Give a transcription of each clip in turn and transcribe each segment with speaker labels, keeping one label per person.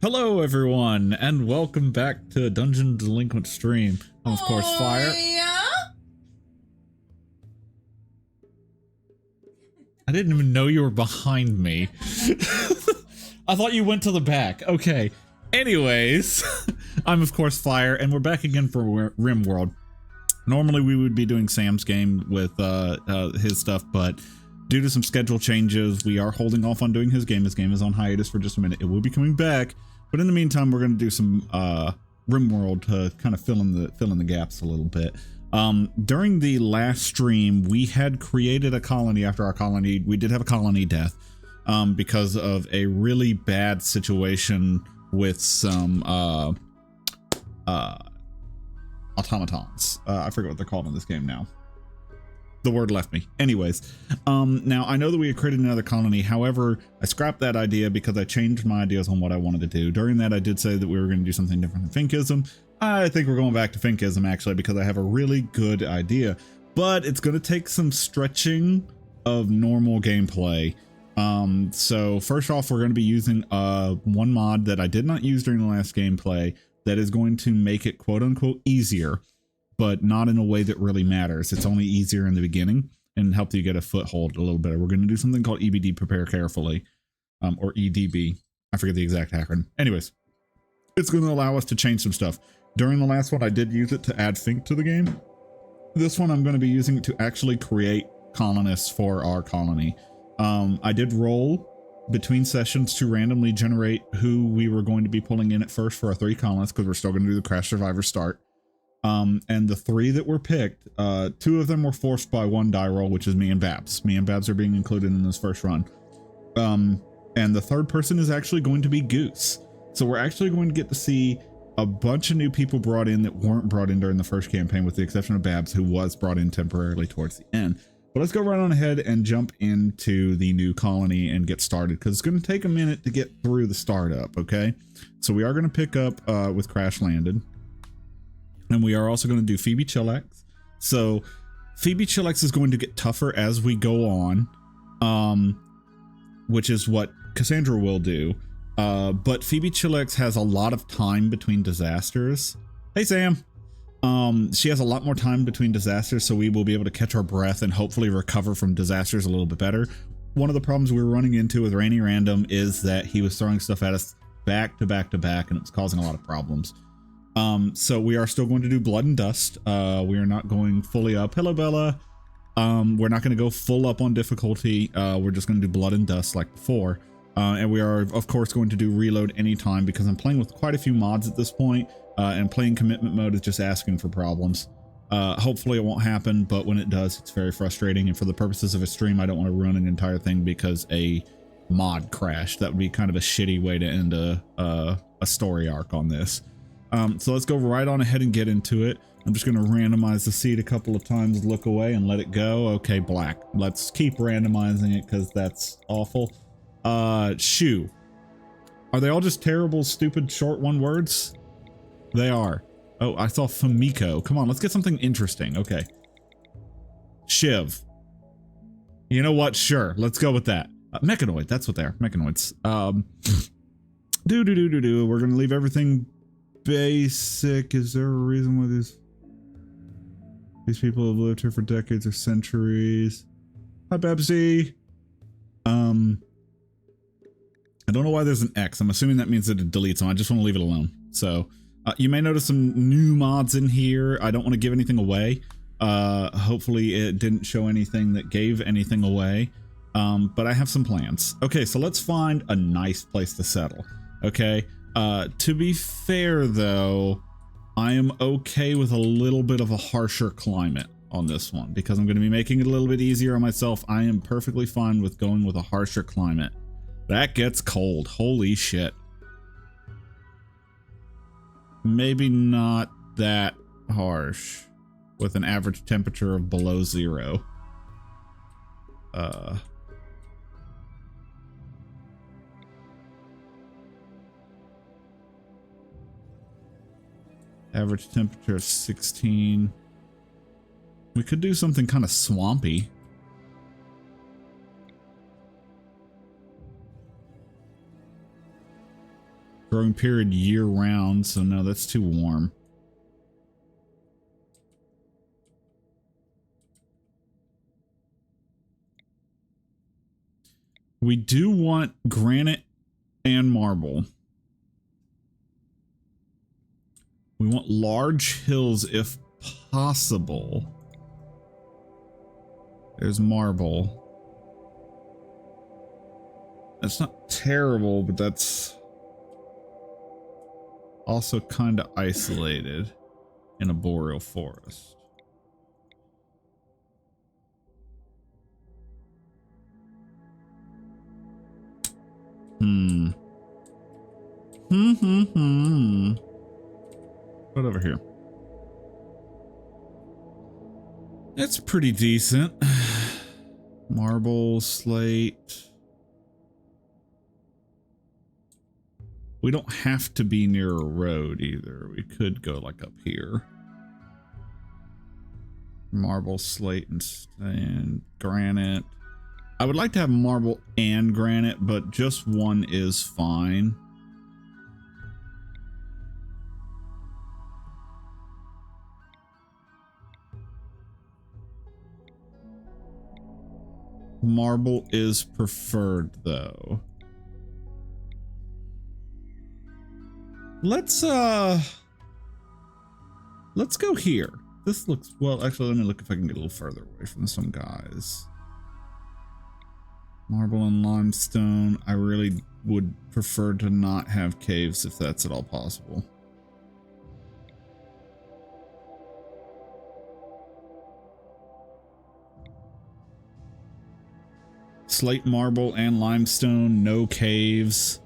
Speaker 1: Hello everyone, and welcome back to Dungeon Delinquent Stream. I'm of course Fire.
Speaker 2: Yeah?
Speaker 1: I didn't even know you were behind me. I thought you went to the back. Okay. Anyways, I'm of course Fire, and we're back again for Rimworld. Normally we would be doing Sam's game with his stuff, but due to some schedule changes, we are holding off on doing his game. His game is on hiatus for just a minute. It will be coming back. But in the meantime, we're going to do some Rimworld to kind of fill in the gaps a little bit. During the last stream, we had created a colony after our colony. We did have a colony death because of a really bad situation with some automatons. I forget what they're called in this game now. The word left me. Anyways, now I know that we had created another colony. However, I scrapped that idea because I changed my ideas on what I wanted to do. During that, I did say that we were going to do something different than Finkism. I think we're going back to Finkism actually because I have a really good idea, but it's going to take some stretching of normal gameplay. So first off, we're going to be using one mod that I did not use during the last gameplay that is going to make it quote unquote easier, but not in a way that really matters. It's only easier in the beginning and help you get a foothold a little better. We're going to do something called EBD Prepare Carefully, or EDB. I forget the exact acronym. Anyways, it's going to allow us to change some stuff. During the last one, I did use it to add Fink to the game. This one, I'm going to be using it to actually create colonists for our colony. I did roll between sessions to randomly generate who we were going to be pulling in at first for our 3 colonists, because we're still going to do the Crash Survivor start. And the 3 that were picked, 2 of them were forced by 1 die roll, which is me and Babs. Me and Babs are being included in this first run. And the 3rd person is actually going to be Goose. So we're actually going to get to see a bunch of new people brought in that weren't brought in during the first campaign, with the exception of Babs, who was brought in temporarily towards the end. But let's go right on ahead and jump into the new colony and get started, because it's going to take a minute to get through the startup, okay? So we are going to pick up with Crash Landed. And we are also going to do Phoebe Chillax. So Phoebe Chillax is going to get tougher as we go on, which is what Cassandra will do. But Phoebe Chillax has a lot of time between disasters. Hey, Sam. She has a lot more time between disasters, so we will be able to catch our breath and hopefully recover from disasters a little bit better. One of the problems we were running into with Rainy Random is that he was throwing stuff at us back to back to back, and it was causing a lot of problems. So we are still going to do Blood and Dust. We are not going fully up. Hello, Bella. We're not going to go full up on difficulty. We're just going to do Blood and Dust like before. And we are, of course, going to do Reload anytime because I'm playing with quite a few mods at this point, and playing Commitment Mode is just asking for problems. Hopefully it won't happen, but when it does, it's very frustrating. And for the purposes of a stream, I don't want to run an entire thing because a mod crashed. That would be kind of a shitty way to end a story arc on this. So let's go right on ahead and get into it. I'm just going to randomize the seed a couple of times, look away and let it go. Okay, black. Let's keep randomizing it because that's awful. Shoe. Are they all just terrible, stupid, short one words? They are. Oh, I saw Famiko. Come on, let's get something interesting. Okay. Shiv. You know what? Sure. Let's go with that. Mechanoid. That's what they are. Mechanoids. We're going to leave everything basic. Is there a reason why these people have lived here for decades or centuries? Hi, Babsy. I don't know why there's an X. I'm assuming that means that it deletes them. I just want to leave it alone. So you may notice some new mods in here. I don't want to give anything away. Hopefully it didn't show anything that gave anything away. But I have some plans. Okay, so let's find a nice place to settle. Okay. To be fair, though, I am okay with a little bit of a harsher climate on this one because I'm going to be making it a little bit easier on myself. I am perfectly fine with going with a harsher climate. That gets cold. Holy shit. Maybe not that harsh with an average temperature of below 0. Average temperature of 16. We could do something kind of swampy. Growing period year round, so no, that's too warm. We do want granite and marble. We want large hills if possible. There's marble. That's not terrible, but that's also kind of isolated in a boreal forest. What over here? It's pretty decent. Marble, slate. We don't have to be near a road either. We could go like up here. Marble, slate, and granite. I would like to have marble and granite, but just one is fine. Marble is preferred though. Let's go here. This looks, well, actually, let me look if I can get a little further away from some guys. Marble and limestone. I really would prefer to not have caves if that's at all possible. Slate, marble, and limestone, no caves.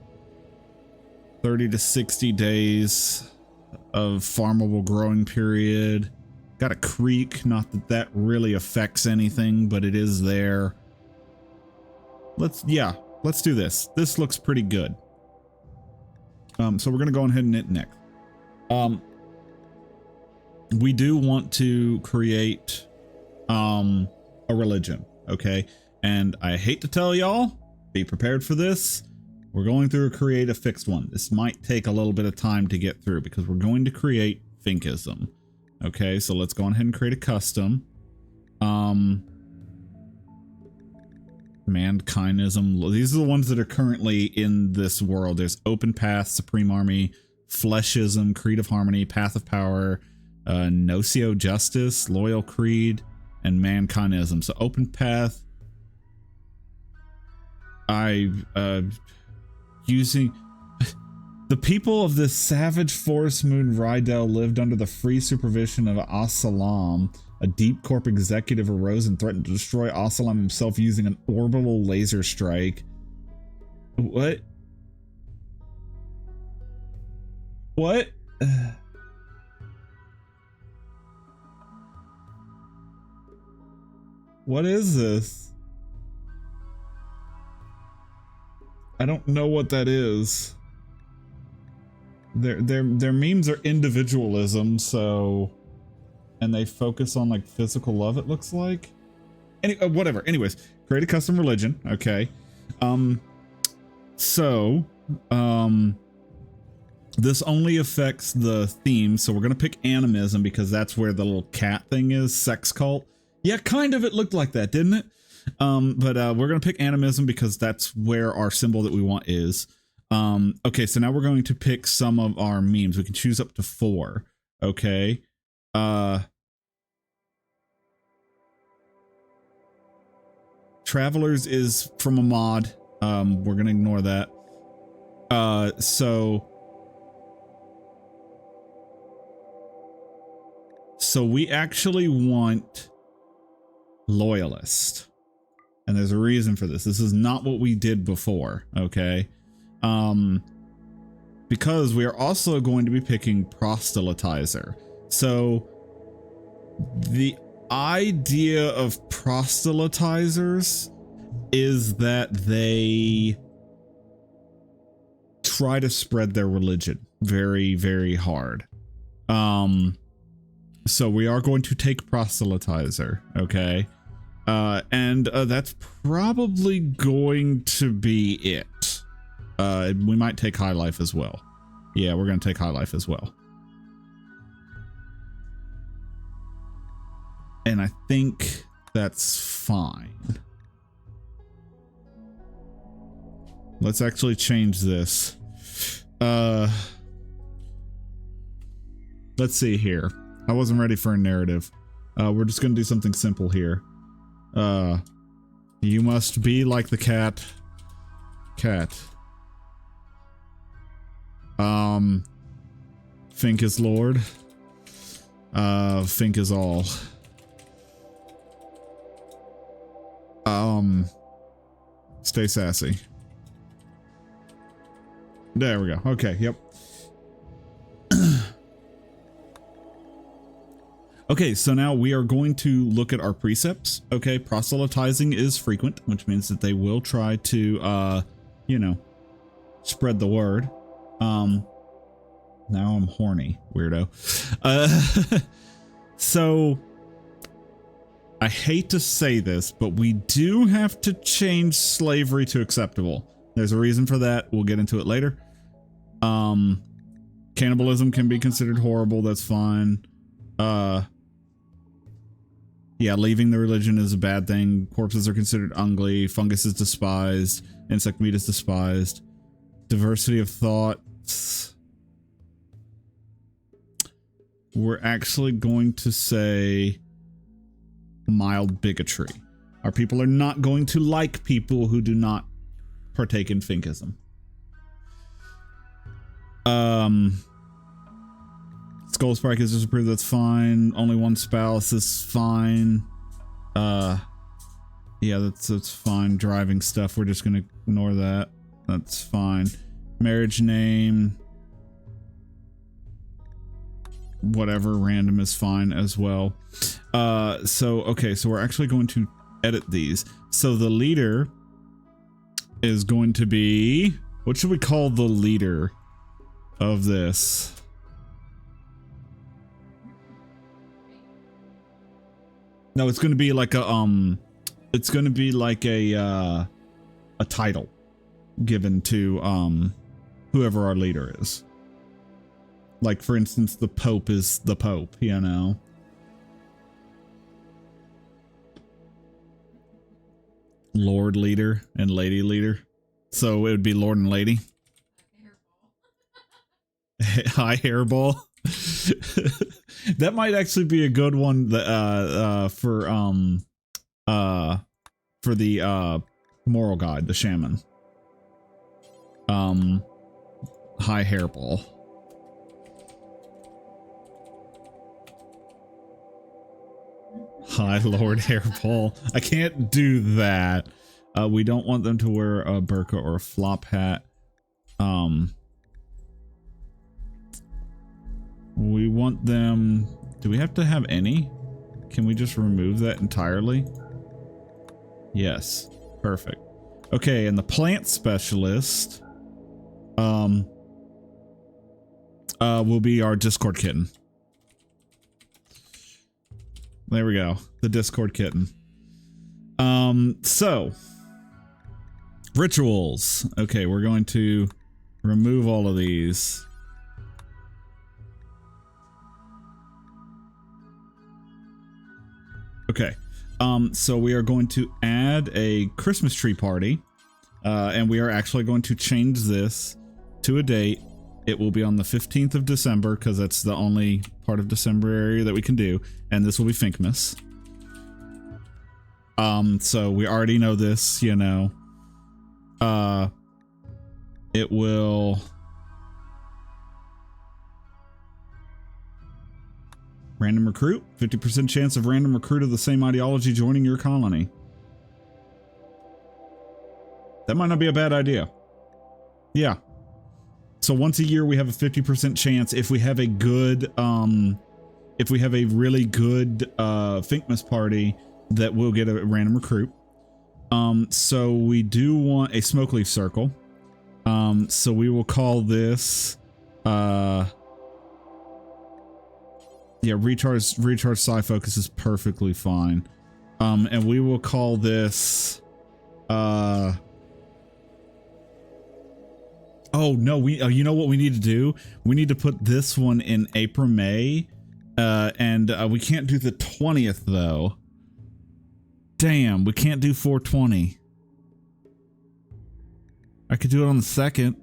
Speaker 1: 30 to 60 days of farmable growing period. Got a creek, not that that really affects anything, but it is there. Let's do this. This looks pretty good. So we're gonna go ahead and hit next. We do want to create a religion, okay? And I hate to tell y'all, be prepared for this. We're going through a create a fixed one. This might take a little bit of time to get through because we're going to create Finkism. Okay, so let's go on ahead and create a custom. Mankindism. These are the ones that are currently in this world. There's Open Path, Supreme Army, Fleshism, Creed of Harmony, Path of Power, Nocio Justice, Loyal Creed, and Mankindism. So Open Path. Using the people of this savage forest moon Rydell lived under the free supervision of Asalam. A deep corp executive arose and threatened to destroy Asalam himself using an orbital laser strike. What? What? What is this? I don't know what that is. Their memes are individualism, so, and they focus on like physical love, it looks like. Whatever. Anyways, create a custom religion. Okay. This only affects the theme, so we're gonna pick animism because that's where the little cat thing is. Sex cult. Yeah, kind of. It looked like that, didn't it? But we're going to pick animism because that's where our symbol that we want is. Okay, so now we're going to pick some of our memes. We can choose up to 4. Okay. Travelers is from a mod. We're going to ignore that. So we actually want loyalist. And there's a reason for this. This is not what we did before, okay? Because we are also going to be picking proselytizer. So the idea of proselytizers is that they try to spread their religion very, very hard. So we are going to take proselytizer, okay? And that's probably going to be it. We might take high life as well. Yeah, we're going to take high life as well. And I think that's fine. Let's actually change this. Let's see here. I wasn't ready for a narrative. We're just going to do something simple here. You must be like the cat. Cat. Fink is Lord. Fink is all. Stay sassy. There we go. Okay, yep. Okay, so now we are going to look at our precepts. Okay, proselytizing is frequent, which means that they will try to, you know, spread the word. Now I'm horny, weirdo. So I hate to say this, but we do have to change slavery to acceptable. There's a reason for that. We'll get into it later. Cannibalism can be considered horrible. That's fine. Yeah, leaving the religion is a bad thing. Corpses are considered ugly. Fungus is despised. Insect meat is despised. Diversity of thought. We're actually going to say mild bigotry. Our people are not going to like people who do not partake in Finkism. Skull Spike is disapproved, that's fine. Only one spouse is fine. Yeah, that's fine. Driving stuff, we're just gonna ignore that. That's fine. Marriage name. Whatever, random is fine as well. Okay, so we're actually going to edit these. So the leader is going to be, what should we call the leader of this? No, it's going to be like a it's going to be like a title given to whoever our leader is. Like, for instance, the Pope is the Pope, you know. Lord leader and lady leader. So it would be Lord and lady. High hairball. That might actually be a good one that for the moral guide, the shaman. High hairball. High Lord hairball. I can't do that. We don't want them to wear a burqa or a flop hat. We want them... Do we have to have any? Can we just remove that entirely? Yes. Perfect. Okay, and the plant specialist will be our Discord kitten. There we go. The Discord kitten. So rituals. Okay, we're going to remove all of these. Okay. So we are going to add a Christmas tree party. And we are actually going to change this to a date. It will be on the 15th of December because that's the only part of December area that we can do. And this will be Finkmas. So we already know this, you know. It will... Random recruit. 50% chance of random recruit of the same ideology joining your colony. That might not be a bad idea. Yeah. So once a year we have a 50% chance if we have a good, if we have a really good Finkmas party that we'll get a random recruit. So we do want a smoke leaf circle. So we will call this, yeah, recharge psi focus is perfectly fine. And we will call this, Oh no, you know what we need to do? We need to put this one in April, May, and we can't do the 20th though. Damn, we can't do 420. I could do it on the 2nd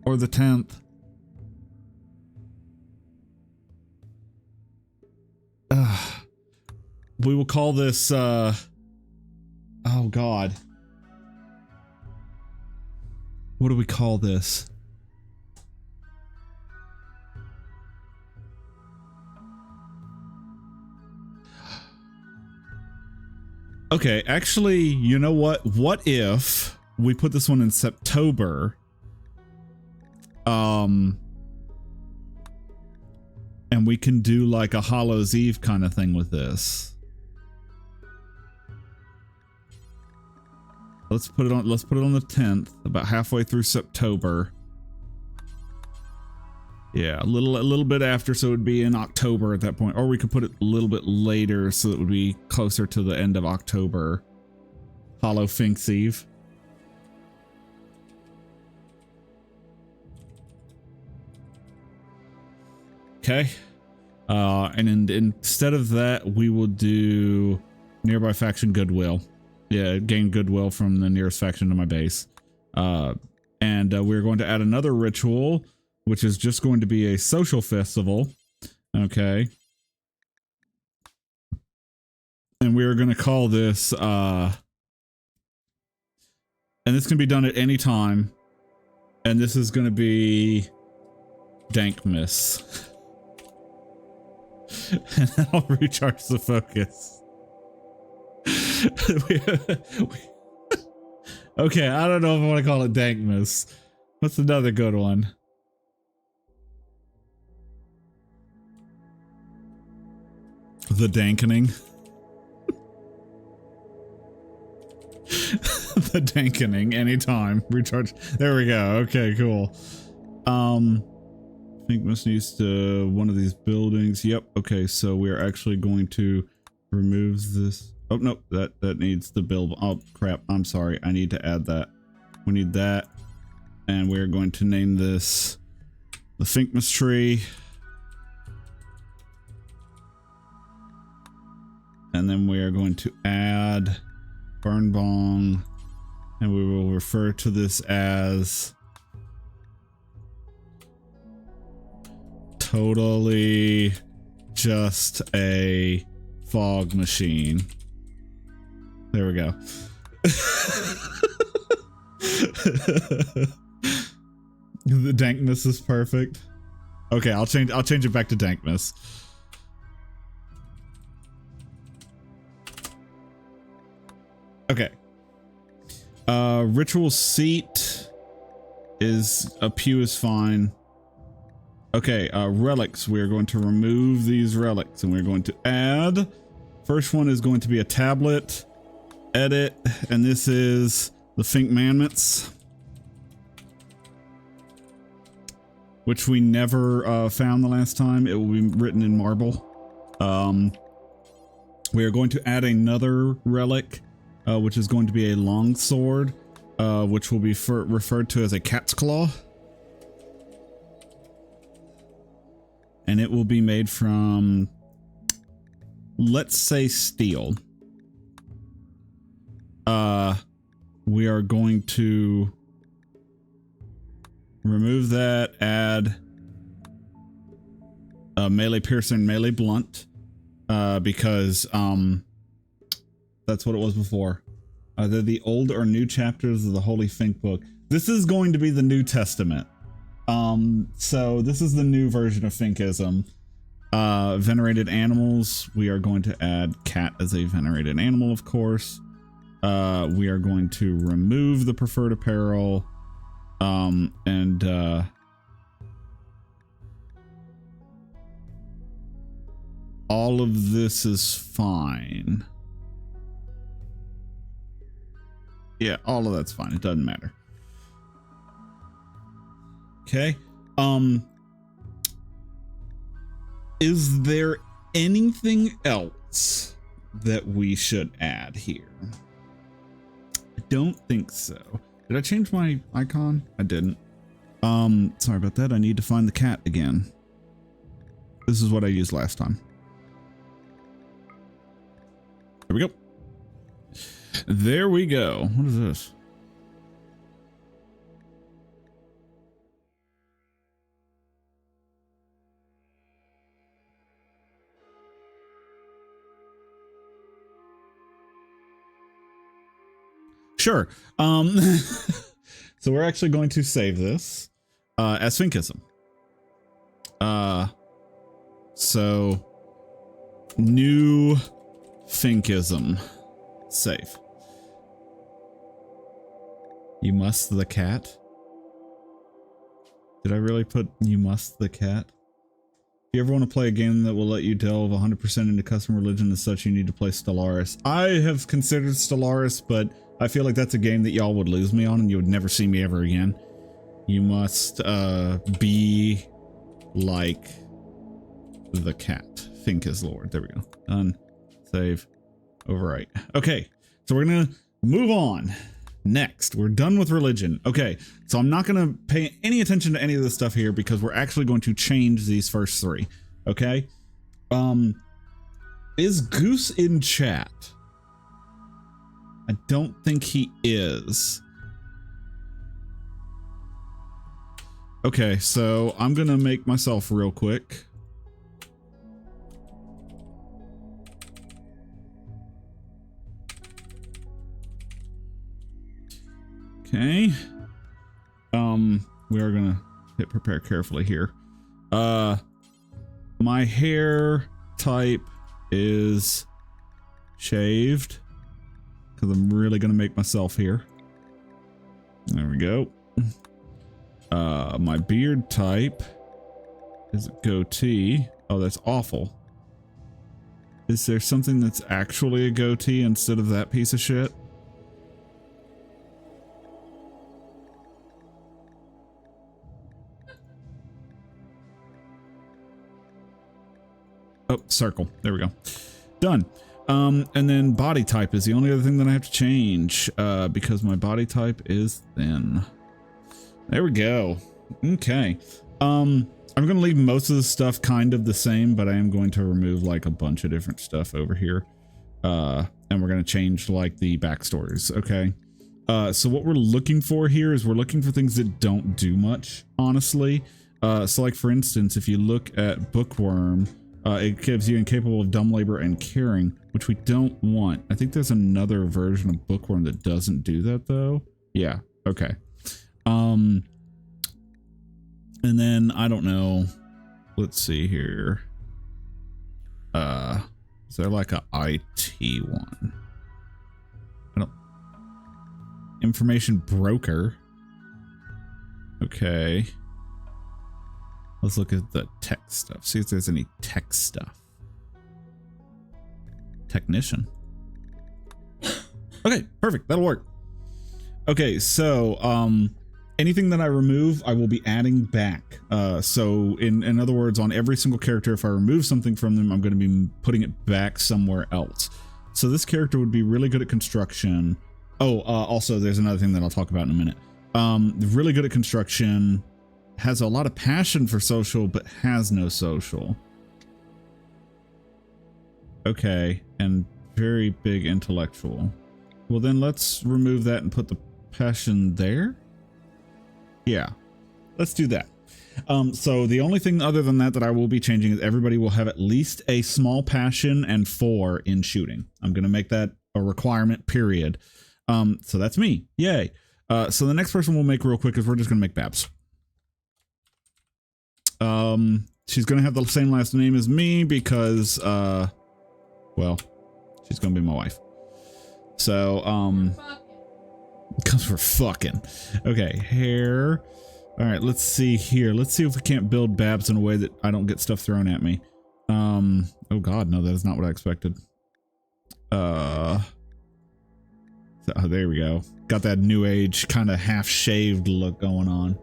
Speaker 1: or the 10th. We will call this, oh God. What do we call this? Okay, actually, you know what? What if we put this one in September? And we can do like a Hallows Eve kind of thing with this. Let's put it on the 10th, about halfway through September. Yeah, a little bit after, so it would be in October at that point. Or we could put it a little bit later so it would be closer to the end of October. Hollow Finks Eve. Okay. And instead of that, we will do nearby faction goodwill. Yeah, gain goodwill from the nearest faction to my base. And we're going to add another ritual, which is just going to be a social festival. Okay. And we're going to call this, and this can be done at any time. And this is going to be Dankmas. And I'll recharge the focus. Okay, I don't know if I want to call it Dankmas. What's another good one? The Dankening. The Dankening, anytime. Recharge. There we go. Okay, cool. I think this needs to one of these buildings. Yep. Okay, so we're actually going to remove this. Oh no, that needs to build. Oh crap, I'm sorry, I need to add that. We need that, and we're going to name this the Finkmas tree, and then we are going to add burn bong, and we will refer to this as totally just a fog machine. There we go. The Dankmas is perfect. Okay, I'll change it back to Dankmas. Okay. Ritual seat is a pew is fine. Okay, relics. We're going to remove these relics and we're going to add. First one is going to be a tablet. Edit, and this is the Fink Manments, which we never found the last time. It will be written in marble. We are going to add another relic, which is going to be a long sword, which will be referred to as a cat's claw. And it will be made from, let's say, steel. We are going to remove that, add a melee piercing, melee blunt, because that's what it was before. They're the old or new chapters of the Holy Fink book. This is going to be the New Testament. So this is the new version of Finkism. Venerated animals. We are going to add cat as a venerated animal, of course. We are going to remove the preferred apparel, and all of this is fine. Yeah, all of that's fine. It doesn't matter. Okay. Is there anything else that we should add here? I don't think so. Did I change my icon? I didn't. Sorry about that. I need to find the cat again. This is what I used last time. There we go. There we go. What is this? Sure. So we're actually going to save this as Finkism. So new Finkism. Save. You must the cat. Did I really put you must the cat? If you ever want to play a game that will let you delve 100% into custom religion and such, you need to play Stellaris. I have considered Stellaris, but I feel like that's a game that y'all would lose me on and you would never see me ever again. You must be like the cat. Fink is Lord. There we go. Done. Save. Overwrite. Okay, so we're gonna move on. Next, we're done with religion. Okay, so I'm not gonna pay any attention to any of this stuff here because we're actually going to change these first three. Okay. Is Goose in chat? I don't think he is. Okay, so I'm gonna make myself real quick. Okay. We are gonna hit prepare carefully here. My hair type is shaved because I'm really gonna make myself here. There we go. My beard type is a goatee. Oh, that's awful. Is there something that's actually a goatee instead of that piece of shit? Oh, circle. There we go. Done. And then body type is the only other thing that I have to change because my body type is thin. There we go. Okay. I'm going to leave most of the stuff kind of the same, but I am going to remove like a bunch of different stuff over here. And we're going to change like the backstories. Okay. So what we're looking for here is we're looking for things that don't do much, honestly. So like for instance, if you look at Bookworm, it gives you incapable of dumb labor and caring, which we don't want. I think there's another version of Bookworm that doesn't do that though. Yeah. Okay. And then I don't know. Let's see here. Is there like a IT one? I don't. Information broker. Okay. Let's look at the tech stuff. See if there's any tech stuff. Technician. Okay, perfect. That'll work. Okay, so anything that I remove, I will be adding back. So in other words, on every single character, if I remove something from them, I'm going to be putting it back somewhere else. So this character would be really good at construction. Oh, also there's another thing that I'll talk about in a minute. Really good at construction. Has a lot of passion for social, but has no social. Okay, and very big intellectual. Well, then let's remove that and put the passion there. Yeah, let's do that. So the only thing other than that I will be changing is everybody will have at least a small passion and 4 in shooting. I'm going to make that a requirement, period. So that's me. Yay. So the next person we'll make real quick is we're just going to make Babs. She's gonna have the same last name as me because well, she's gonna be my wife. So because we're fucking. Okay, hair. All right, let's see here. Let's see if we can't build Babs in a way that I don't get stuff thrown at me. Oh god, no, that is not what I expected. Oh, there we go. Got that new age kind of half shaved look going on.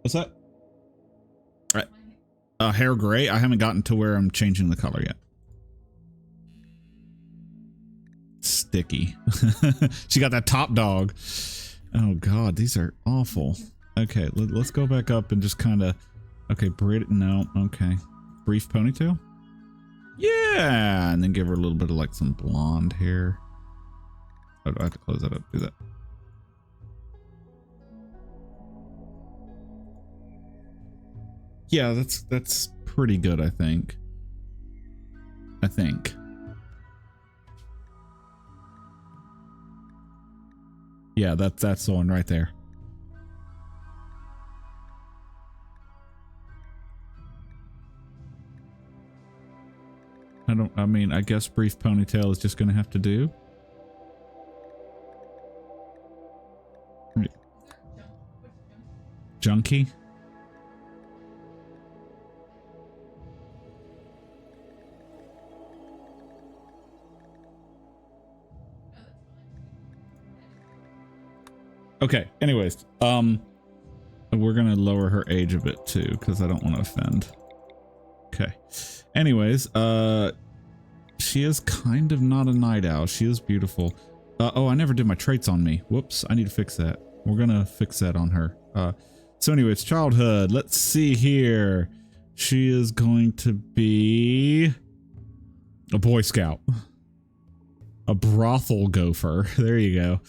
Speaker 1: What's that? All right. Hair gray. I haven't gotten to where I'm changing the color yet. Sticky. She got that top dog. Oh god, these are awful. Okay, let's go back up and just kind of. Okay, braid. No, okay. Brief ponytail. Yeah, and then give her a little bit of like some blonde hair. Oh, do I have to close that up? Do that. Yeah, that's pretty good, I think. Yeah, that's the one right there. I mean, I guess brief ponytail is just gonna have to do. Junkie? Okay, anyways, we're gonna lower her age a bit too, because I don't want to offend. Okay. Anyways, she is kind of not a night owl. She is beautiful. Oh, I never did my traits on me. Whoops, I need to fix that. We're gonna fix that on her. So anyways, childhood. Let's see here. She is going to be a Boy Scout. A brothel gopher. There you go.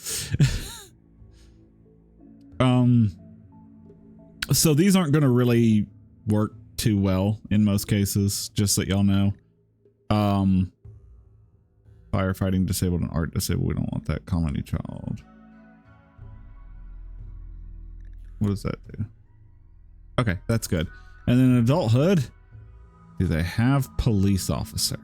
Speaker 1: So these aren't going to really work too well in most cases, just so y'all know. Firefighting disabled and art disabled. We don't want that. Colony child. What does that do? Okay, that's good. And then adulthood. Do they have police officer?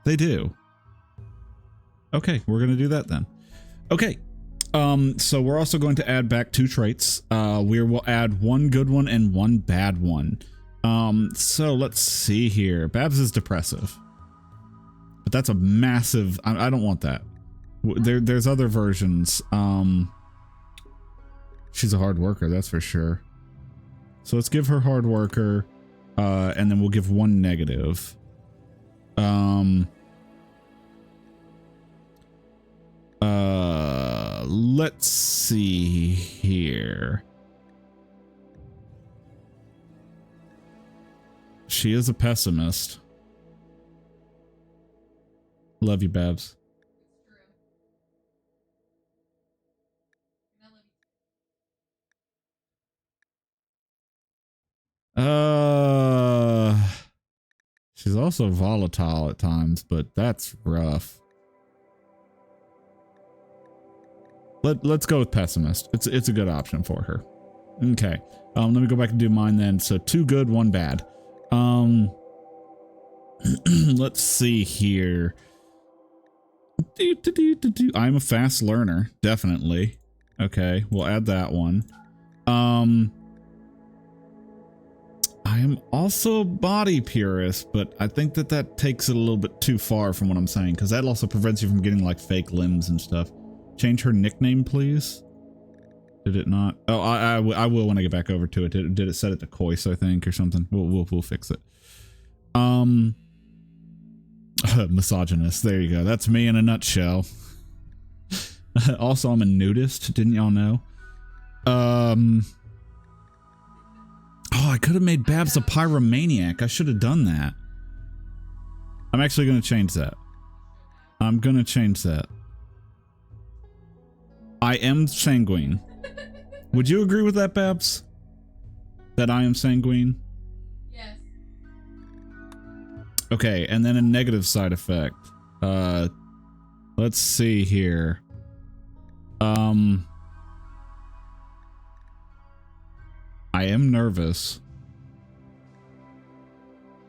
Speaker 1: They do. Okay, we're going to do that then. Okay. So we're also going to add back 2 traits. We will add 1 good one and 1 bad one. So let's see here. Babs is depressive. But that's a massive... I don't want that. There's other versions. She's a hard worker, that's for sure. So let's give her hard worker. And then we'll give 1 negative. Let's see here. She is a pessimist. Love you, Babs. She's also volatile at times, but that's rough. Let's go with pessimist. It's a good option for her. Okay. Let me go back and do mine then. So 2 good, 1 bad. Let's see here. I'm a fast learner, definitely. Okay, we'll add that one. I am also a body purist, but I think that takes it a little bit too far from what I'm saying, because that also prevents you from getting like fake limbs and stuff. Change her nickname, please. Did it not? Oh, I will when I get back over to it. Did it set it to Kois, I think, or something? We'll fix it. Misogynist. There you go. That's me in a nutshell. Also, I'm a nudist. Didn't y'all know? Oh, I could have made Babs a pyromaniac. I should have done that. I'm actually going to change that. I'm going to change that. I am sanguine. Would you agree with that, Babs? That I am sanguine?
Speaker 2: Yes.
Speaker 1: Okay, and then a negative side effect. Let's see here. I am nervous.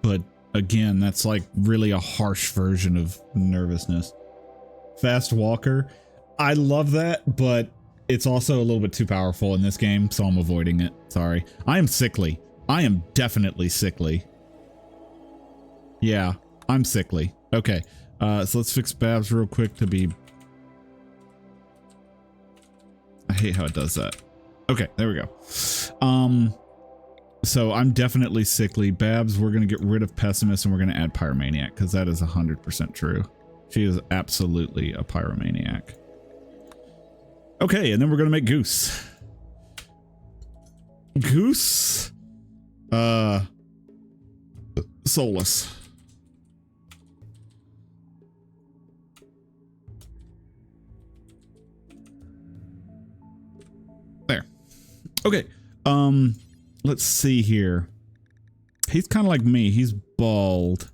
Speaker 1: But again, that's like really a harsh version of nervousness. Fast walker. I love that, but it's also a little bit too powerful in this game, so I'm avoiding it. Sorry. I am sickly. I am definitely sickly. Yeah, I'm sickly. Okay, so let's fix Babs real quick to be... I hate how it does that. Okay, there we go. So I'm definitely sickly. Babs, we're going to get rid of Pessimist and we're going to add Pyromaniac because that is 100% true. She is absolutely a Pyromaniac. Okay, and then we're going to make Goose. Goose. Soulless. There. Okay. Let's see here. He's kind of like me. He's bald.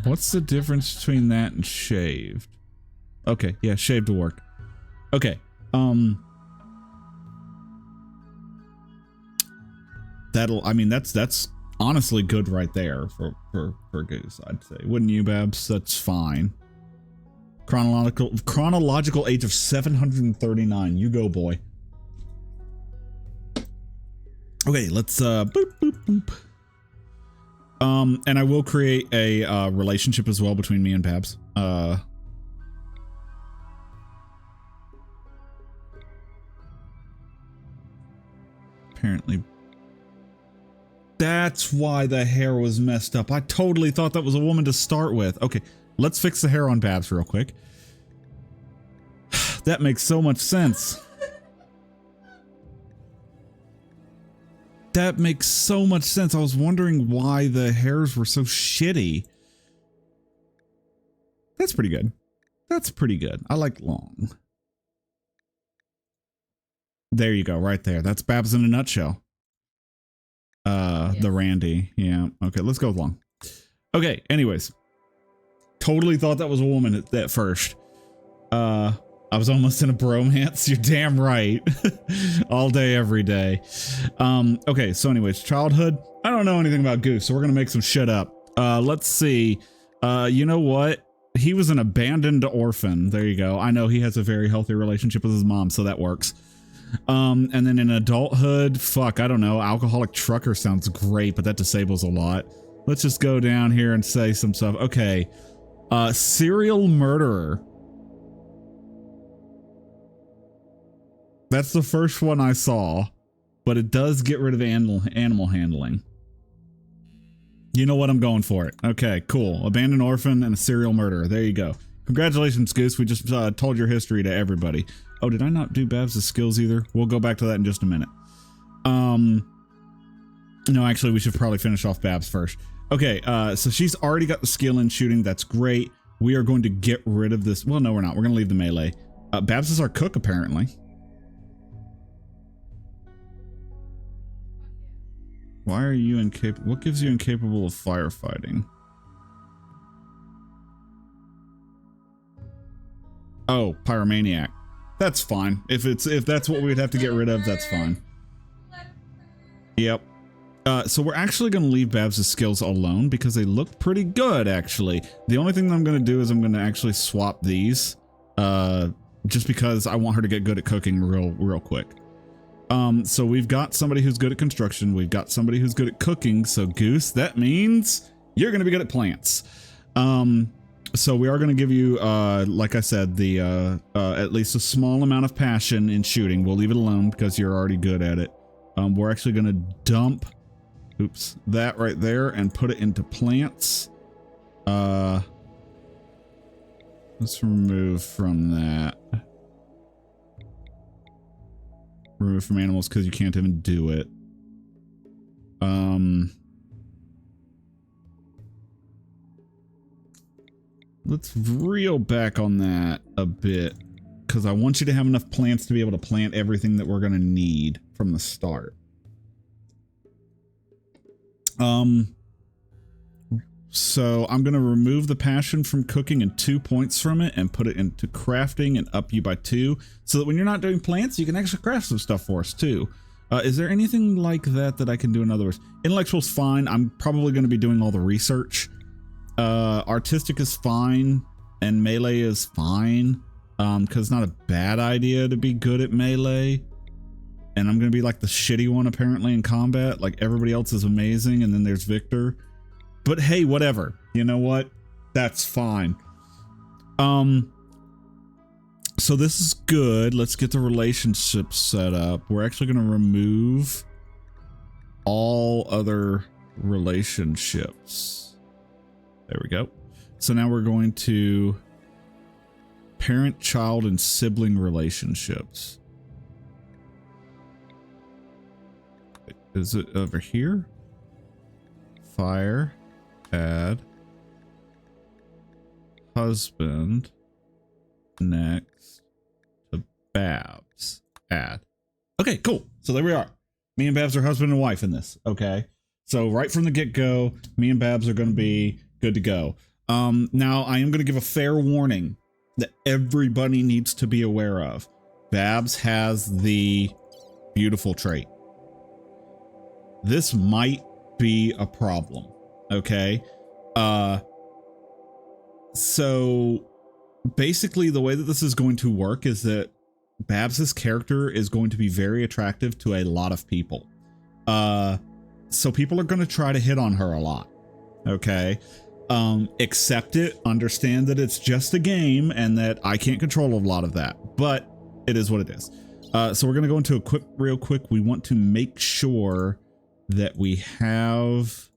Speaker 1: What's the difference between that and shaved? Okay, yeah, shaved will work. Okay. I mean, that's honestly good right there for Goose, I'd say. Wouldn't you, Babs? That's fine. Chronological age of 739. You go, boy. Okay, let's boop boop boop. And I will create a relationship as well between me and Babs. Apparently that's why the hair was messed up. I totally thought that was a woman to start with. Okay, let's fix the hair on Babs real quick. That makes so much sense. That makes so much sense. I was wondering why the hairs were so shitty. That's pretty good. That's pretty good. I like long. There you go, right there. That's Babs in a nutshell. The Randy. Yeah. Okay, let's go with long. Okay, anyways. Totally thought that was a woman at first. I was almost in a bromance. You're damn right. All day, every day. Okay, so anyways, childhood. I don't know anything about Goose, so we're gonna make some shit up. Let's see. You know what? He was an abandoned orphan. There you go. I know he has a very healthy relationship with his mom, so that works. And then in adulthood, fuck, I don't know. Alcoholic trucker sounds great, but that disables a lot. Let's just go down here and say some stuff. Okay. Serial murderer. That's the first one I saw, but it does get rid of animal handling. You know what? I'm going for it. Okay, cool. Abandoned orphan and a serial murderer. There you go. Congratulations, Goose. We just told your history to everybody. Oh, did I not do Babs' skills either? We'll go back to that in just a minute. No, actually, we should probably finish off Babs first. Okay, so she's already got the skill in shooting. That's great. We are going to get rid of this. Well, no, we're not. We're going to leave the melee. Babs is our cook, apparently. Why are you incapable? What gives you incapable of firefighting? Oh, pyromaniac. That's fine. If that's what we'd have to get rid of, that's fine. Yep. So we're actually going to leave Babs' skills alone because they look pretty good, actually. The only thing that I'm going to do is I'm going to actually swap these, just because I want her to get good at cooking real quick. So we've got somebody who's good at construction. We've got somebody who's good at cooking. So Goose, that means you're going to be good at plants. So we are going to give you, like I said, the at least a small amount of passion in shooting. We'll leave it alone because you're already good at it. We're actually going to dump, oops, that right there and put it into plants. Let's remove from that. Remove from animals because you can't even do it. Let's reel back on that a bit because I want you to have enough plants to be able to plant everything that we're going to need from the start. So I'm going to remove the passion from cooking and 2 points from it and put it into crafting and up you by 2 so that when you're not doing plants, you can actually craft some stuff for us too. Is there anything like that I can do in other words? Intellectual's fine. I'm probably going to be doing all the research. Artistic is fine and melee is fine. Cause it's not a bad idea to be good at melee. And I'm going to be like the shitty one apparently in combat. Like everybody else is amazing. And then there's Victor. But hey, whatever. You know what? That's fine. So this is good. Let's get the relationship set up. We're actually going to remove all other relationships. There we go. So now we're going to parent, child, and sibling relationships. Is it over here? Fire, add, husband, next to Babs, add. Okay, cool. So there we are. Me and Babs are husband and wife in this. Okay. So right from the get-go, me and Babs are going to be good to go. Now I am going to give a fair warning that everybody needs to be aware of. Babs has the beautiful trait. This might be a problem. Okay. So basically the way that this is going to work is that Babs's character is going to be very attractive to a lot of people. So people are going to try to hit on her a lot. Okay. Accept it, understand that it's just a game and that I can't control a lot of that, but it is what it is. So we're going to go into a real quick. We want to make sure that we have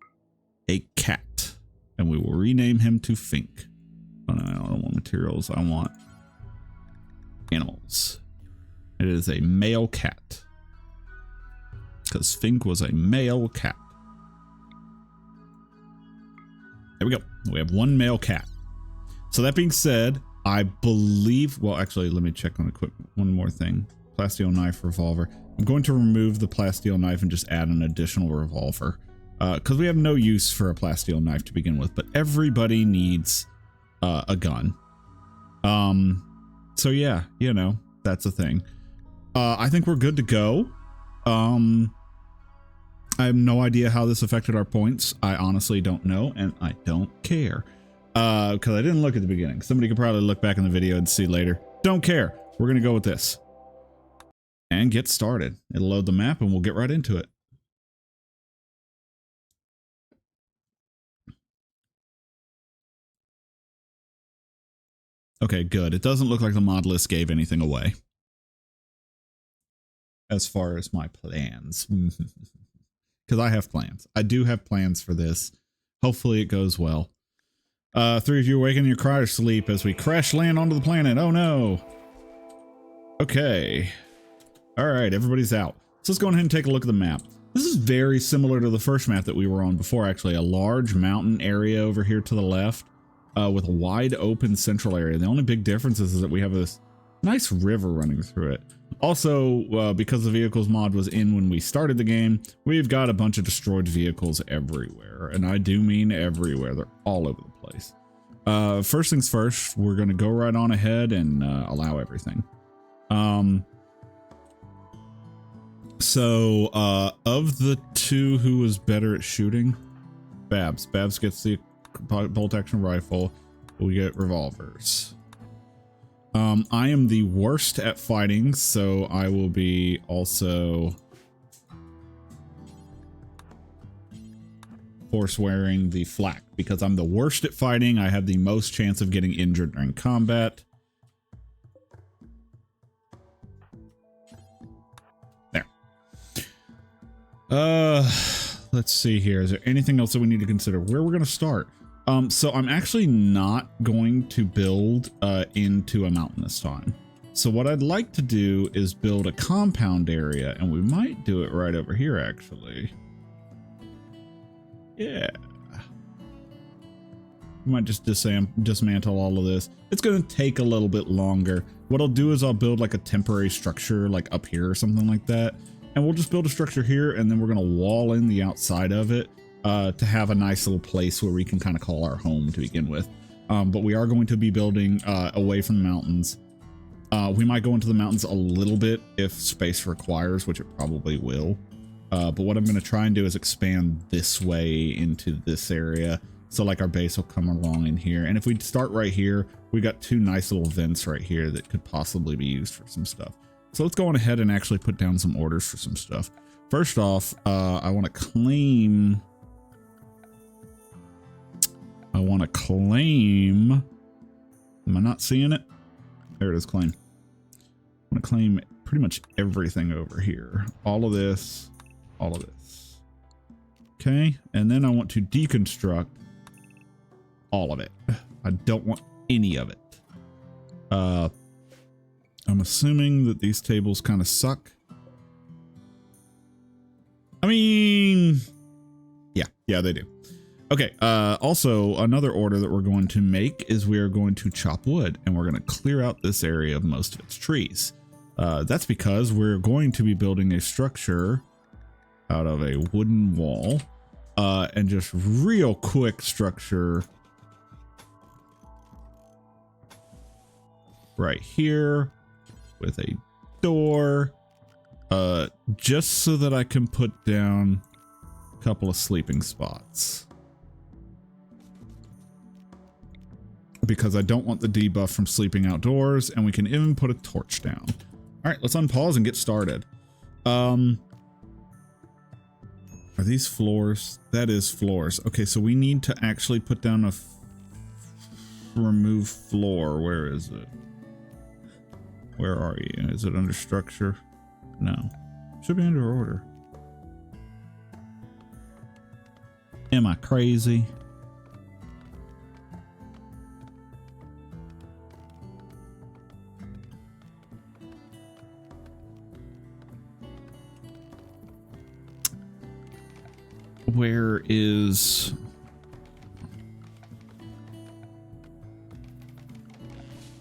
Speaker 1: a cat and we will rename him to Fink. Oh no, I don't want materials. I want animals. It is a male cat because Fink was a male cat. There we go. We have one male cat. So that being said, I believe, well, actually, let me check on equipment. One more thing. Plasteel knife, revolver. I'm going to remove the plasteel knife and just add an additional revolver because we have no use for a plasteel knife to begin with, but everybody needs a gun. So yeah, you know, that's a thing. I think we're good to go. I have no idea how this affected our points. I honestly don't know, and I don't care. Because I didn't look at the beginning. Somebody could probably look back in the video and see later. Don't care. We're going to go with this. And get started. It'll load the map and we'll get right into it. Okay, good. It doesn't look like the mod list gave anything away. As far as my plans. Because I have plans. I do have plans for this. Hopefully it goes well. Three of you awaken your cryo sleep as we crash land onto the planet. Oh no. Okay. All right, everybody's out. So let's go ahead and take a look at the map. This is very similar to the first map that we were on before, actually. A large mountain area over here to the left with a wide open central area. The only big difference is that we have this nice river running through it. Also, because the vehicles mod was in when we started the game, we've got a bunch of destroyed vehicles everywhere. And I do mean everywhere. They're all over the place. First things first, we're going to go right on ahead and allow everything. So, of the two who was better at shooting, Babs. Babs gets the bolt action rifle. We get revolvers. I am the worst at fighting, so I will be also forswearing the flak because I'm the worst at fighting. I have the most chance of getting injured during combat. There. Let's see here. Is there anything else that we need to consider? Where we're going to start? So I'm actually not going to build into a mountain this time. So what I'd like to do is build a compound area, and we might do it right over here, actually. Yeah. We might just dismantle all of this. It's going to take a little bit longer. What I'll do is I'll build like a temporary structure like up here or something like that. And we'll just build a structure here, and then we're going to wall in the outside of it. To have a nice little place where we can kind of call our home to begin with. But we are going to be building away from the mountains. We might go into the mountains a little bit if space requires, which it probably will. But what I'm going to try and do is expand this way into this area. So like our base will come along in here. And if we start right here, we got two nice little vents right here that could possibly be used for some stuff. So let's go on ahead and actually put down some orders for some stuff. First off, I want to claim Am I not seeing it? There it is, claim. I'm gonna claim pretty much everything over here. All of this, all of this. Okay, and then I want to deconstruct all of it. I don't want any of it. I'm assuming that these tables kind of suck. I mean, yeah, they do. Okay, also another order that we're going to make is we are going to chop wood and we're going to clear out this area of most of its trees. That's because we're going to be building a structure out of a wooden wall, and just real quick structure right here with a door, just so that I can put down a couple of sleeping spots. Because I don't want the debuff from sleeping outdoors, and we can even put a torch down. All right, let's unpause and get started. Are these floors? That is floors. Okay, so we need to actually put down a remove floor. Where is it? Where are you? Is it under structure? No. Should be under order. Am I crazy? Where is...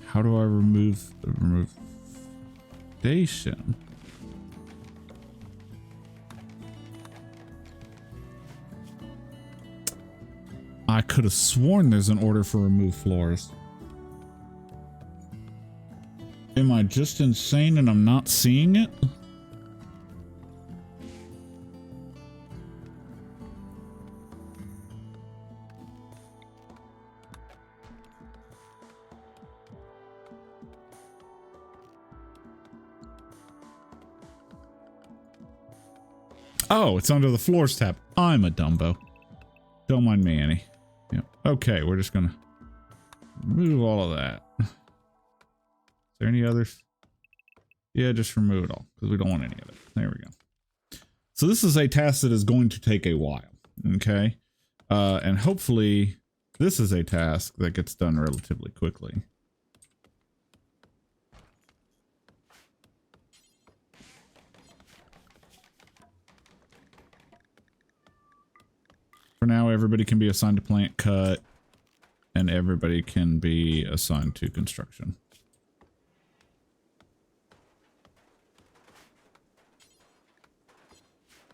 Speaker 1: How do I remove station? I could have sworn there's an order for remove floors. Am I just insane and I'm not seeing it? Oh, it's under the floors tab. I'm a Dumbo. Don't mind me, Annie. Yeah. Okay, we're just gonna remove all of that. Is there any others? Yeah, just remove it all because we don't want any of it. There we go. So this is a task that is going to take a while. Okay. And hopefully this is a task that gets done relatively quickly. For now, everybody can be assigned to plant cut, and everybody can be assigned to construction.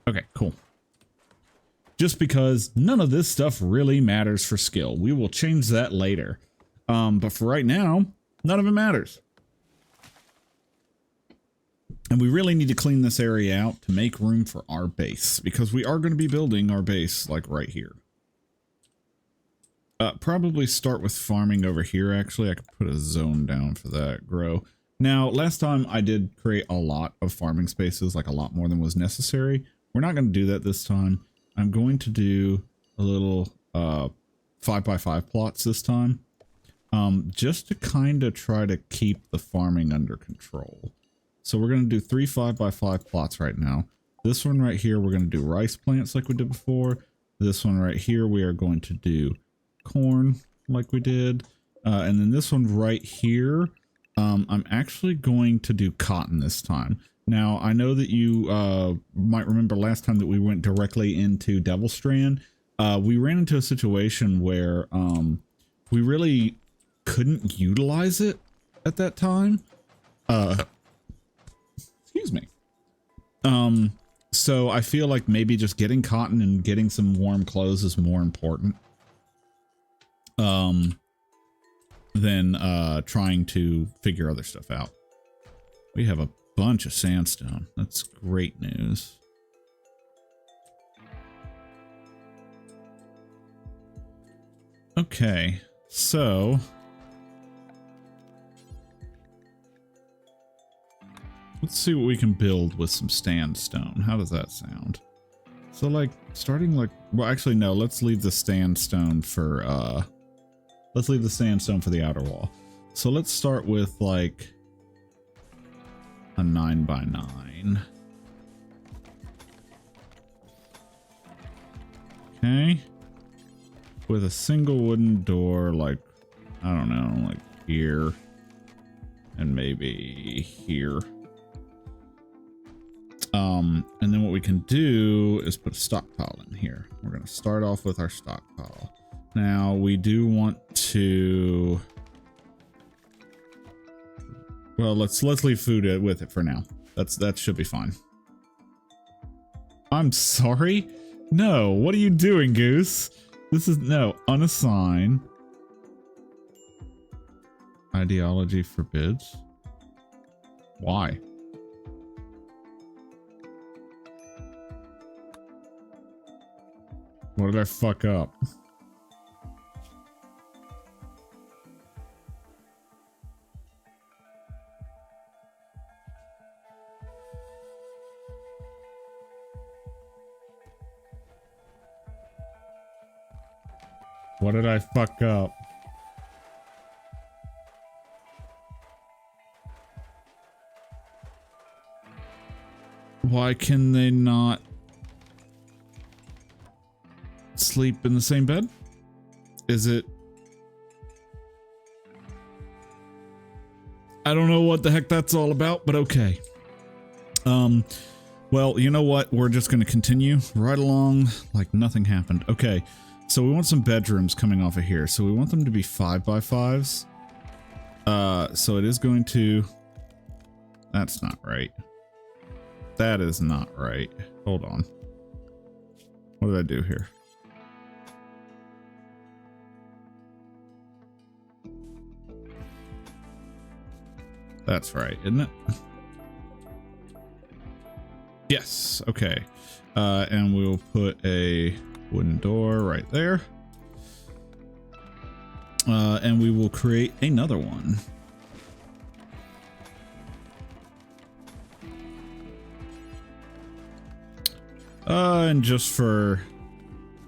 Speaker 1: Okay, cool. Just because none of this stuff really matters for skill. We will change that later. But for right now, none of it matters. And we really need to clean this area out to make room for our base, because we are going to be building our base like right here. Probably start with farming over here. Actually, I could put a zone down for that. Grow. Now, last time I did create a lot of farming spaces, like a lot more than was necessary. We're not going to do that this time. I'm going to do a little 5x5 plots this time, just to kind of try to keep the farming under control. So we're going to do 3 5x5 plots right now. This one right here, we're going to do rice plants like we did before. This one right here, we are going to do corn like we did. And then this one right here, I'm actually going to do cotton this time. Now, I know that you might remember last time that we went directly into Devil Strand. We ran into a situation where we really couldn't utilize it at that time. Excuse me. So I feel like maybe just getting cotton and getting some warm clothes is more important than trying to figure other stuff out. We have a bunch of sandstone. That's great news. Okay, so let's see what we can build with some sandstone. How does that sound? So like starting like, well, actually no, let's leave the sandstone for the outer wall. So let's start with like a 9x9. Okay. With a single wooden door, like, I don't know, like here. And maybe here. And then what we can do is put a stockpile in here. We're going to start off with our stockpile. Now we do want to, well, let's leave food with it for now. That should be fine. I'm sorry. No, what are you doing, Goose? This is no unassign. Ideology forbids. Why? What did I fuck up? What did I fuck up? Why can they not sleep in the same bed? Is it? I don't know what the heck that's all about, but okay. Well, you know what? We're just going to continue right along like nothing happened. Okay. So we want some bedrooms coming off of here. So we want them to be 5x5s. So it is going to, that's not right. That is not right. Hold on. What did I do here? That's right, isn't it? Yes. Okay. And we'll put a wooden door right there. And we will create another one. And just for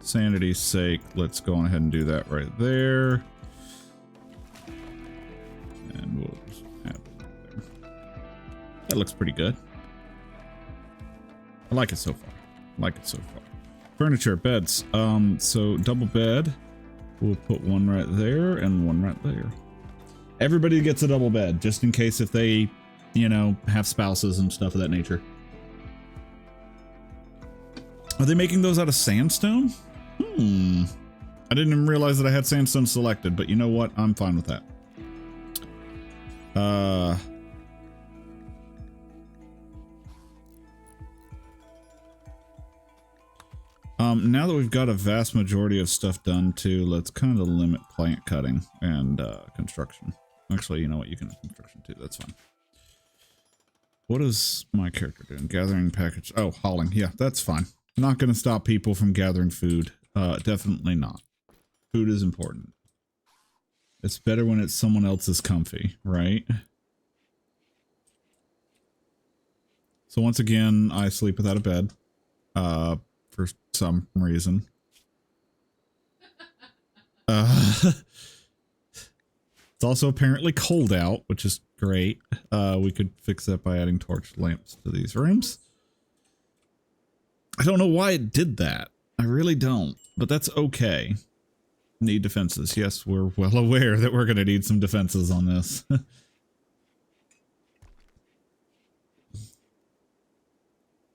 Speaker 1: sanity's sake, let's go on ahead and do that right there. And we'll just add that there. That looks pretty good. I like it so far. I like it so far. Furniture, beds. So double bed. We'll put one right there and one right there. Everybody gets a double bed, just in case if they, you know, have spouses and stuff of that nature. Are they making those out of sandstone? I didn't even realize that I had sandstone selected, but you know what? I'm fine with that. Now that we've got a vast majority of stuff done too, let's kind of limit plant cutting and construction. Actually, you know what? You can have construction too. That's fine. What is my character doing? Gathering package. Oh, hauling. Yeah, that's fine. Not going to stop people from gathering food. Definitely not. Food is important. It's better when it's someone else's comfy, right? So once again, I sleep without a bed. For some reason. It's also apparently cold out, which is great. We could fix that by adding torch lamps to these rooms. I don't know why it did that. I really don't, but that's okay. Need defenses. Yes, we're well aware that we're going to need some defenses on this.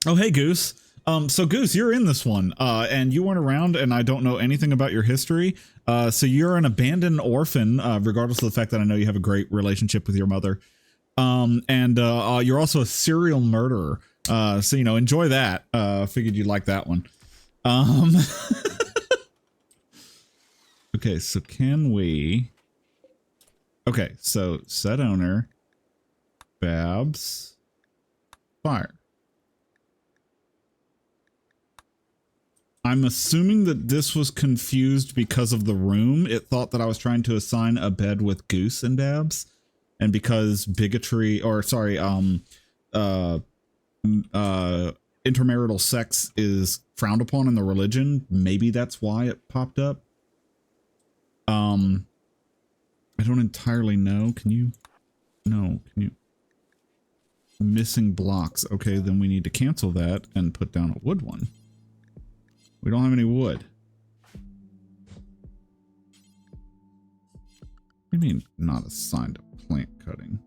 Speaker 1: Oh, hey, Goose. So Goose, you're in this one, and you weren't around, and I don't know anything about your history. So you're an abandoned orphan, regardless of the fact that I know you have a great relationship with your mother. And you're also a serial murderer. So, you know, enjoy that. Figured you'd like that one. Okay, so can we... Okay, so set owner, Babs, fire. I'm assuming that this was confused because of the room. It thought that I was trying to assign a bed with Goose and Babs. And because bigotry, or sorry, intermarital sex is frowned upon in the religion, maybe that's why it popped up. I I don't entirely know. Can you? No, can you? Missing blocks. Okay, then we need to cancel that and put down a wood one. We don't have any wood. What do you mean not assigned to plant cutting?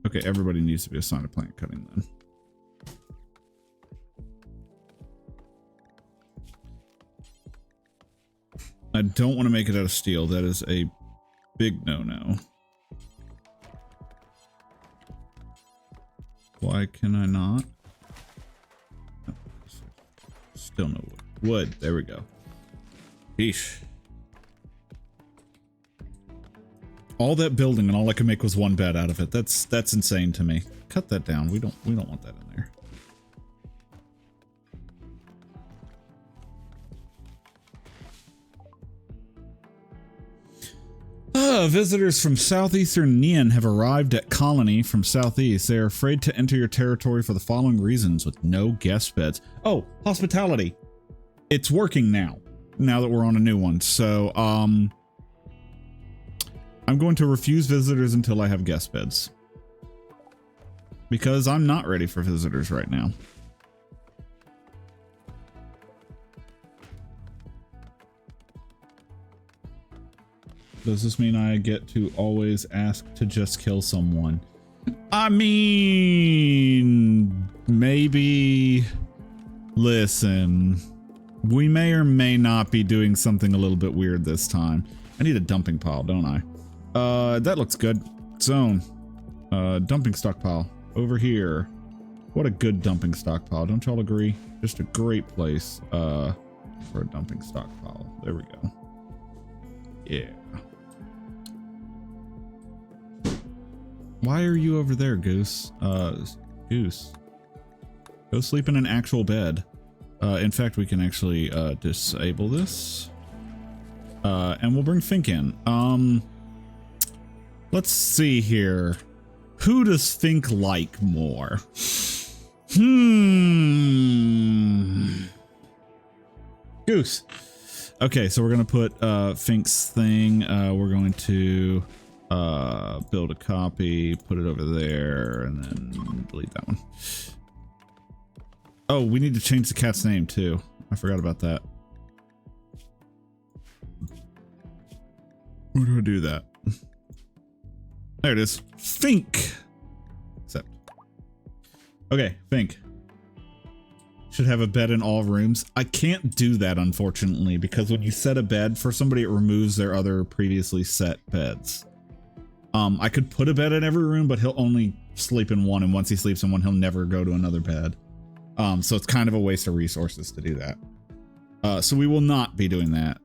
Speaker 1: Okay, everybody needs to be assigned to plant cutting then. I don't want to make it out of steel. That is a big no-no. Why can I not? Oh, still no wood. Wood. There we go. Eesh. All that building and all I could make was one bed out of it. That's insane to me. Cut that down. We don't want that in there. Visitors from southeastern Nian have arrived at Colony from southeast. They are afraid to enter your territory for the following reasons with no guest beds. Oh, hospitality. It's working now that we're on a new one. So, I'm going to refuse visitors until I have guest beds. Because I'm not ready for visitors right now. Does this mean I get to always ask to just kill someone? I mean, maybe. Listen, we may or may not be doing something a little bit weird this time. I need a dumping pile, don't I? That looks good. Zone. Dumping stockpile. Over here. What a good dumping stockpile. Don't y'all agree? Just a great place, for a dumping stockpile. There we go. Yeah. Why are you over there, Goose? Goose. Go sleep in an actual bed. In fact, we can actually, disable this. And we'll bring Fink in. Let's see here. Who does Fink like more? Goose. Okay, so we're gonna put Fink's thing. We're going to build a copy, put it over there, and then delete that one. Oh, we need to change the cat's name too. I forgot about that. Where do I do that? There it is. Fink. Accept. Okay, Fink. Should have a bed in all rooms. I can't do that, unfortunately, because when you set a bed for somebody, it removes their other previously set beds. I could put a bed in every room, but he'll only sleep in one, and once he sleeps in one, he'll never go to another bed. So it's kind of a waste of resources to do that. So we will not be doing that.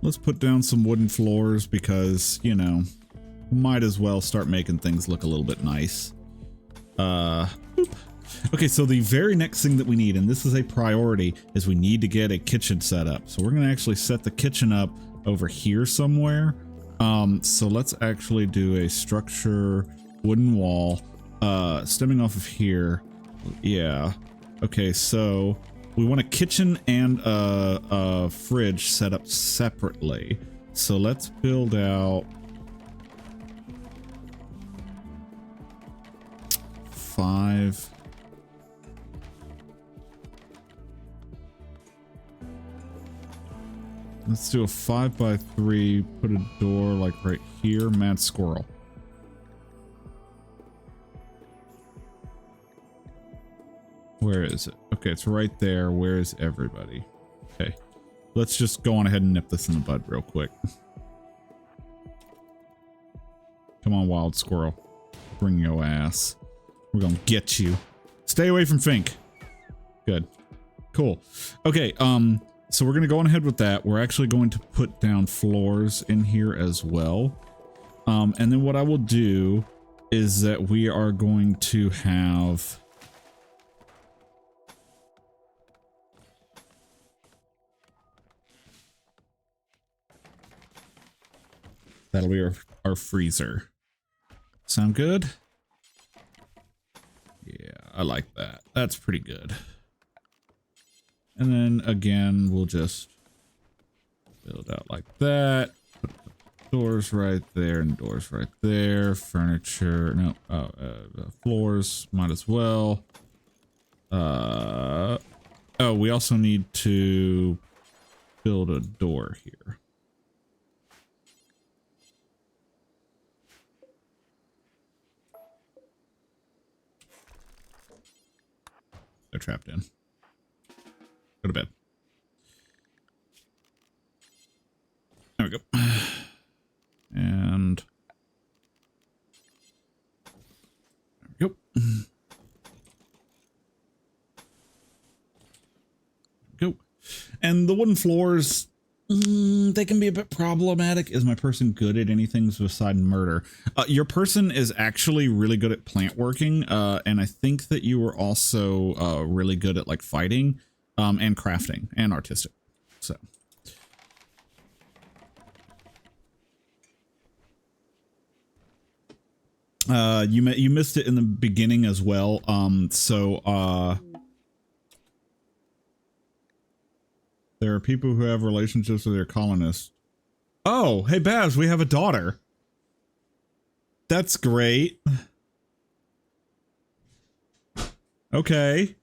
Speaker 1: Let's put down some wooden floors because, you know, might as well start making things look a little bit nice. Okay, so the very next thing that we need, and this is a priority, is we need to get a kitchen set up. So we're going to actually set the kitchen up over here somewhere. So let's actually do a structure, wooden wall, stemming off of here. Yeah. Okay, so we want a kitchen and a fridge set up separately. So let's build out 5. Let's do a 5x3, put a door like right here. Mad squirrel. Where is it? Okay, it's right there. Where is everybody? Okay, let's just go on ahead and nip this in the bud real quick. Come on, wild squirrel. Bring your ass. We're gonna get you. Stay away from Fink. Good. Cool. Okay, so we're going to go on ahead with that. We're actually going to put down floors in here as well. And then what I will do is that we are going to have... That'll be our freezer. Sound good? Yeah, I like that. That's pretty good. And then again, we'll just build out like that. Put doors right there and doors right there. Furniture, no, floors might as well. Oh, we also need to build a door here. They're trapped in. Go to bed. There we go. And there we go. Go. And the wooden floors, they can be a bit problematic. Is my person good at anything beside murder? Your person is actually really good at plant working, and I think that you were also really good at like fighting, and crafting and artistic. So. You missed it in the beginning as well. There are people who have relationships with their colonists. Oh, hey Babs, we have a daughter. That's great. Okay.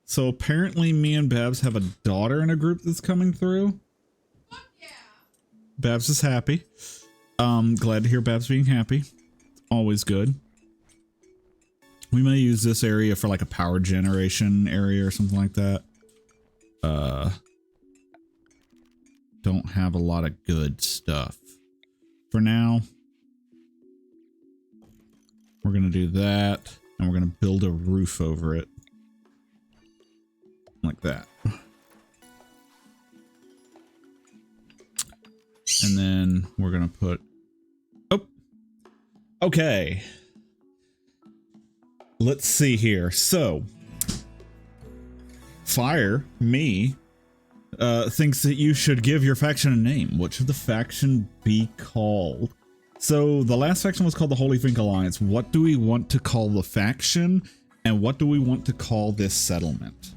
Speaker 1: So apparently me and Babs have a daughter in a group that's coming through. Fuck yeah. Babs is happy. Glad to hear Babs being happy. Always good. We may use this area for like a power generation area or something like that. Don't have a lot of good stuff. For now, we're going to do that, and we're going to build a roof over it. Like that. And then we're going to put... Oh! Okay. Let's see here. So, Fire, me, thinks that you should give your faction a name. What should the faction be called? So the last faction was called the Holy Fink Alliance. What do we want to call the faction? And what do we want to call this settlement?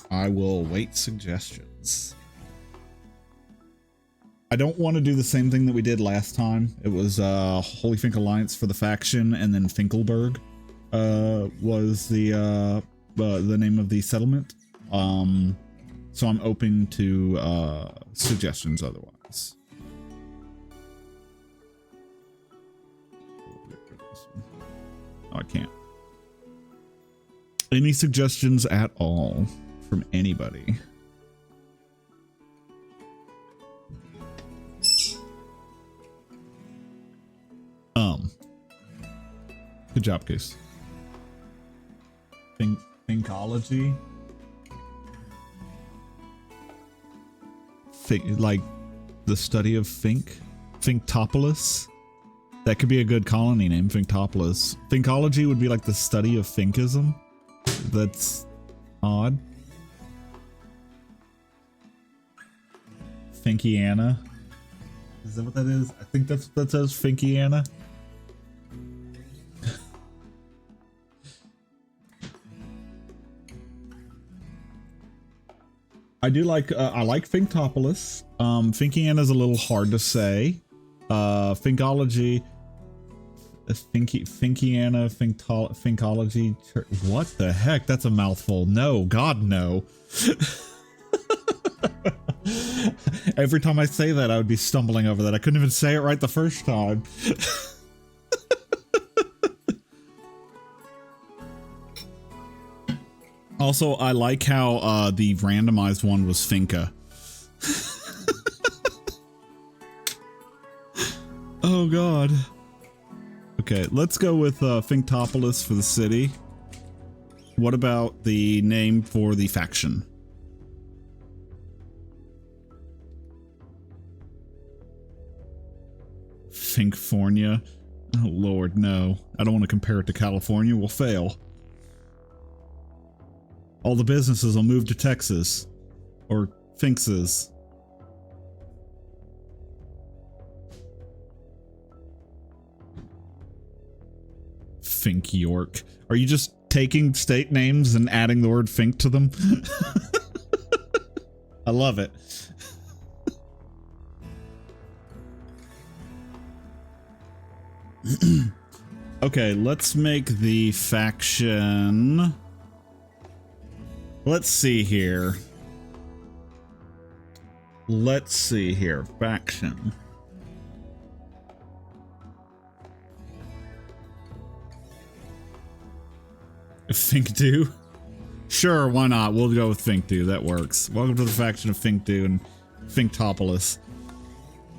Speaker 1: I will wait suggestions. I don't want to do the same thing that we did last time. It was Holy Fink Alliance for the faction, and then Finkelberg was the name of the settlement. So I'm open to suggestions otherwise. Oh, I can't. Any suggestions at all from anybody? Good job, Goose. Thinkology? Like the study of Fink? Finktopolis? That could be a good colony name, Finktopolis. Thinkology would be like the study of Finkism. That's odd. Finkiana? Is that what that is? I think that's what that says, Finkiana. I do like, I like Finktopolis. Finkiana is a little hard to say. Finkology, Finkiana, Finkology. What the heck? That's a mouthful. No, God, no. Every time I say that, I would be stumbling over that. I couldn't even say it right the first time. Also, I like how the randomized one was Finka. Oh god. Okay, let's go with Finktopolis for the city. What about the name for the faction? Finkfornia? Oh lord, no. I don't want to compare it to California. We'll fail. All the businesses will move to Texas. Or Finkses. Fink York. Are you just taking state names and adding the word Fink to them. I love it. Okay, let's make the faction. Let's see here. Faction. Finkdu? Sure, why not? We'll go with Finkdu. That works. Welcome to the faction of Finkdu and Finktopolis.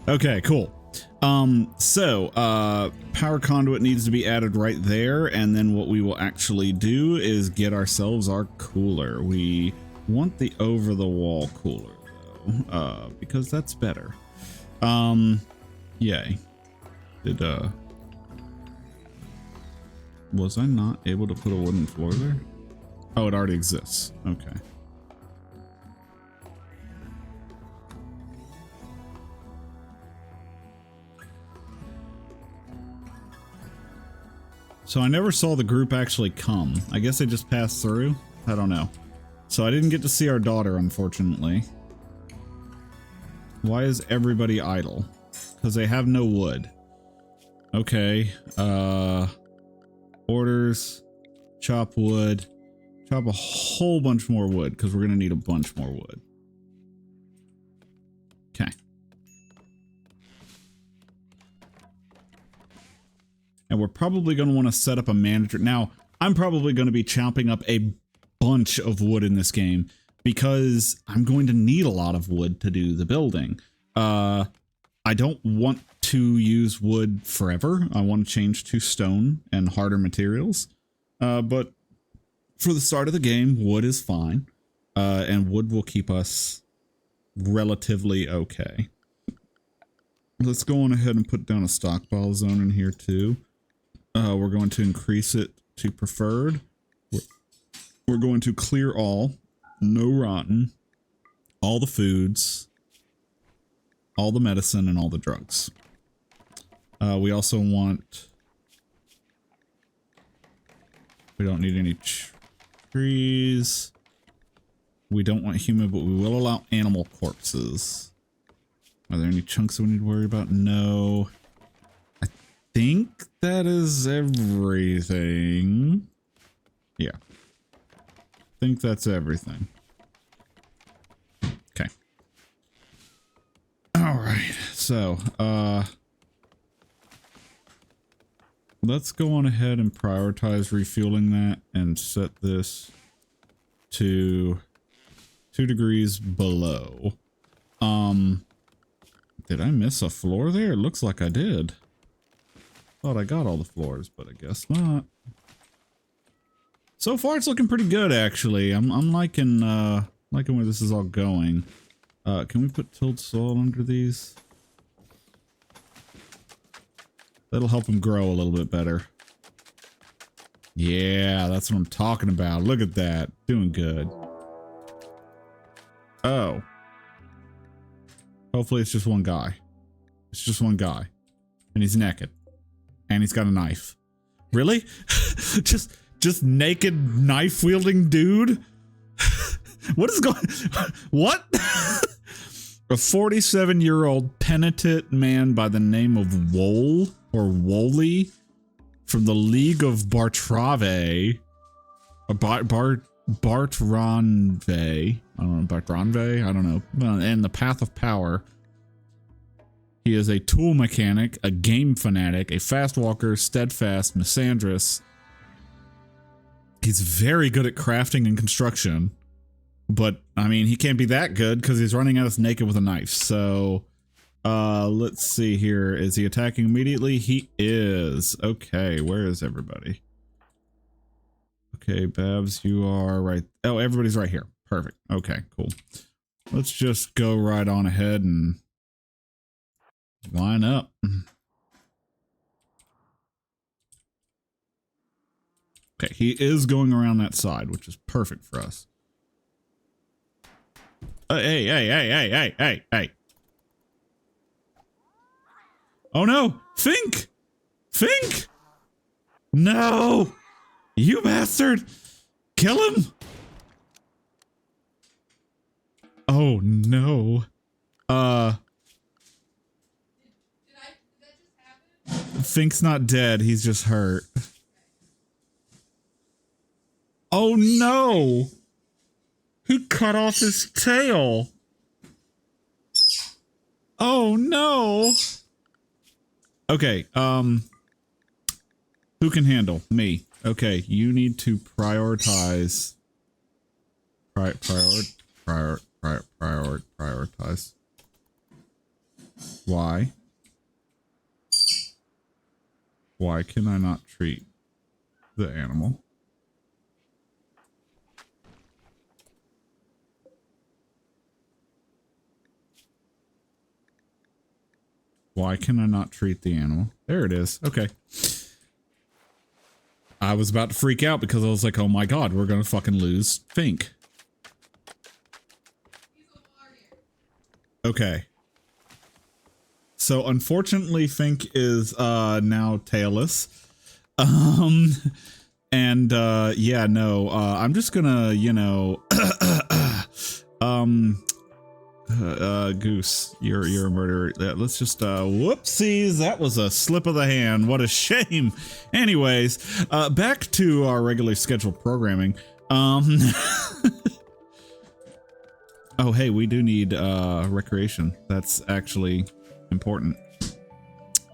Speaker 1: Okay, cool. Power conduit needs to be added right there, and then what we will actually do is get ourselves our cooler. We want the over-the-wall cooler, though, because that's better. Yay. Was I not able to put a wooden floor there? Oh, it already exists. Okay. So I never saw the group actually come. I guess they just passed through? I don't know. So I didn't get to see our daughter, unfortunately. Why is everybody idle? Because they have no wood. Okay. Orders. Chop wood. Chop a whole bunch more wood, because we're going to need a bunch more wood. Okay. And we're probably going to want to set up a manager. Now, I'm probably going to be chopping up a bunch of wood in this game because I'm going to need a lot of wood to do the building. I don't want to use wood forever. I want to change to stone and harder materials. But for the start of the game, wood is fine. And wood will keep us relatively okay. Let's go on ahead and put down a stockpile zone in here too. We're going to increase it to preferred. We're going to clear all, no rotten, all the foods, all the medicine, and all the drugs. We also want, we don't need any trees. We don't want human, but we will allow animal corpses. Are there any chunks that we need to worry about? No. I think that is everything. Yeah. I think that's everything. Okay. Alright, so, let's go on ahead and prioritize refueling that and set this to 2 degrees below. Did I miss a floor there? It looks like I did. Thought I got all the floors, but I guess not. So far, it's looking pretty good, actually. I'm liking where this is all going. Can we put tilled soil under these? That'll help them grow a little bit better. Yeah, that's what I'm talking about. Look at that. Doing good. Oh. Hopefully it's just one guy. It's just one guy. And he's naked. And he's got a knife. Really? just naked knife wielding dude? What is going what? A 47-year-old penitent man by the name of Wool or Woley from the League of Bartrave. Bartranve. I don't know, Bartranve? I don't know. And the Path of Power. He is a tool mechanic, a game fanatic, a fast walker, steadfast, misandrous. He's very good at crafting and construction. But, I mean, he can't be that good because he's running at us naked with a knife. So, let's see here. Is he attacking immediately? He is. Okay, where is everybody? Okay, Babs, you are right. Oh, everybody's right here. Perfect. Okay, cool. Let's just go right on ahead and line up. Okay, he is going around that side, which is perfect for us. Hey. Oh no! Fink! Fink! No! You bastard! Kill him! Oh no. Fink's not dead, he's just hurt. Oh no! He cut off his tail! Oh no! Okay, who can handle? Me. Okay, you need to prioritize. Prioritize. Why? Why can I not treat the animal? Why can I not treat the animal? There it is. Okay. I was about to freak out because I was like, oh my god, we're gonna fucking lose Fink. Okay. So unfortunately Fink is now tailless. And yeah, no, I'm just gonna, you know, Goose, you're a murderer. Let's just whoopsies, that was a slip of the hand. What a shame. Anyways, back to our regularly scheduled programming. Oh hey, we do need recreation. That's actually important.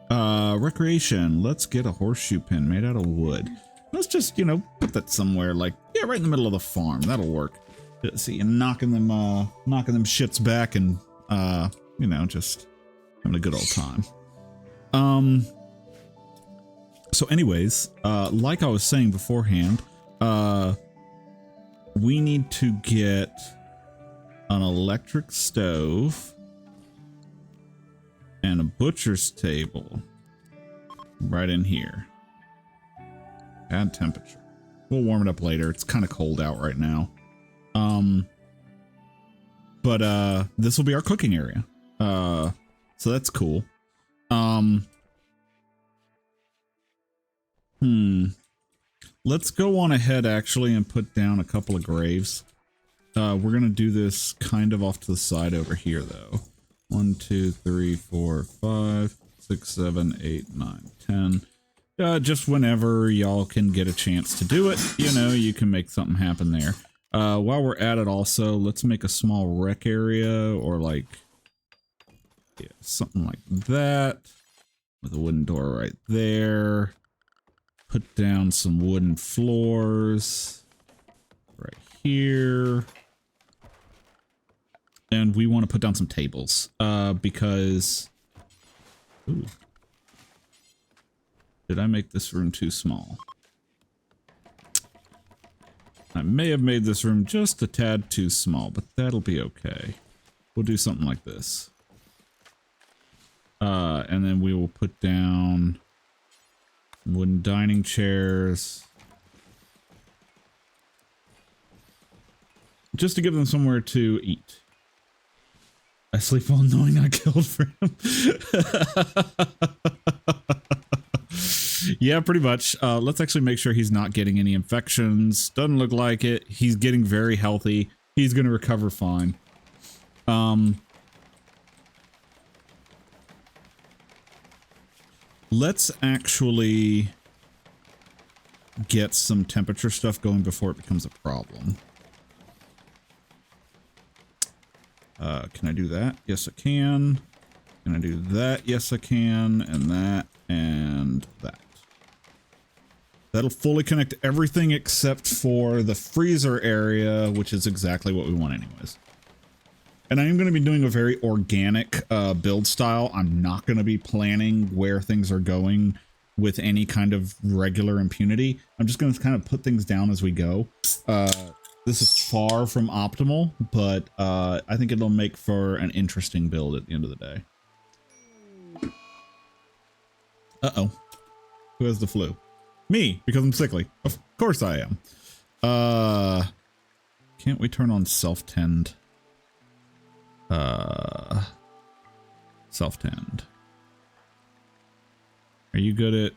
Speaker 1: Recreation. Let's get a horseshoe pin made out of wood. Let's just, you know, put that somewhere, like, yeah, right in the middle of the farm. That'll work. See, and knocking them shits back and, you know, just having a good old time. So anyways, like I was saying beforehand, we need to get an electric stove and a butcher's table right in here. Add temperature. We'll warm it up later. It's kind of cold out right now. But this will be our cooking area. So that's cool. Let's go on ahead actually and put down a couple of graves. We're gonna do this kind of off to the side over here though. 1, 2, 3, 4, 5, 6, 7, 8, 9, 10. Just whenever y'all can get a chance to do it, you know, you can make something happen there. While we're at it also, let's make a small rec area or like, yeah, something like that with a wooden door right there. Put down some wooden floors right here. And we want to put down some tables, because, ooh, did I make this room too small? I may have made this room just a tad too small, but that'll be okay. We'll do something like this. And then we will put down wooden dining chairs. Just to give them somewhere to eat. I sleep while knowing I killed for him. Yeah, pretty much. Let's actually make sure he's not getting any infections. Doesn't look like it. He's getting very healthy. He's going to recover fine. Let's actually get some temperature stuff going before it becomes a problem. Can I do that? Yes, I can. Can I do that? Yes, I can. And that and that. That'll fully connect everything except for the freezer area, which is exactly what we want anyways. And I am going to be doing a very organic build style. I'm not going to be planning where things are going with any kind of regular impunity. I'm just going to kind of put things down as we go. This is far from optimal, but I think it'll make for an interesting build at the end of the day. Uh-oh. Who has the flu? Me, because I'm sickly. Of course I am. Can't we turn on self-tend? Self-tend. Are you good at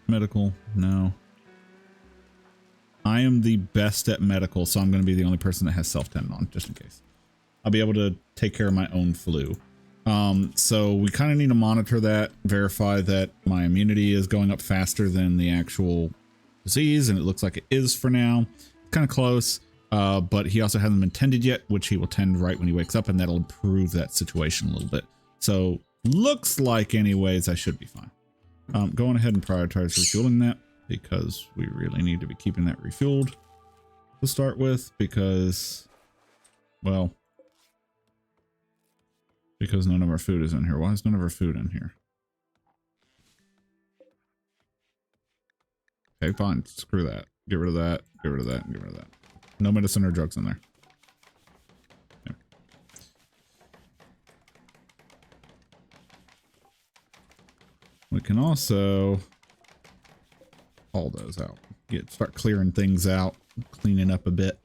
Speaker 1: medical? No. I am the best at medical, so I'm going to be the only person that has self-tend on, just in case. I'll be able to take care of my own flu. So we kind of need to monitor that, verify that my immunity is going up faster than the actual disease, and it looks like it is for now. Kind of close, but he also hasn't been tended yet, which he will tend right when he wakes up, and that'll improve that situation a little bit. So looks like anyways I should be fine. Going ahead and prioritize refueling that, because we really need to be keeping that refueled to start with, because, well, because none of our food is in here. Why is none of our food in here? Okay, fine. Screw that. Get rid of that. Get rid of that. Get rid of that. No medicine or drugs in there. Okay. We can also haul those out. Start clearing things out, cleaning up a bit.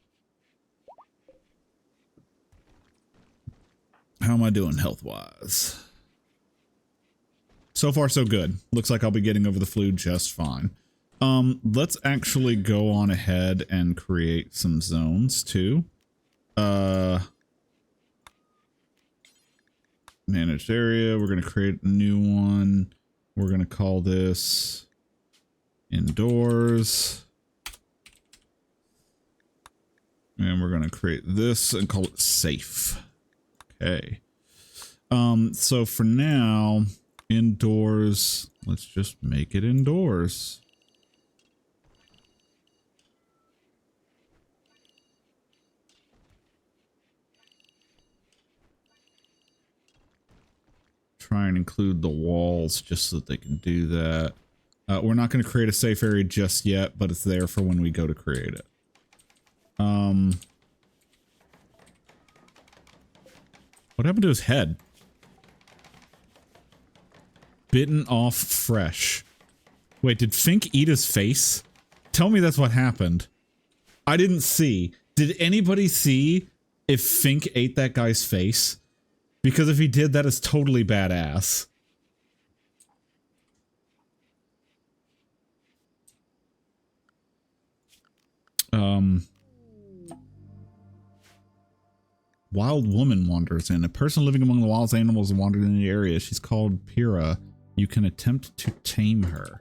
Speaker 1: How am I doing health-wise? So far, so good. Looks like I'll be getting over the flu just fine. Let's actually go on ahead and create some zones too. Managed area. We're going to create a new one. We're going to call this indoors. And we're going to create this and call it safe. Okay. So for now, indoors, let's just make it indoors. Try and include the walls just so that they can do that. We're not going to create a safe area just yet, but it's there for when we go to create it. What happened to his head? Bitten off fresh. Wait, did Fink eat his face? Tell me that's what happened. I didn't see. Did anybody see if Fink ate that guy's face? Because if he did, that is totally badass. Wild woman wanders in. A person living among the wild animals wandered in the area. She's called Pyrrha. You can attempt to tame her.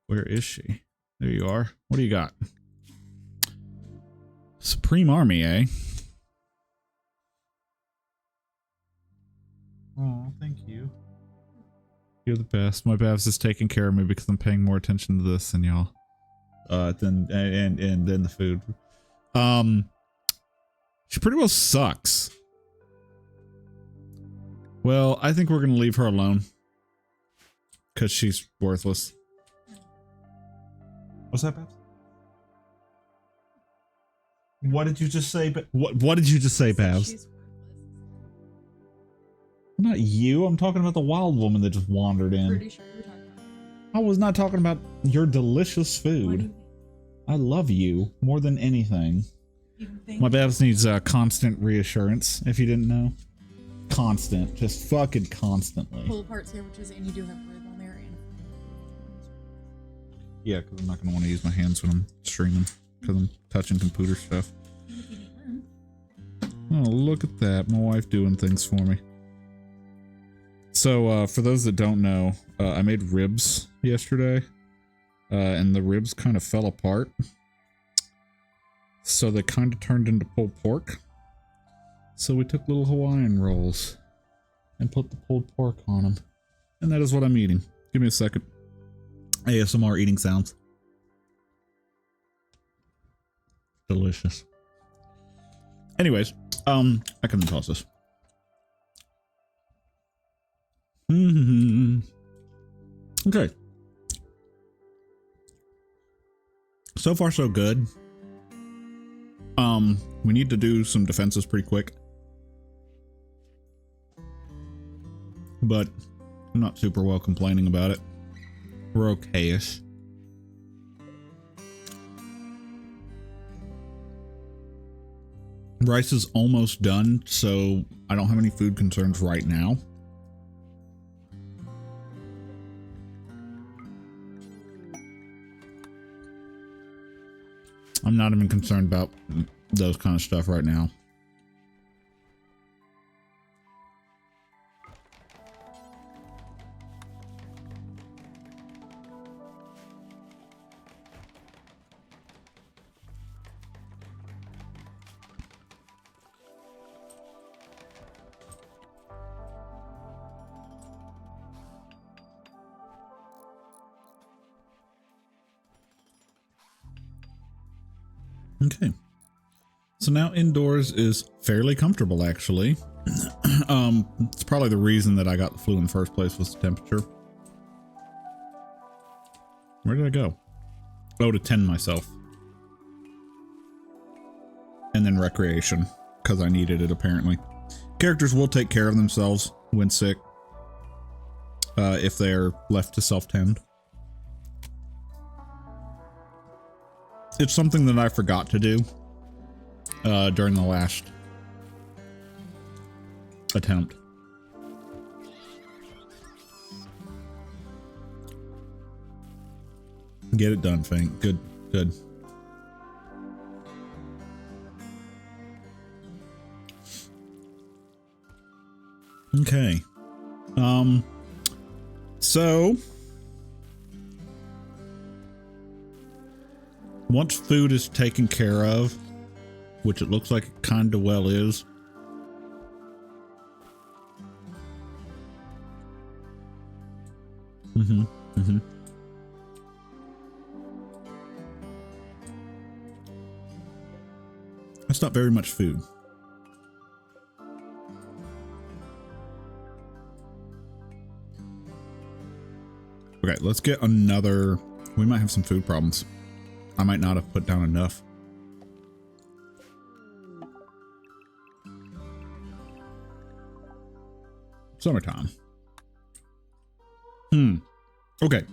Speaker 1: Where is she? There you are. What do you got? Supreme Army, eh? Oh, thank you. You're the best. My Babs is taking care of me because I'm paying more attention to this than y'all. Then the food. She pretty well sucks. Well, I think we're gonna leave her alone. Because she's worthless. What's that, Babs? What did you just say? What did you just say, Babs? Not you. I'm talking about the wild woman that just wandered in.
Speaker 2: Pretty sure you're talking about.
Speaker 1: I was not talking about your delicious food. I love you more than anything. My Babs needs constant reassurance, if you didn't know. Constant. Just fucking constantly.
Speaker 2: Pull apart sandwiches, and you do have bread on there. And
Speaker 1: yeah, because I'm not going to want to use my hands when I'm streaming. Because I'm touching computer stuff. Oh, look at that. My wife doing things for me. So, for those that don't know, I made ribs yesterday. And the ribs kind of fell apart. So they kind of turned into pulled pork. So we took little Hawaiian rolls and put the pulled pork on them. And that is what I'm eating. Give me a second. ASMR eating sounds. Delicious. Anyways, I can toss this. Okay. So far, so good. We need to do some defenses pretty quick. But I'm not super well complaining about it. We're okay-ish. Rice is almost done, so I don't have any food concerns right now. I'm not even concerned about those kind of stuff right now. Okay. So now indoors is fairly comfortable, actually. It's probably the reason that I got the flu in the first place was the temperature. Where did I go? Oh, to tend myself. And then recreation, because I needed it, apparently. Characters will take care of themselves when sick, if they're left to self-tend. It's something that I forgot to do during the last attempt. Get it done, Fink. Good, good. Okay. So once food is taken care of, which it looks like it kind of well is, that's not very much food. Okay, let's get another. We might have some food problems. I might not have put down enough. Summertime. Okay.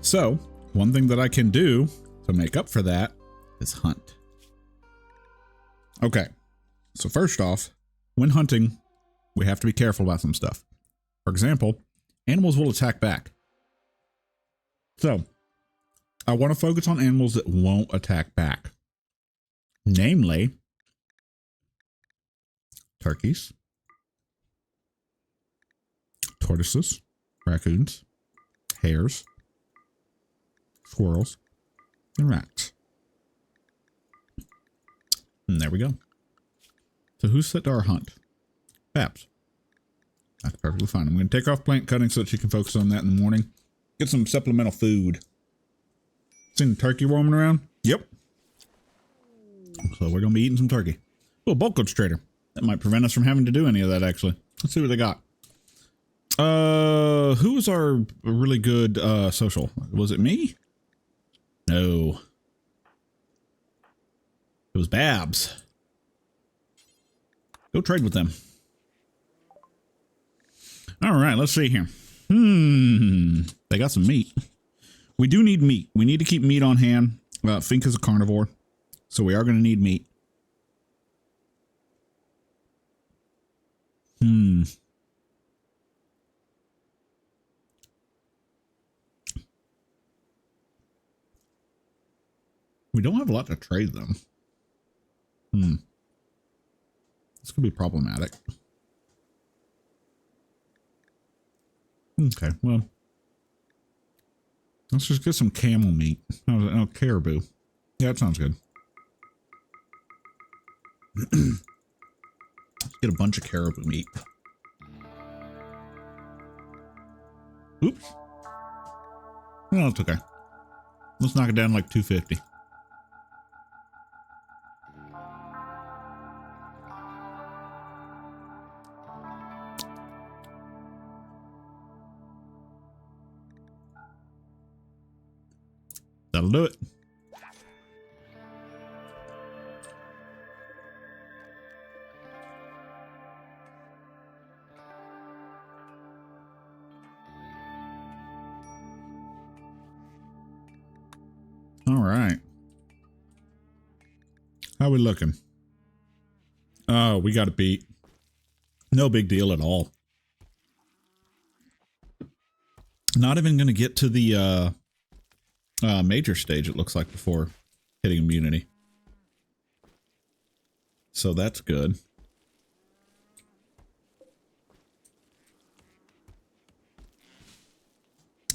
Speaker 1: So, one thing that I can do to make up for that is hunt. Okay. So first off, when hunting, we have to be careful about some stuff. For example, animals will attack back. So, I want to focus on animals that won't attack back. Namely, turkeys, tortoises, raccoons, hares, squirrels, and rats. And there we go. So who set our hunt? Babs. That's perfectly fine. I'm going to take off plant cutting so that she can focus on that in the morning. Get some supplemental food. Seen the turkey roaming around? Yep. So we're going to be eating some turkey. Oh, bulk goods trader. That might prevent us from having to do any of that, actually. Let's see what they got. Who was our really good social? Was it me? No. It was Babs. Go trade with them. All right, let's see here. They got some meat. We do need meat. We need to keep meat on hand. Fink is a carnivore, so we are going to need meat. We don't have a lot to trade them. This could be problematic. Okay, well, let's just get some camel meat. No, caribou. Yeah, that sounds good. Let's get a bunch of caribou meat. Oops. No, it's okay. Let's knock it down to like 250. That'll do it. All right. How we looking? Oh, we got a beat. No big deal at all. Not even going to get to the major stage, it looks like, before hitting immunity. So that's good.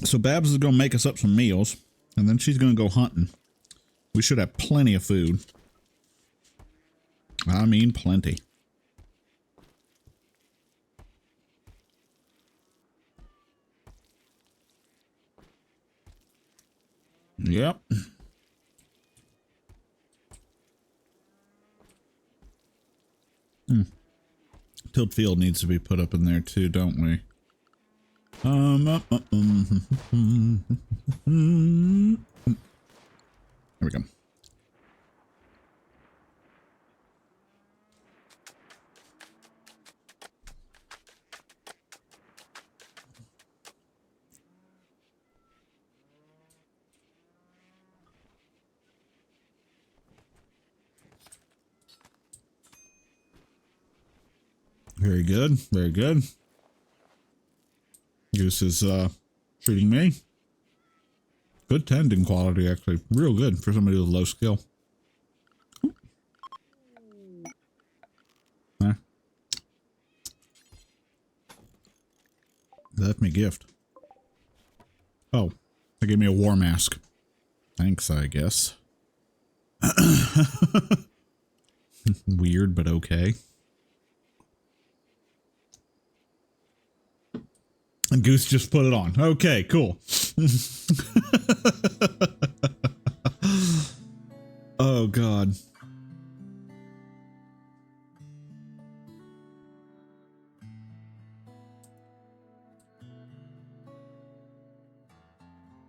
Speaker 1: So Babs is going to make us up some meals, and then she's going to go hunting. We should have plenty of food. I mean, plenty. Yep. Tilled field needs to be put up in there too, don't we? There we go. Very good. Very good. Goose is treating me. Good tending quality, actually. Real good for somebody with low skill. Huh? Left me a gift. Oh, they gave me a war mask. Thanks, I guess. Weird, but okay. And Goose just put it on. Okay, cool. Oh, God.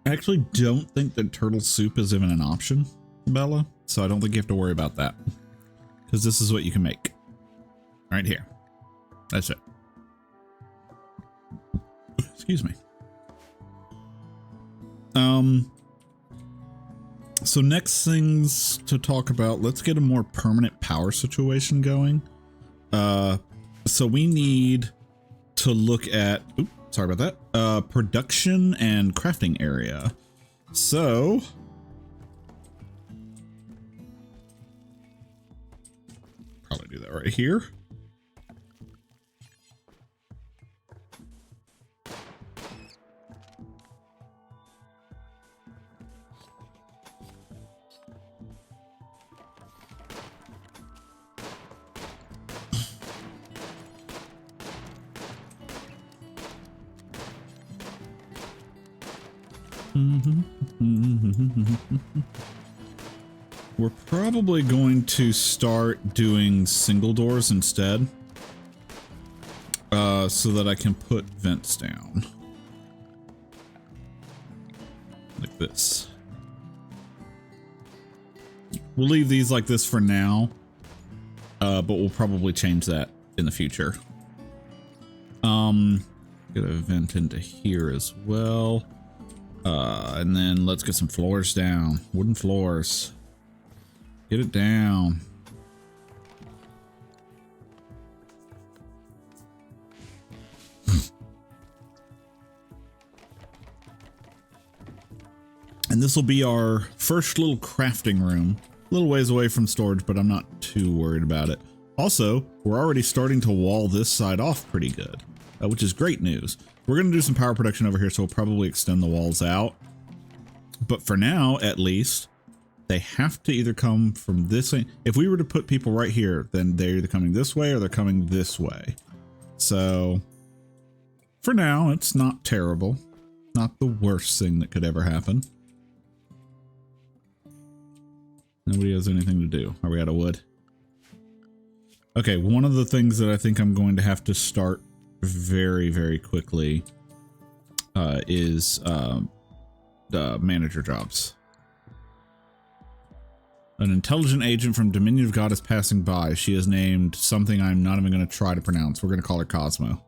Speaker 1: I actually don't think that turtle soup is even an option, Bella. So I don't think you have to worry about that. Because this is what you can make. Right here. That's it. Excuse me. So next things to talk about, let's get a more permanent power situation going. So we need to look at, oops, sorry about that, production and crafting area. So probably do that right here. We're probably going to start doing single doors instead, so that I can put vents down like this. We'll leave these like this for now, but we'll probably change that in the future. Get a vent into here as well. And then let's get some floors down. Wooden floors. Get it down. And this will be our first little crafting room. A little ways away from storage, but I'm not too worried about it. Also, we're already starting to wall this side off pretty good, which is great news. We're going to do some power production over here, so we'll probably extend the walls out. But for now, at least, they have to either come from this way. If we were to put people right here, then they're either coming this way or they're coming this way. So for now, it's not terrible. Not the worst thing that could ever happen. Nobody has anything to do. Are we out of wood? Okay, one of the things that I think I'm going to have to start very, very quickly is the manager jobs. An intelligent agent from Dominion of God is passing by. She is named something I'm not even going to try to pronounce. We're going to call her Cosmo.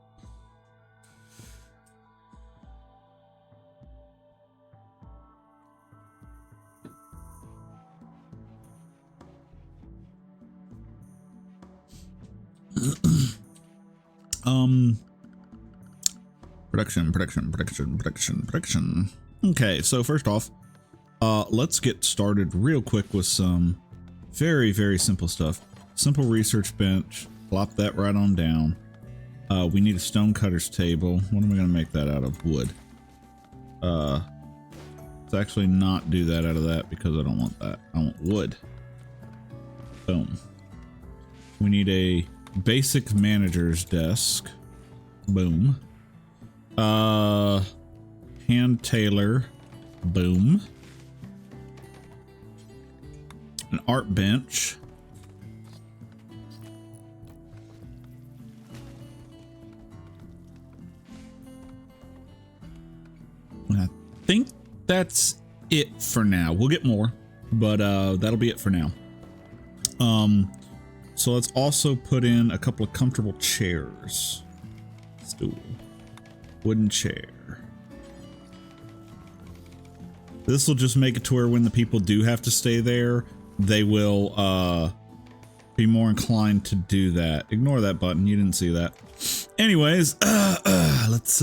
Speaker 1: Production. Okay, so first off, let's get started real quick with some very, very simple stuff. simple research bench. Plop that right on down. We need a stone cutter's table. What am I going to make that out of? Wood. Let's actually not do that out of that because I don't want that. I want wood. Boom. We need a basic manager's desk. Boom. Hand tailor. Boom. An art bench. And I think that's it for now. We'll get more, but that'll be it for now. So let's also put in a couple of comfortable chairs. Stool. Wooden chair. This will just make it to where when the people do have to stay there, they will be more inclined to do that. Ignore that button. You didn't see that. Anyways, let's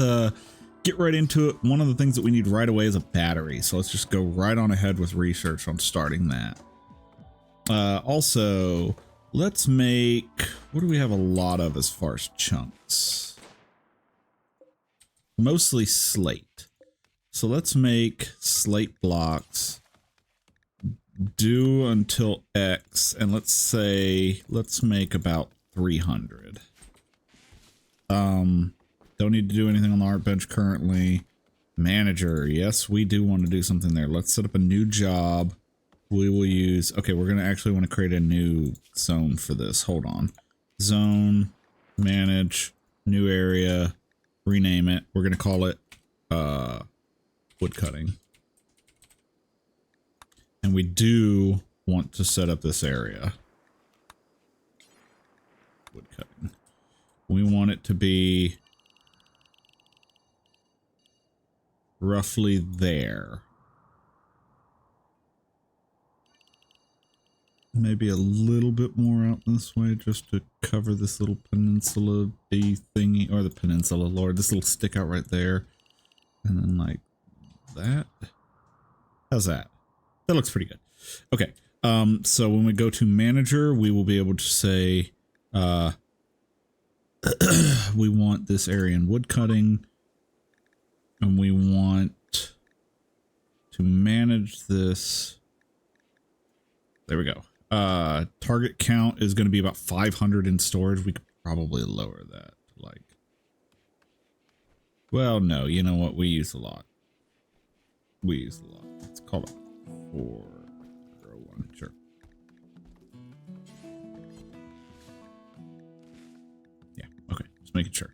Speaker 1: get right into it. One of the things that we need right away is a battery. So let's just go right on ahead with research on starting that. Also, let's make, what do we have a lot of as far as chunks? Mostly slate. So let's make slate blocks. Do until X, and let's say, let's make about 300. Don't need to do anything on the art bench currently. Manager, yes, we do want to do something there. Let's set up a new job. We will use, okay, we're going to actually want to create a new zone for this. Hold on. Zone, manage, new area, rename it. We're going to call it wood cutting. And we do want to set up this area. Wood cutting. We want it to be roughly there. Maybe a little bit more out this way just to cover this little peninsula B thingy, or the peninsula, Lord, this little stick out right there. And then like that. How's that? That looks pretty good. Okay. So when we go to manager, we will be able to say, we want this area in wood cutting, and we want to manage this. There we go. Target count is going to be about 500 in storage. We could probably lower that to like, well, no, you know what? We use a lot. We use a lot. Let's call it 401. Sure. Yeah. Okay. Just making sure.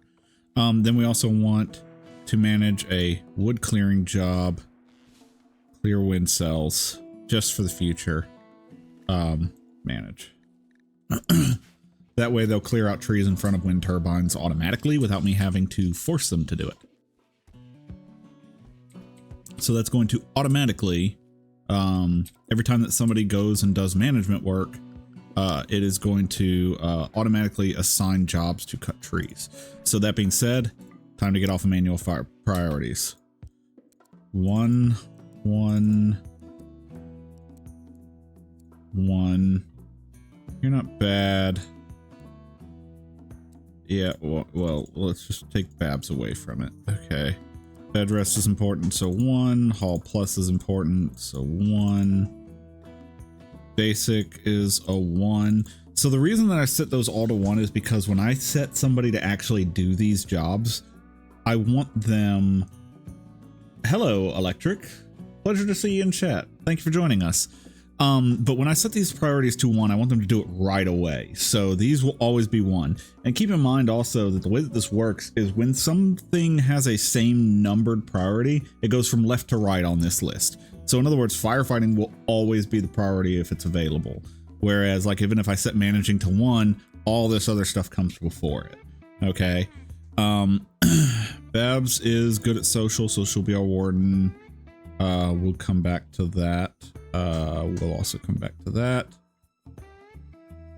Speaker 1: Then we also want to manage a wood clearing job. Clear wind cells just for the future. Manage. That way they'll clear out trees in front of wind turbines automatically without me having to force them to do it. So that's going to automatically, every time that somebody goes and does management work, it is going to automatically assign jobs to cut trees. So that being said, time to get off of manual fire priorities. 1, 1, 1. You're not bad. Yeah, well, let's just take Babs away from it. Okay. Bed rest is important, so 1. Hall plus is important, so 1. Basic is a 1. So the reason that I set those all to 1 is because when I set somebody to actually do these jobs, I want them... Hello, Electric. Pleasure to see you in chat. Thank you for joining us. But when I set these priorities to 1, I want them to do it right away. So these will always be 1. And keep in mind also that the way that this works is when something has a same numbered priority, it goes from left to right on this list. So in other words, firefighting will always be the priority if it's available. Whereas like even if I set managing to 1, all this other stuff comes before it. Okay. Babs is good at social, so she'll be our warden. We'll come back to that. We'll also come back to that.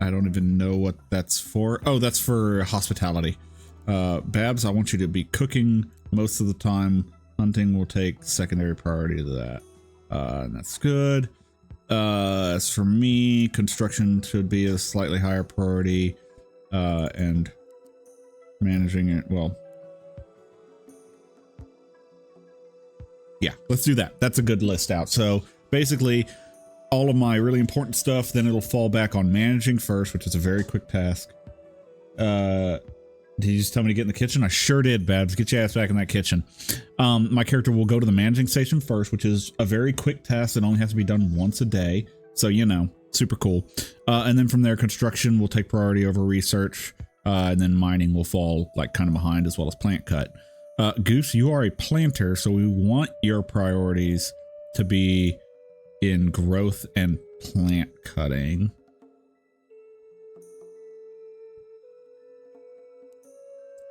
Speaker 1: I don't even know what that's for. Oh, that's for hospitality. Babs, I want you to be cooking most of the time. Hunting will take secondary priority to that. And that's good. As for me, construction should be a slightly higher priority, and managing it, well, yeah, let's do that. That's a good list out. So basically all of my really important stuff, then it'll fall back on managing first, which is a very quick task. Did you just tell me to get in the kitchen? I sure did, Babs. Get your ass back in that kitchen. My character will go to the managing station first, which is a very quick task that only has to be done once a day. So, you know, super cool. And then from there, construction will take priority over research. And then mining will fall like kind of behind, as well as plant cut. Goose, you are a planter, so we want your priorities to be in growth and plant cutting.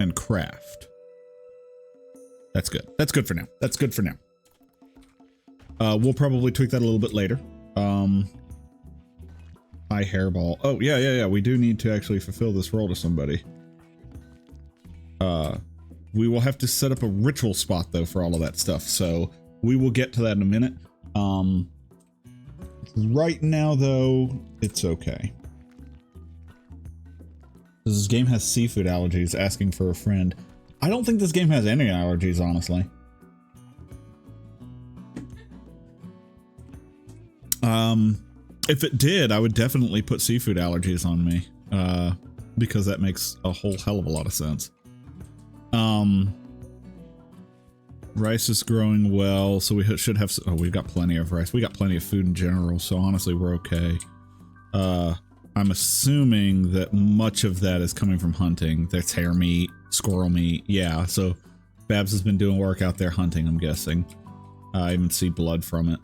Speaker 1: And craft. That's good. That's good for now. That's good for now. We'll probably tweak that a little bit later. High hairball. Oh, yeah. We do need to actually fulfill this role to somebody. We will have to set up a ritual spot, though, for all of that stuff. So we will get to that in a minute. Right now, though, it's okay. This game has seafood allergies, asking for a friend. I don't think this game has any allergies, honestly. If it did, I would definitely put seafood allergies on me, because that makes a whole hell of a lot of sense. Rice is growing well, so we should have, oh, we've got plenty of rice. We got plenty of food in general, so honestly, we're okay. I'm assuming that much of that is coming from hunting. That's hare meat, squirrel meat. Yeah, so Babs has been doing work out there hunting, I'm guessing. I even see blood from it.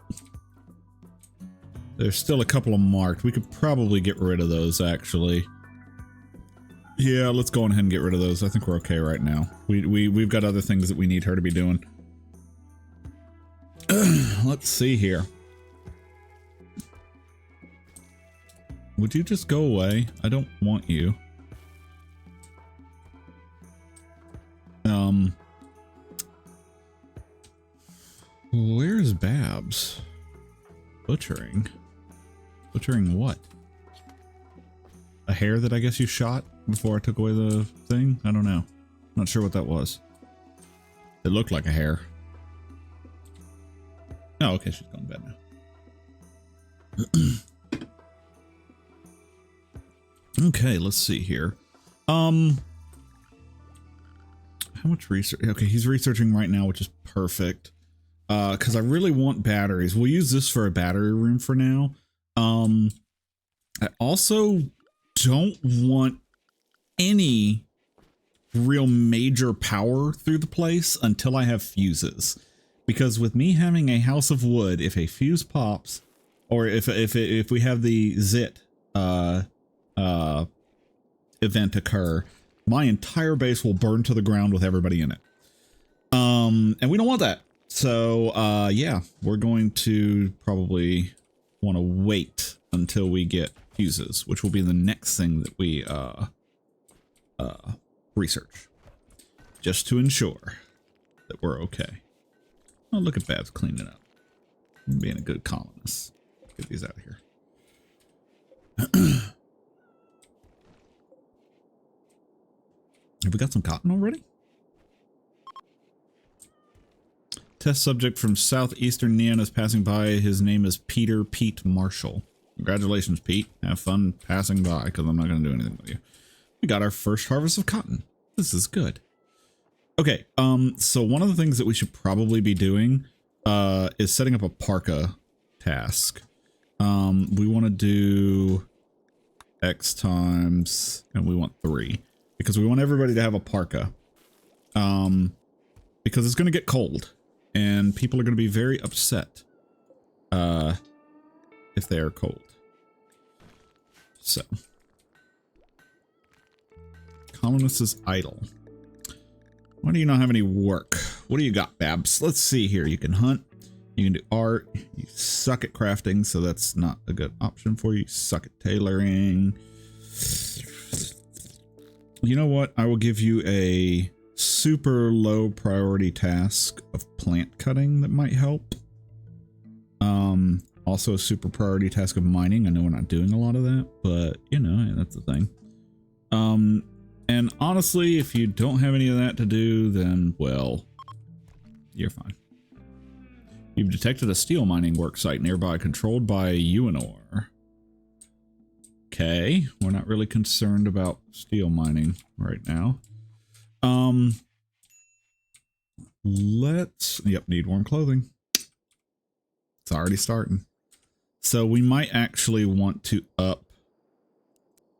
Speaker 1: There's still a couple of marked. We could probably get rid of those, actually. Yeah, let's go on ahead and get rid of those. I think we're okay right now. We've got other things that we need her to be doing. Let's see here. Would you just go away? I don't want you. Where's Babs? Butchering? Butchering what? A hare that I guess you shot before I took away the thing? I don't know. Not sure what that was. It looked like a hare. Oh, okay, she's going to bed now. Okay, let's see here. How much research? Okay, he's researching right now, which is perfect. Because I really want batteries. We'll use this for a battery room for now. I also don't want any real major power through the place until I have fuses. Because with me having a house of wood, if a fuse pops, or if we have the zit event occur, my entire base will burn to the ground with everybody in it. And we don't want that. So yeah, we're going to probably want to wait until we get fuses, which will be the next thing that we research, just to ensure that we're okay. Oh, look at Babs cleaning up, being a good colonist. Get these out of here. Have we got some cotton already? Test subject from southeastern Neon is passing by. His name is Pete Marshall. Congratulations, Pete. Have fun passing by, because I'm not going to do anything with you. We got our first harvest of cotton. This is good. Okay, so one of the things that we should probably be doing is setting up a parka task. We want to do X times, and we want 3. Because we want everybody to have a parka. Because it's going to get cold. And people are going to be very upset if they are cold. So. Colonist is idle. Why do you not have any work? What do you got, Babs? Let's see here. You can hunt. You can do art. You suck at crafting, so that's not a good option for you. You suck at tailoring. You know what? I will give you a super low priority task of plant cutting that might help. Also a super priority task of mining. I know we're not doing a lot of that, but you know, that's the thing. And honestly, if you don't have any of that to do, then, well, you're fine. You've detected a steel mining work site nearby controlled by Uinor. Okay, we're not really concerned about steel mining right now. Need warm clothing. It's already starting. So we might actually want to up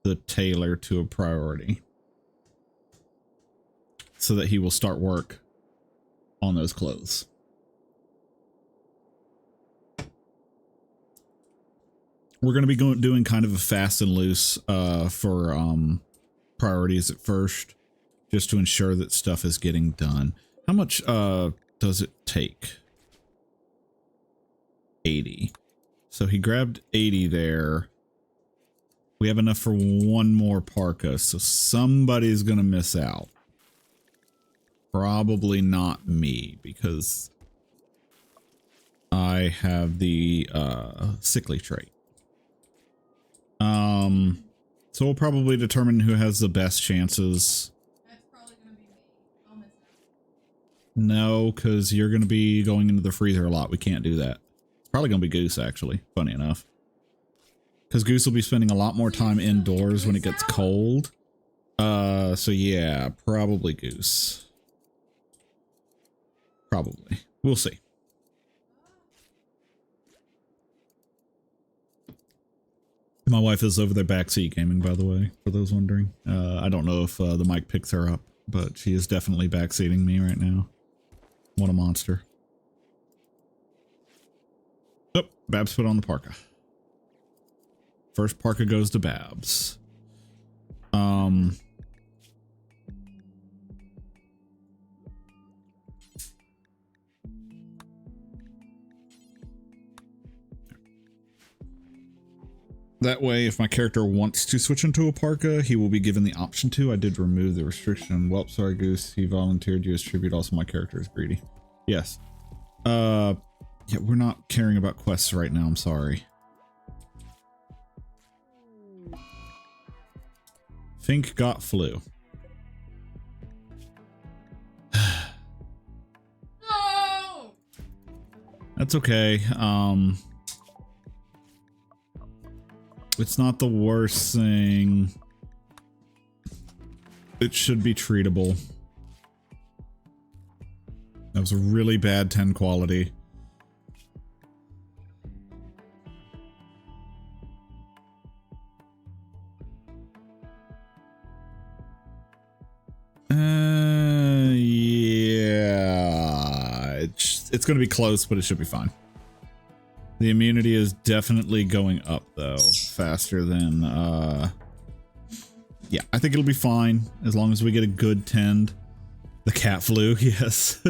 Speaker 1: the tailor to a priority so that he will start work on those clothes. We're going to be doing kind of a fast and loose for priorities at first, just to ensure that stuff is getting done. How much does it take? 80. So he grabbed 80 there. We have enough for one more parka, so somebody's going to miss out. Probably not me, because I have the sickly trait. So we'll probably determine who has the best chances.
Speaker 2: That's probably going to be me. I'll miss out.
Speaker 1: No, because you're going to be going into the freezer a lot. We can't do that. It's probably going to be Goose, actually. Funny enough. Because Goose will be spending a lot more time indoors when it gets cold. So yeah, probably Goose. Probably. We'll see. My wife is over there backseat gaming, by the way, for those wondering. I don't know if the mic picks her up, but she is definitely backseating me right now. What a monster. Oh, Babs put on the parka. First parka goes to Babs. That way, if my character wants to switch into a parka, he will be given the option to. I did remove the restriction. Well, sorry, Goose. He volunteered you as tribute. Also, my character is greedy. Yes. Yeah, we're not caring about quests right now. I'm sorry. Fink got flu.
Speaker 2: No!
Speaker 1: That's okay. It's not the worst thing. It should be treatable. That was a really bad 10 quality. Yeah. It's going to be close, but it should be fine. The immunity is definitely going up, though, faster than, yeah, I think it'll be fine, as long as we get a good tend. The cat flu, yes.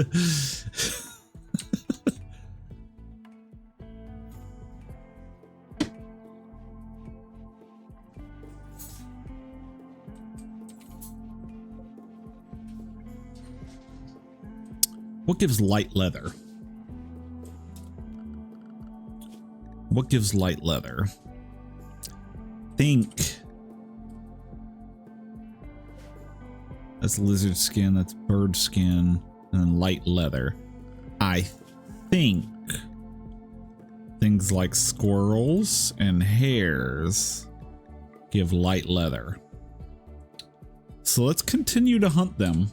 Speaker 1: What gives light leather? What gives light leather? Think. That's lizard skin, that's bird skin, and then light leather. I think things like squirrels and hares give light leather. So let's continue to hunt them,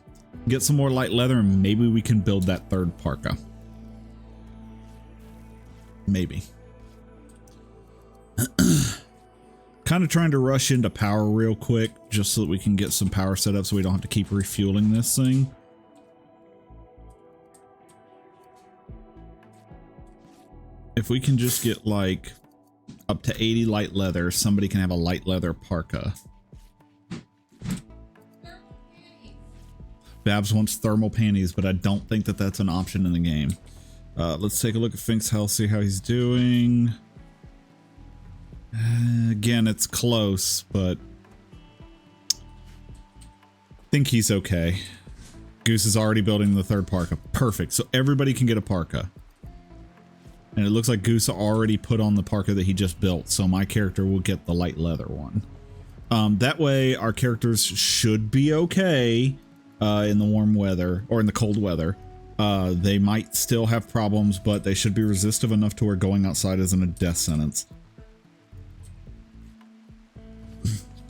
Speaker 1: get some more light leather, and maybe we can build that third parka. Maybe. Kind of trying to rush into power real quick just so that we can get some power set up so we don't have to keep refueling this thing. If we can just get like up to 80 light leather, somebody can have a light leather parka. Babs wants thermal panties, but I don't think that that's an option in the game. Let's take a look at Fink's health, see how he's doing. Again, it's close, but I think he's okay. Goose is already building the third parka. Perfect. So everybody can get a parka. And it looks like Goose already put on the parka that he just built, so my character will get the light leather one. That way our characters should be okay in the warm weather, or in the cold weather. They might still have problems, but they should be resistive enough to where going outside isn't a death sentence.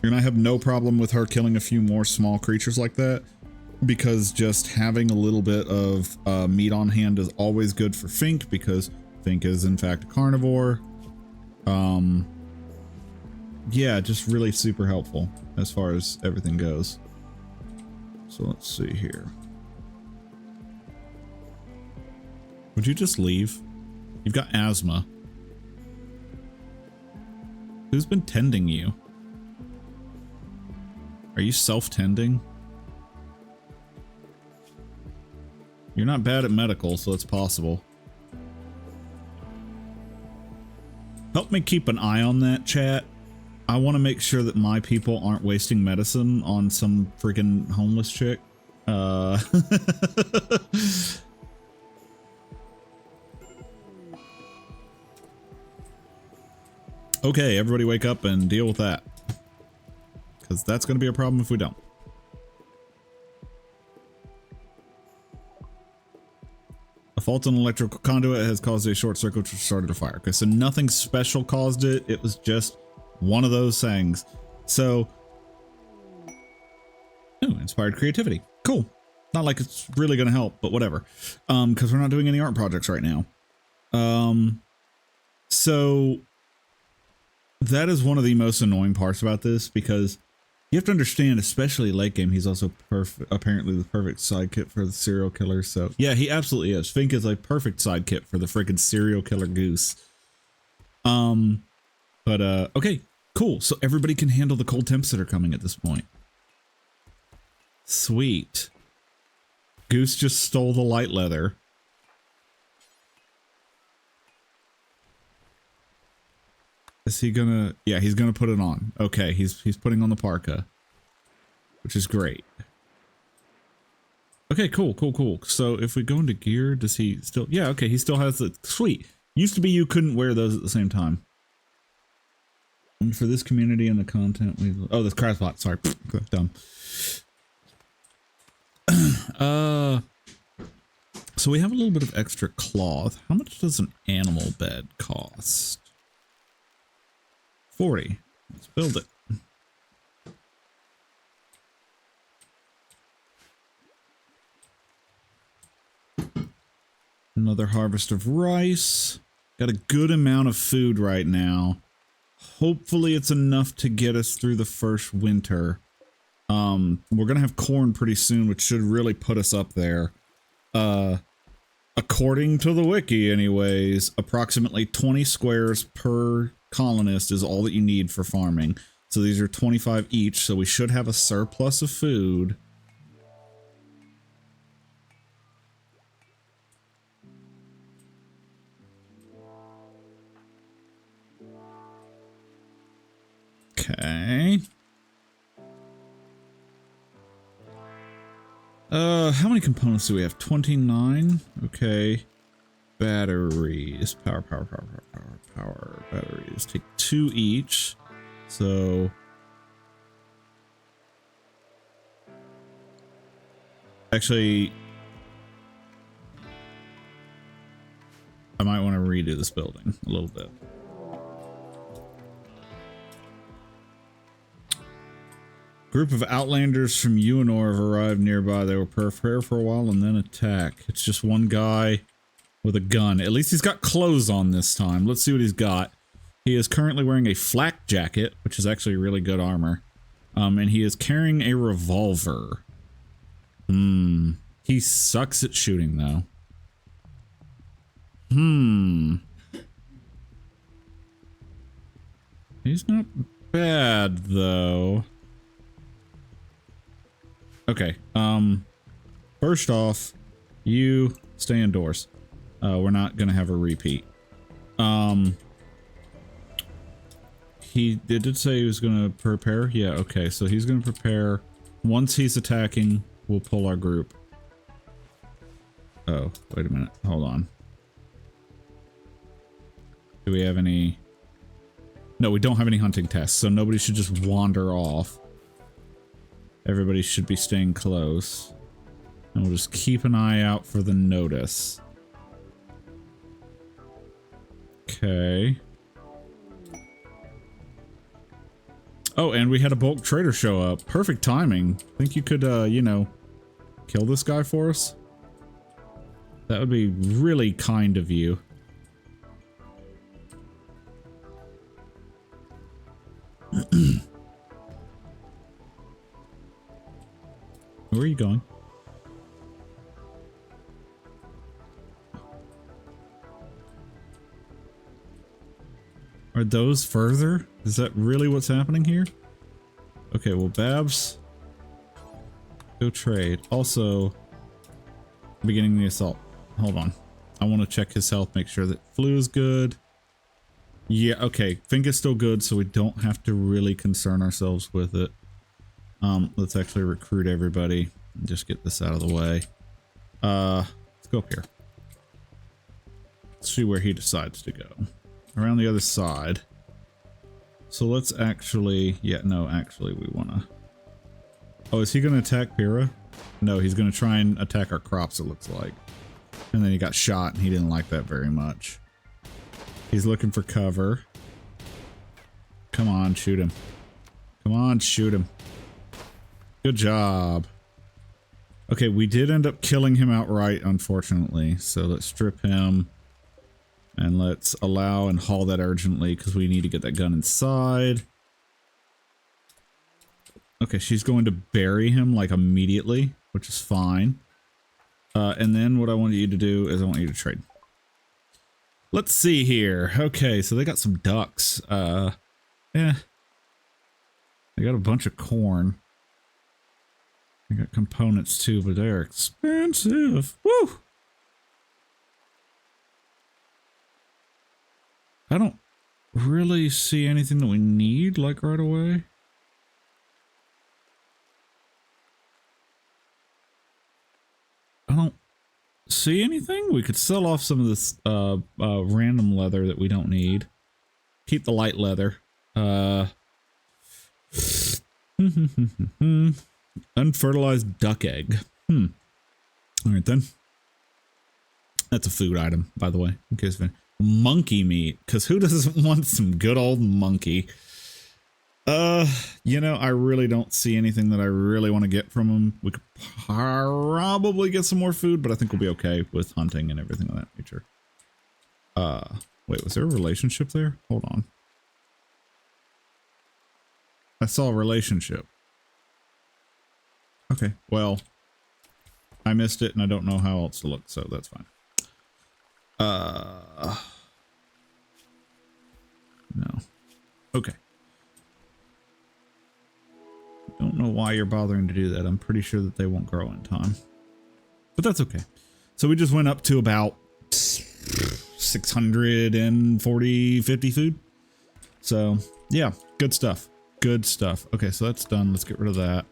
Speaker 1: And I have no problem with her killing a few more small creatures like that, because just having a little bit of meat on hand is always good for Fink, because Fink is in fact a carnivore. Yeah, just really super helpful as far as everything goes. So let's see here. Would you just leave? You've got asthma. Who's been tending you? Are you self-tending? You're not bad at medical, so it's possible. Help me keep an eye on that, chat. I want to make sure that my people aren't wasting medicine on some freaking homeless chick. Okay, everybody wake up and deal with that. Because that's going to be a problem if we don't. A fault in an electrical conduit has caused a short circuit which started a fire. Okay, so nothing special caused it. It was just one of those things. So, ooh, inspired creativity. Cool. Not like it's really going to help, but whatever. Because we're not doing any art projects right now. So that is one of the most annoying parts about this, because you have to understand, especially late game, he's also apparently the perfect sidekick for the serial killer. So yeah, he absolutely is. Fink is a perfect sidekick for the freaking serial killer Goose. Okay, cool. So everybody can handle the cold temps that are coming at this point. Sweet. Goose just stole the light leather. Is he gonna? Yeah, he's gonna put it on. Okay, he's putting on the parka, which is great. Okay, cool. So if we go into gear, does he still? Yeah, okay, he still has the sweet. Used to be you couldn't wear those at the same time. And for this community and the content we this crabspot. Sorry, dumb. So we have a little bit of extra cloth. How much does an animal bed cost? 40. Let's build it. Another harvest of rice. Got a good amount of food right now. Hopefully it's enough to get us through the first winter. We're gonna have corn pretty soon, which should really put us up there. According to the wiki anyways, approximately 20 squares per colonist is all that you need for farming. So these are 25 each, so we should have a surplus of food. Okay. How many components do we have? 29? Okay. Batteries. Power. Batteries. Take 2 each. So actually, I might want to redo this building a little bit. Group of outlanders from Uinor have arrived nearby. They will prepare for a while and then attack. It's just one guy with a gun. At least he's got clothes on this time. Let's see what he's got. He is currently wearing a flak jacket, which is actually really good armor. And he is carrying a revolver. He sucks at shooting, though. He's not bad, though. Okay, first off, you stay indoors. We're not gonna have a repeat. He did say he was gonna prepare. Yeah, okay, so he's gonna prepare. Once he's attacking, we'll pull our group. Oh, wait a minute, hold on. Do we have any? No, we don't have any hunting tests, so nobody should just wander off. Everybody should be staying close. And we'll just keep an eye out for the notice. Okay. Oh, and we had a bulk trader show up. Perfect timing. Think you could, you know, kill this guy for us? That would be really kind of you. Where are you going? Are those further? Is that really what's happening here? Okay, well, Babs, go trade. Also, beginning the assault. Hold on. I want to check his health, make sure that flu is good. Yeah, okay. Fink is still good, so we don't have to really concern ourselves with it. Let's actually recruit everybody and just get this out of the way. Let's go up here. Let's see where he decides to go. Around the other side. So let's actually, yeah, no, actually we want to. Oh, is he going to attack Pyrrha? No, he's going to try and attack our crops, it looks like. And then he got shot and he didn't like that very much. He's looking for cover. Come on, shoot him. Come on, shoot him. Good job. Okay, we did end up killing him outright, unfortunately. So let's strip him. And let's allow and haul that urgently because we need to get that gun inside. Okay, she's going to bury him like immediately, which is fine. And then what I want you to do is I want you to trade. Let's see here. Okay, so they got some ducks. Yeah. They got a bunch of corn. They got components too, but they're expensive. Woo! I don't really see anything that we need, like, right away. I don't see anything. We could sell off some of this random leather that we don't need. Keep the light leather. Unfertilized duck egg. All right then. That's a food item, by the way, in case of monkey meat, because who doesn't want some good old monkey? You know, I really don't see anything that I really want to get from him. We could probably get some more food, but I think we'll be okay with hunting and everything of that nature. Wait, was there a relationship there? Hold on. I saw a relationship. Okay, well, I missed it and I don't know how else to look, so that's fine. No. Okay. Don't know why you're bothering to do that. I'm pretty sure that they won't grow in time. But that's okay. So we just went up to about 640, 50 food. So, yeah, good stuff. Good stuff. Okay, so that's done. Let's get rid of that.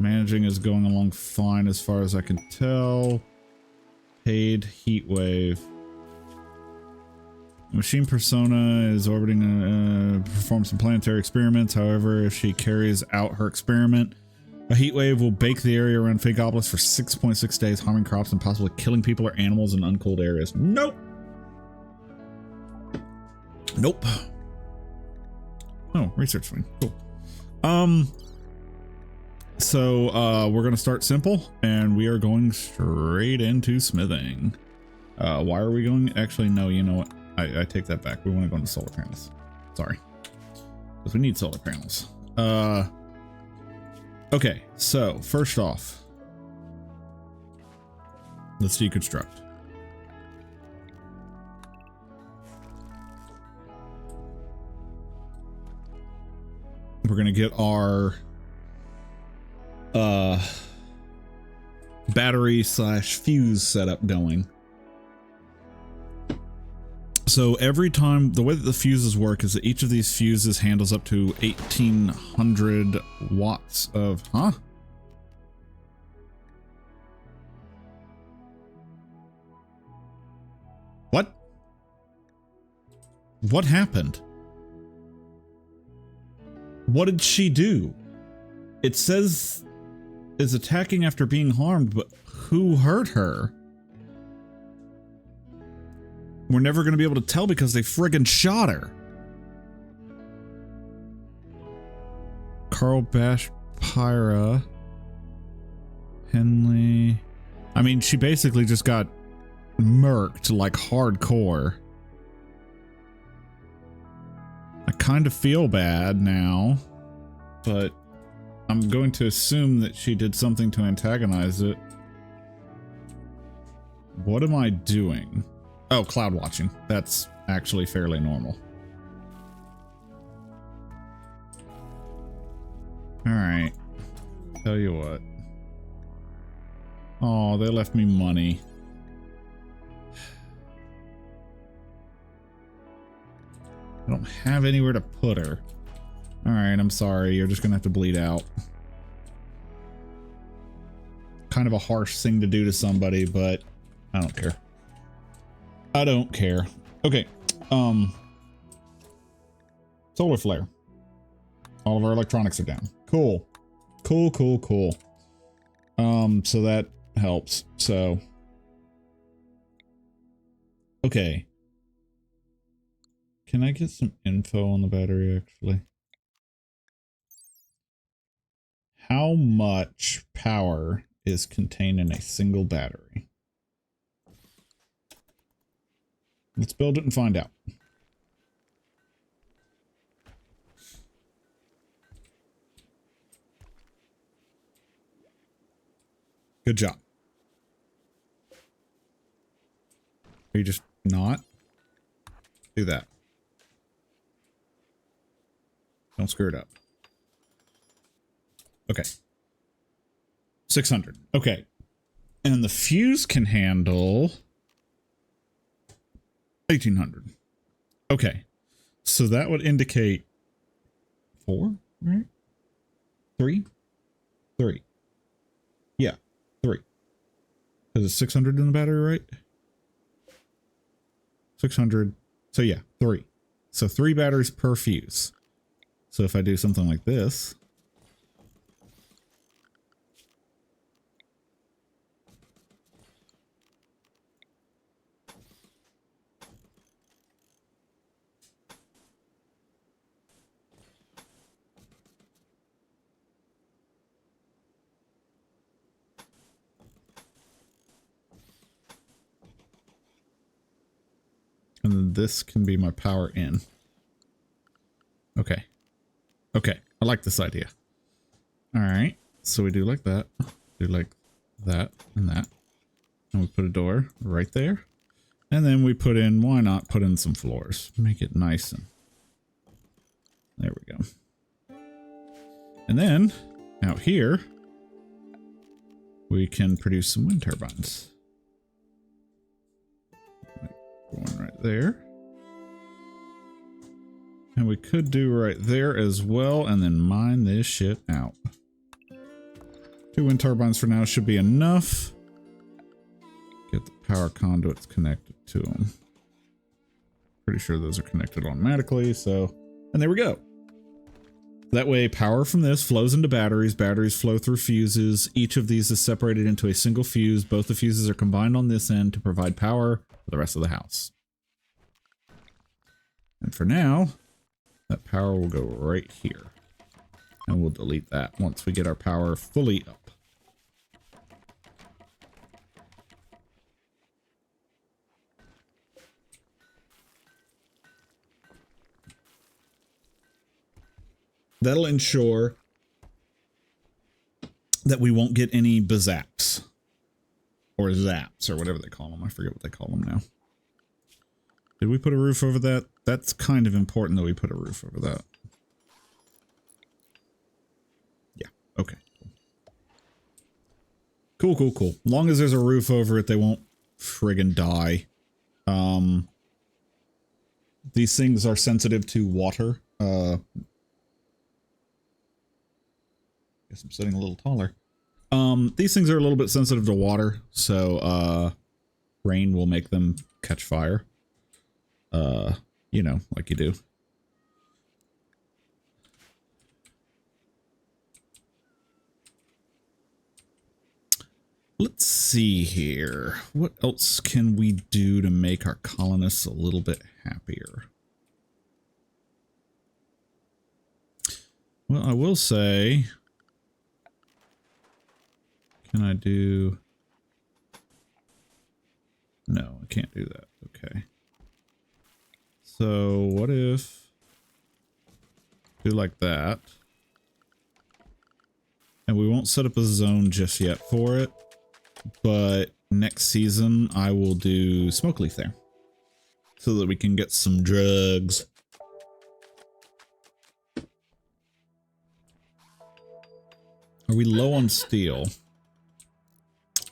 Speaker 1: Managing is going along fine as far as I can tell. Paid heat wave. Machine persona is orbiting perform some planetary experiments. However, if she carries out her experiment, a heat wave will bake the area around Finkopolis for 6.6 days, harming crops and possibly killing people or animals in uncooled areas. Nope. Nope. Oh, research wing. Cool. So we're gonna start simple and we are going straight into smithing. Why are we going? Actually, no, you know what? I take that back. We want to go into solar panels. Sorry. Because we need solar panels. Okay, so first off, let's deconstruct. We're gonna get our battery / fuse setup going. So every time, the way that the fuses work is that each of these fuses handles up to 1800 watts of, What? What happened? What did she do? It says is attacking after being harmed, but who hurt her? We're never going to be able to tell because they friggin' shot her. Carl Bash Pyra. Henley. I mean, she basically just got murked like hardcore. I kind of feel bad now, but I'm going to assume that she did something to antagonize it. What am I doing? Oh, cloud watching. That's actually fairly normal. Alright. Tell you what. Oh, they left me money. I don't have anywhere to put her. Alright, I'm sorry. You're just gonna have to bleed out. Kind of a harsh thing to do to somebody, but I don't care. I don't care. Okay. Solar flare. All of our electronics are down. Cool. Cool, cool, cool. So that helps. So. Okay. Can I get some info on the battery, actually? How much power is contained in a single battery? Let's build it and find out. Good job. Are you just not? Do that. Don't screw it up. Okay. 600. Okay. And the fuse can handle 1800. Okay. So that would indicate 4, right? 3? 3. Yeah, 3. Because it's 600 in the battery, right? 600. So yeah, 3. So 3 batteries per fuse. So if I do something like this. And then this can be my power in. Okay. Okay. I like this idea. All right. So we do like that. Do like that and that. And we put a door right there. And then we put in, why not put in some floors? Make it nice and there we go. And then out here, we can produce some wind turbines. One right there. And we could do right there as well and then mine this shit out. 2 wind turbines for now should be enough. Get the power conduits connected to them. Pretty sure those are connected automatically, so... And there we go. That way, power from this flows into batteries. Batteries flow through fuses. Each of these is separated into a single fuse. Both the fuses are combined on this end to provide power for the rest of the house. And for now, that power will go right here. And we'll delete that once we get our power fully up. That'll ensure that we won't get any bazaps. Or zaps, or whatever they call them. I forget what they call them now. Did we put a roof over that? That's kind of important that we put a roof over that. Yeah, okay. Cool, cool, cool. Long as there's a roof over it, they won't friggin' die. These things are sensitive to water. Guess I'm sitting a little taller. These things are a little bit sensitive to water, so rain will make them catch fire. You know, like you do. Let's see here. What else can we do to make our colonists a little bit happier? Well, I will say, can I do... No, I can't do that. Okay. So what if do like that? And we won't set up a zone just yet for it, but next season I will do smoke leaf there so that we can get some drugs. Are we low on steel?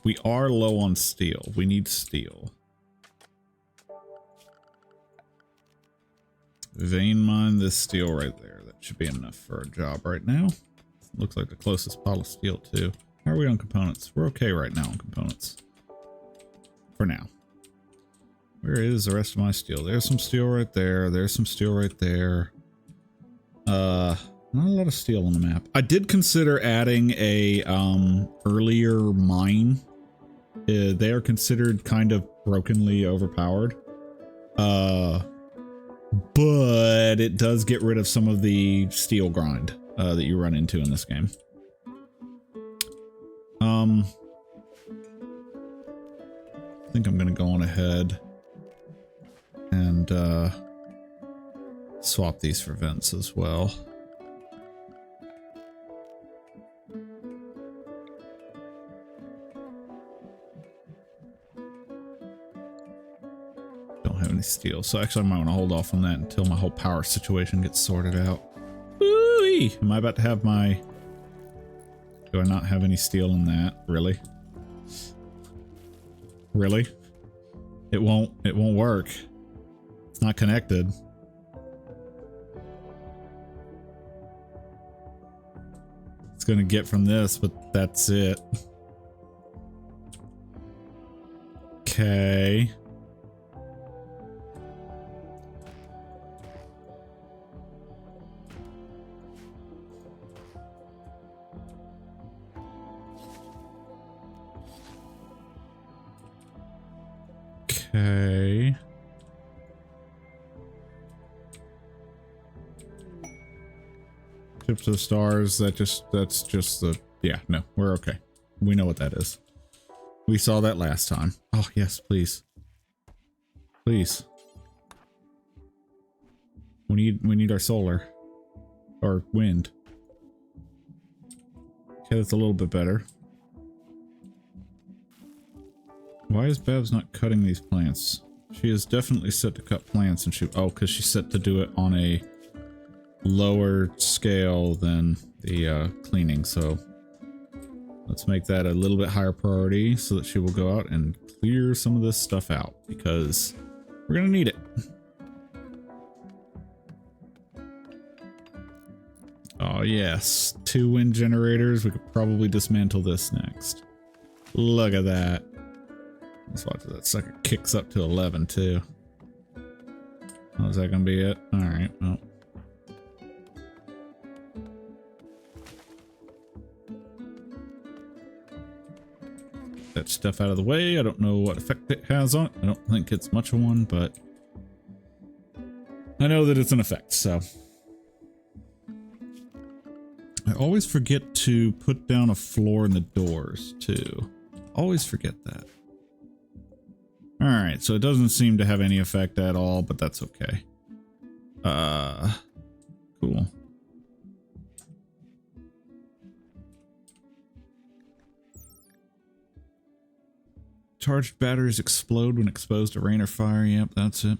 Speaker 1: We are low on steel. We need steel. Vein mine this steel right there. That should be enough for our job right now. Looks like the closest pile of steel too. How are we on components? We're okay right now on components. For now. Where is the rest of my steel? There's some steel right there. There's some steel right there. Not a lot of steel on the map. I did consider adding a earlier mine. They are considered kind of brokenly overpowered. But it does get rid of some of the steel grind that you run into in this game. I think I'm gonna go on ahead and swap these for vents as well. Don't have any steel, so actually I might want to hold off on that until my whole power situation gets sorted out. Ooh-wee! Am I about to have my... Do I not have any steel in that? Really? Really? It won't work. It's not connected. It's gonna get from this, but that's it. Okay. Okay. Tips of the stars, that's just the, yeah, no, we're okay. We know what that is. We saw that last time. Oh, yes, please. Please. We need our solar. Or wind. Okay, that's a little bit better. Why is Babs not cutting these plants? She is definitely set to cut plants and she... Oh, because she's set to do it on a lower scale than the cleaning, so... Let's make that a little bit higher priority so that she will go out and clear some of this stuff out, because we're gonna need it. Oh yes, 2 wind generators. We could probably dismantle this next. Look at that. Let's watch that sucker kicks up to 11 too. Oh, is that gonna be it? Alright, well. That stuff out of the way. I don't know what effect it has on it. I don't think it's much of one, but I know that it's an effect, so. I always forget to put down a floor in the doors too. Always forget that. Alright, so it doesn't seem to have any effect at all, but that's okay. Cool. Charged batteries explode when exposed to rain or fire. Yep, that's it.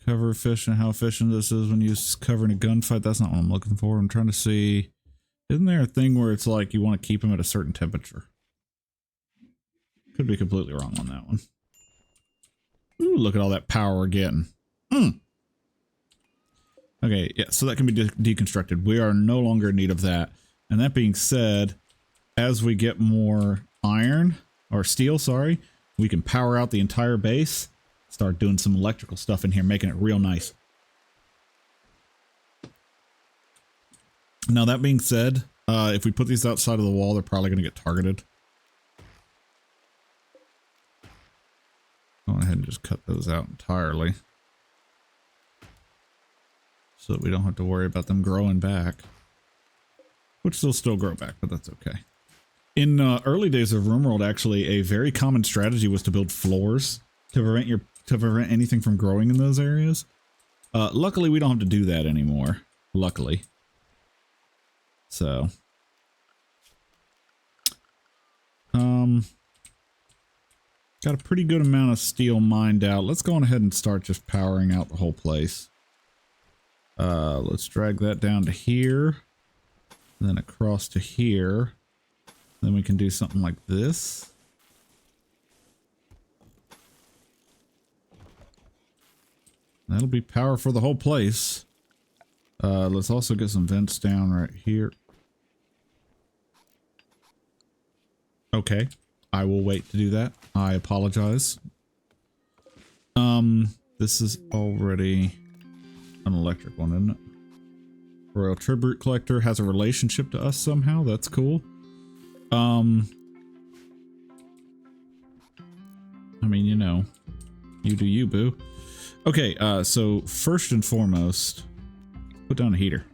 Speaker 1: Cover efficient. How efficient this is when used covering a gunfight. That's not what I'm looking for. I'm trying to see. Isn't there a thing where it's like you want to keep them at a certain temperature? Could be completely wrong on that one. Ooh, look at all that power we're getting. Okay, yeah, so that can be deconstructed. We are no longer in need of that. And that being said, as we get more iron, or steel, sorry, we can power out the entire base. start doing some electrical stuff in here, making it real nice. Now, that being said, if we put these outside of the wall, they're probably going to get targeted. Go ahead and just cut those out entirely, so that we don't have to worry about them growing back. Which they'll still grow back, but that's okay. In early days of Rimworld, actually, a very common strategy was to build floors to prevent anything from growing in those areas. Luckily, we don't have to do that anymore. Luckily. So, got a pretty good amount of steel mined out. Let's go on ahead and start just powering out the whole place. Let's drag that down to here, then across to here. Then we can do something like this. That'll be power for the whole place. Let's also get some vents down right here. Okay, I will wait to do that. I apologize. This is already an electric one, isn't it? Royal Tribute Collector has a relationship to us somehow. That's cool. I mean, you know, you do you, boo. Okay, so first and foremost, put down a heater.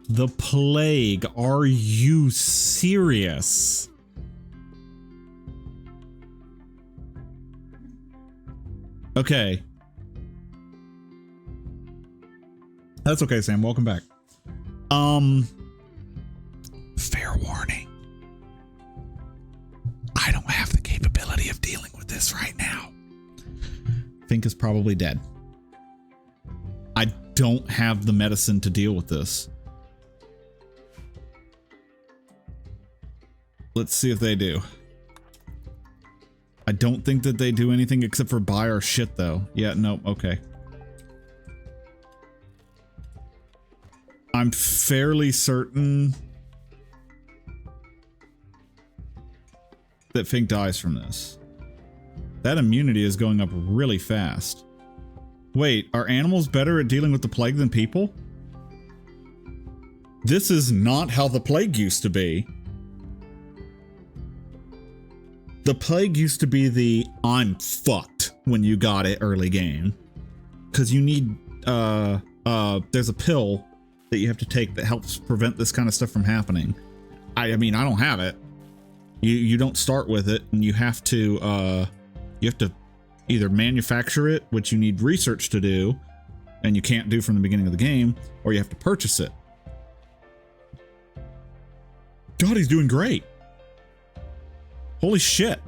Speaker 1: The plague, are you serious? Okay. That's okay, Sam. Welcome back. Fair warning. I don't have the capability of dealing with this right now. Fink is probably dead. I don't have the medicine to deal with this. Let's see if they do. I don't think that they do anything except for buy our shit, though. Yeah, no, okay. I'm fairly certain that Fink dies from this. That immunity is going up really fast. Wait, are animals better at dealing with the plague than people? This is not how the plague used to be. The plague used to be the I'm fucked when you got it early game. Because you need, there's a pill that you have to take that helps prevent this kind of stuff from happening. I mean, I don't have it. You don't start with it, and you have to either manufacture it, which you need research to do, and you can't do from the beginning of the game, or you have to purchase it. God, he's doing great. Holy shit.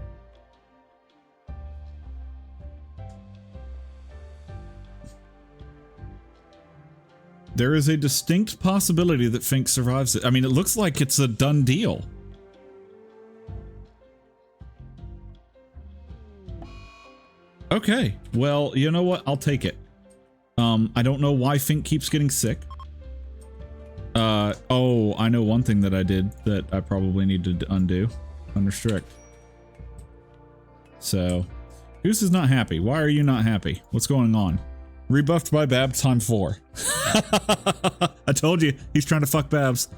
Speaker 1: There is a distinct possibility that Fink survives it. I mean, it looks like it's a done deal. Okay, well, you know what? I'll take it. I don't know why Fink keeps getting sick. Oh, I know one thing that I did that I probably need to undo. Unrestrict. So, Goose is not happy. Why are you not happy? What's going on? Rebuffed by Babs time 4. I told you, he's trying to fuck Babs.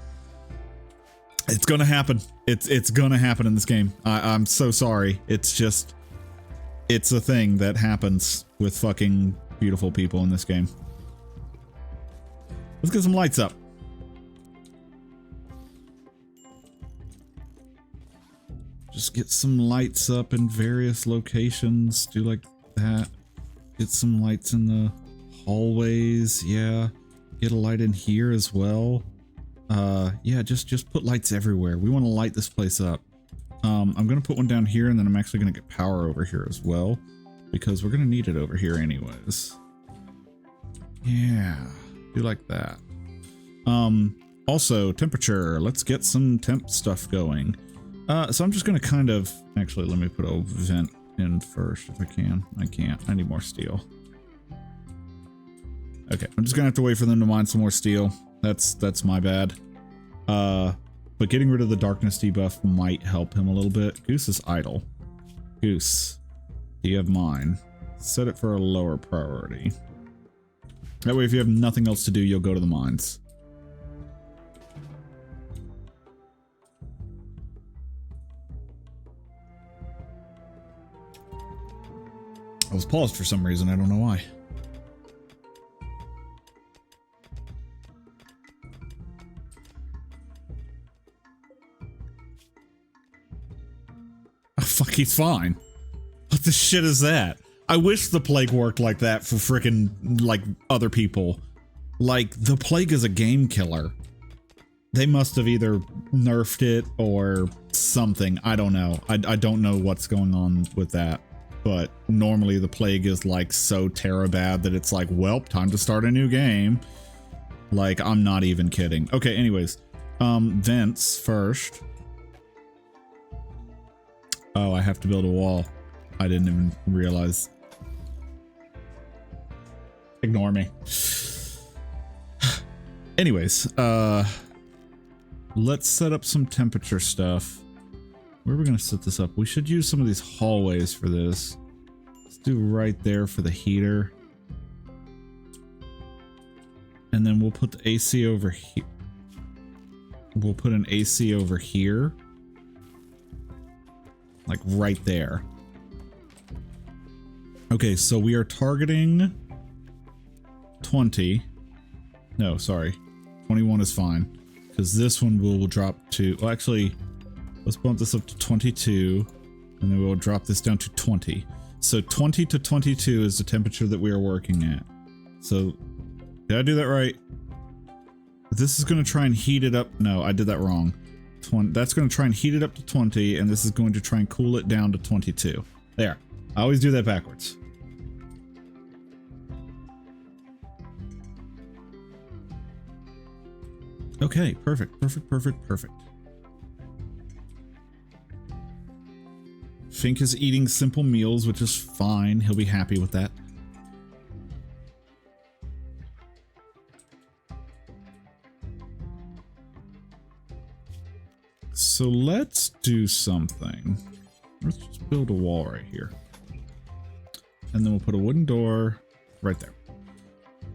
Speaker 1: It's gonna happen. It's gonna happen in this game. I'm so sorry. It's just, it's a thing that happens with fucking beautiful people in this game. Let's get some lights up. Just get some lights up in various locations. Do like that. Get some lights in the hallways. Yeah. Get a light in here as well. Yeah, just put lights everywhere. We want to light this place up. I'm going to put one down here, and then I'm actually going to get power over here as well, because we're going to need it over here anyways. Yeah, do like that. Also, temperature. Let's get some temp stuff going. So I'm just going to kind of, actually, let me put a vent in first if I can. I can't. I need more steel. Okay, I'm just going to have to wait for them to mine some more steel. That's my bad. But getting rid of the darkness debuff might help him a little bit. Goose is idle. Goose, Do you have mine? Set it for a lower priority. That way, if you have nothing else to do, you'll go to the mines. I was paused for some reason. I don't know why. Oh, fuck, he's fine. What the shit is that? I wish the plague worked like that for frickin' like other people. Like, the plague is a game killer. They must have either nerfed it or something. I don't know. I don't know what's going on with that. But normally the plague is like so terror bad that it's like, well, time to start a new game. Like, I'm not even kidding. Okay, anyways. Vents first. Oh, I have to build a wall. I didn't even realize. Ignore me. Anyways, let's set up some temperature stuff. Where are we gonna set this up? We should use some of these hallways for this. Let's do right there for the heater. And then we'll put the AC over here. We'll put an AC over here. Like right there. Okay, so we are targeting 20. No, sorry. 21 is fine. Because this one will drop to... Well, actually, let's bump this up to 22. And then we'll drop this down to 20. So 20 to 22 is the temperature that we are working at. So, did I do that right? This is going to try and heat it up. No, I did that wrong. That's going to try and heat it up to 20. And this is going to try and cool it down to 22. There. I always do that backwards. Okay, perfect, perfect, perfect, perfect. Fink is eating simple meals, which is fine. He'll be happy with that. So let's do something. Let's just build a wall right here. And then we'll put a wooden door right there.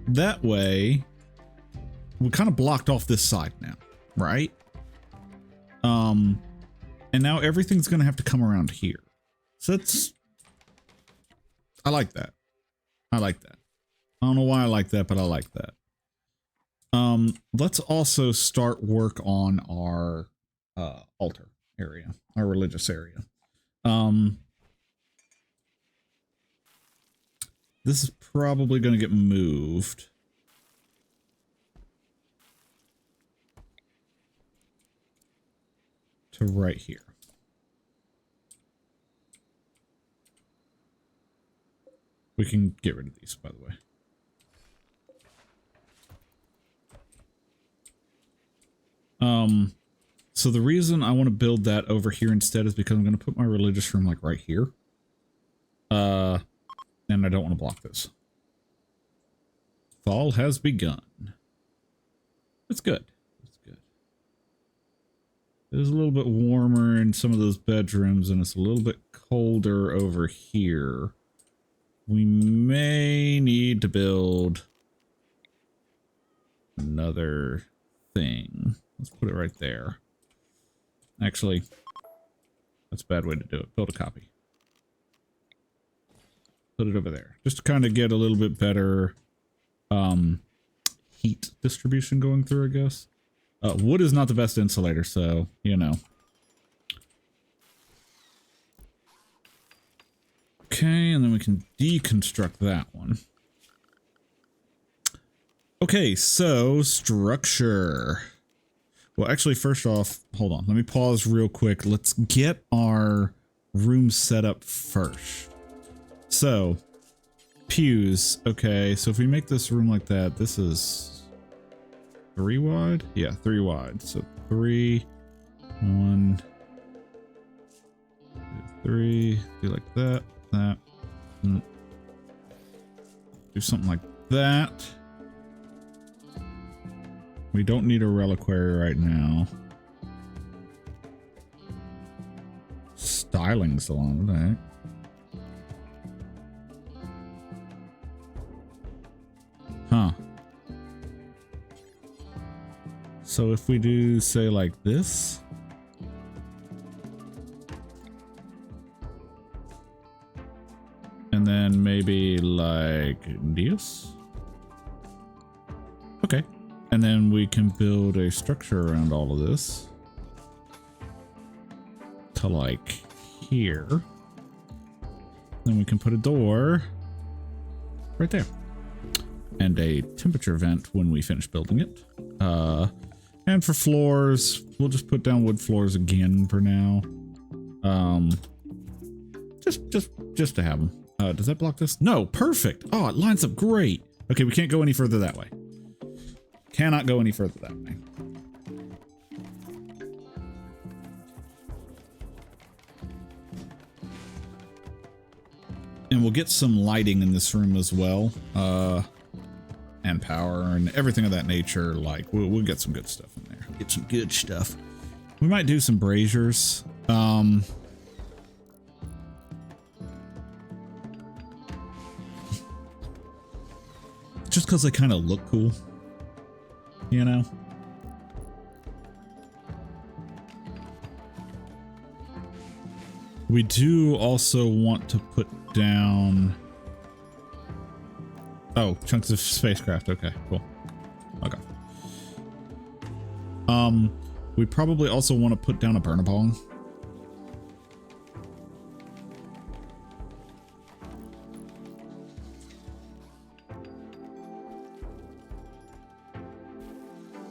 Speaker 1: That way, we kind of blocked off this side now, right? And now everything's going to have to come around here. So that's... I like that. I like that. I don't know why I like that, but I like that. Let's also start work on our altar area, our religious area. This is probably going to get moved. To right here. We can get rid of these, by the way. So the reason I want to build that over here instead is because I'm going to put my religious room like right here. And I don't want to block this. Fall has begun. It's good. It's good. It is a little bit warmer in some of those bedrooms, and it's a little bit colder over here. We may need to build another thing. Let's put it right there. Actually, that's a bad way to do it. Build a copy. Put it over there. Just to kind of get a little bit better heat distribution going through, I guess. Wood is not the best insulator, so, you know. Okay, and then we can deconstruct that one. Okay, so structure. Well, actually, first off, hold on. Let me pause real quick. Let's get our room set up first. So, pews. Okay, so if we make this room like that, this is 3 wide? Yeah, 3 wide. So 3, 1, 2, 3. Do like that, that. Do something like that. We don't need a reliquary right now. Styling salon, what the heck? So if we do say like this. And then maybe like this. Okay. And then we can build a structure around all of this. To like here. Then we can put a door right there. And a temperature vent when we finish building it. And for floors, we'll just put down wood floors again for now. Just to have them. Does that block this? No, perfect. Oh, it lines up great. Okay, we can't go any further that way. Cannot go any further that way. And we'll get some lighting in this room as well. And power and everything of that nature. Like, we'll get some good stuff in there. Get some good stuff. We might do some braziers. Just because they kind of look cool, you know? We do also want to put down... Oh, chunks of spacecraft. Okay, cool. Okay. We probably also want to put down a burner bong.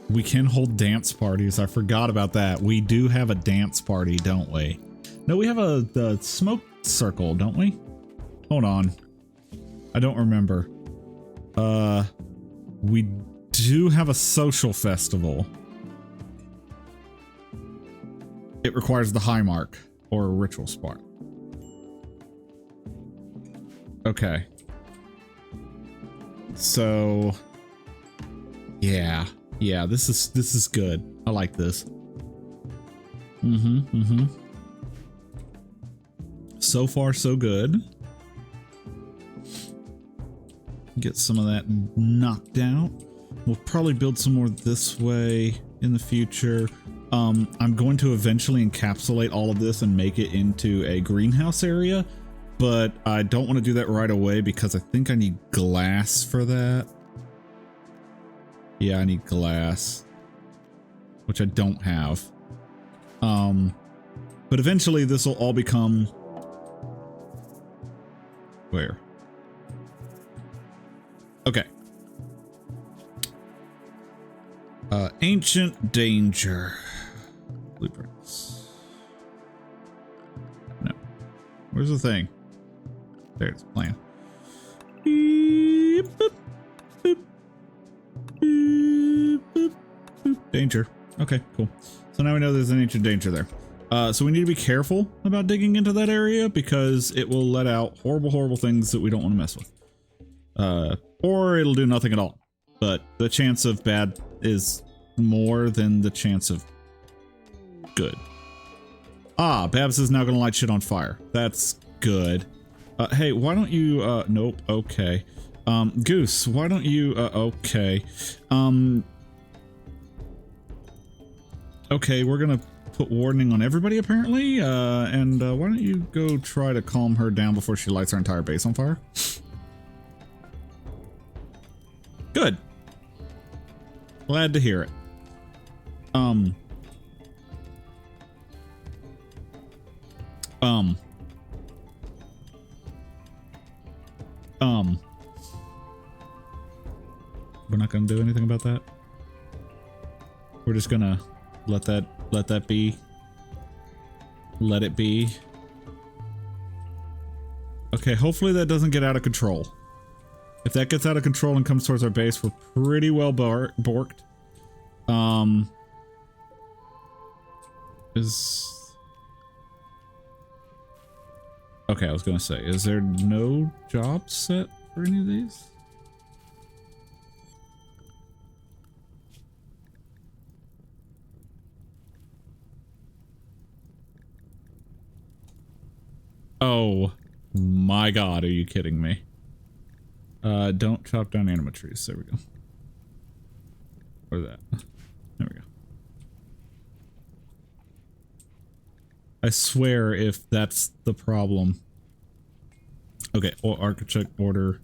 Speaker 1: We can hold dance parties. I forgot about that. We do have a dance party, don't we? No, we have the smoke circle, don't we? Hold on. I don't remember. We do have a social festival. It requires the high mark or a ritual spark. Okay. So yeah, this is good. I like this. So far, so good. Get some of that knocked out. We'll probably build some more this way in the future. I'm going to eventually encapsulate all of this and make it into a greenhouse area, but I don't want to do that right away because I think I need glass for that. Yeah, I need glass, which I don't have. But eventually this will all become... Where? Okay. Ancient danger. Blueprints. No. Where's the thing? There's the plan. Beep, boop, boop, beep, boop, boop. Danger. Okay, cool. So now we know there's an ancient danger there. So we need to be careful about digging into that area because it will let out horrible things that we don't want to mess with. Or it'll do nothing at all. But the chance of bad is more than the chance of good. Ah, Babs is now going to light shit on fire. That's good. Hey, why don't you, nope, okay. Goose, why don't you, okay. Okay, we're going to put warning on everybody apparently, and why don't you go try to calm her down before she lights our entire base on fire? Good. Glad to hear it. We're not gonna do anything about that. We're just gonna let that be. Let it be. Okay, hopefully that doesn't get out of control. If that gets out of control and comes towards our base, we're pretty well borked. Okay, I was gonna say, is there no job set for any of these? Oh my god, are you kidding me? Don't chop down anima trees. There we go. Or that. There we go. I swear if that's the problem. Okay, or architect order.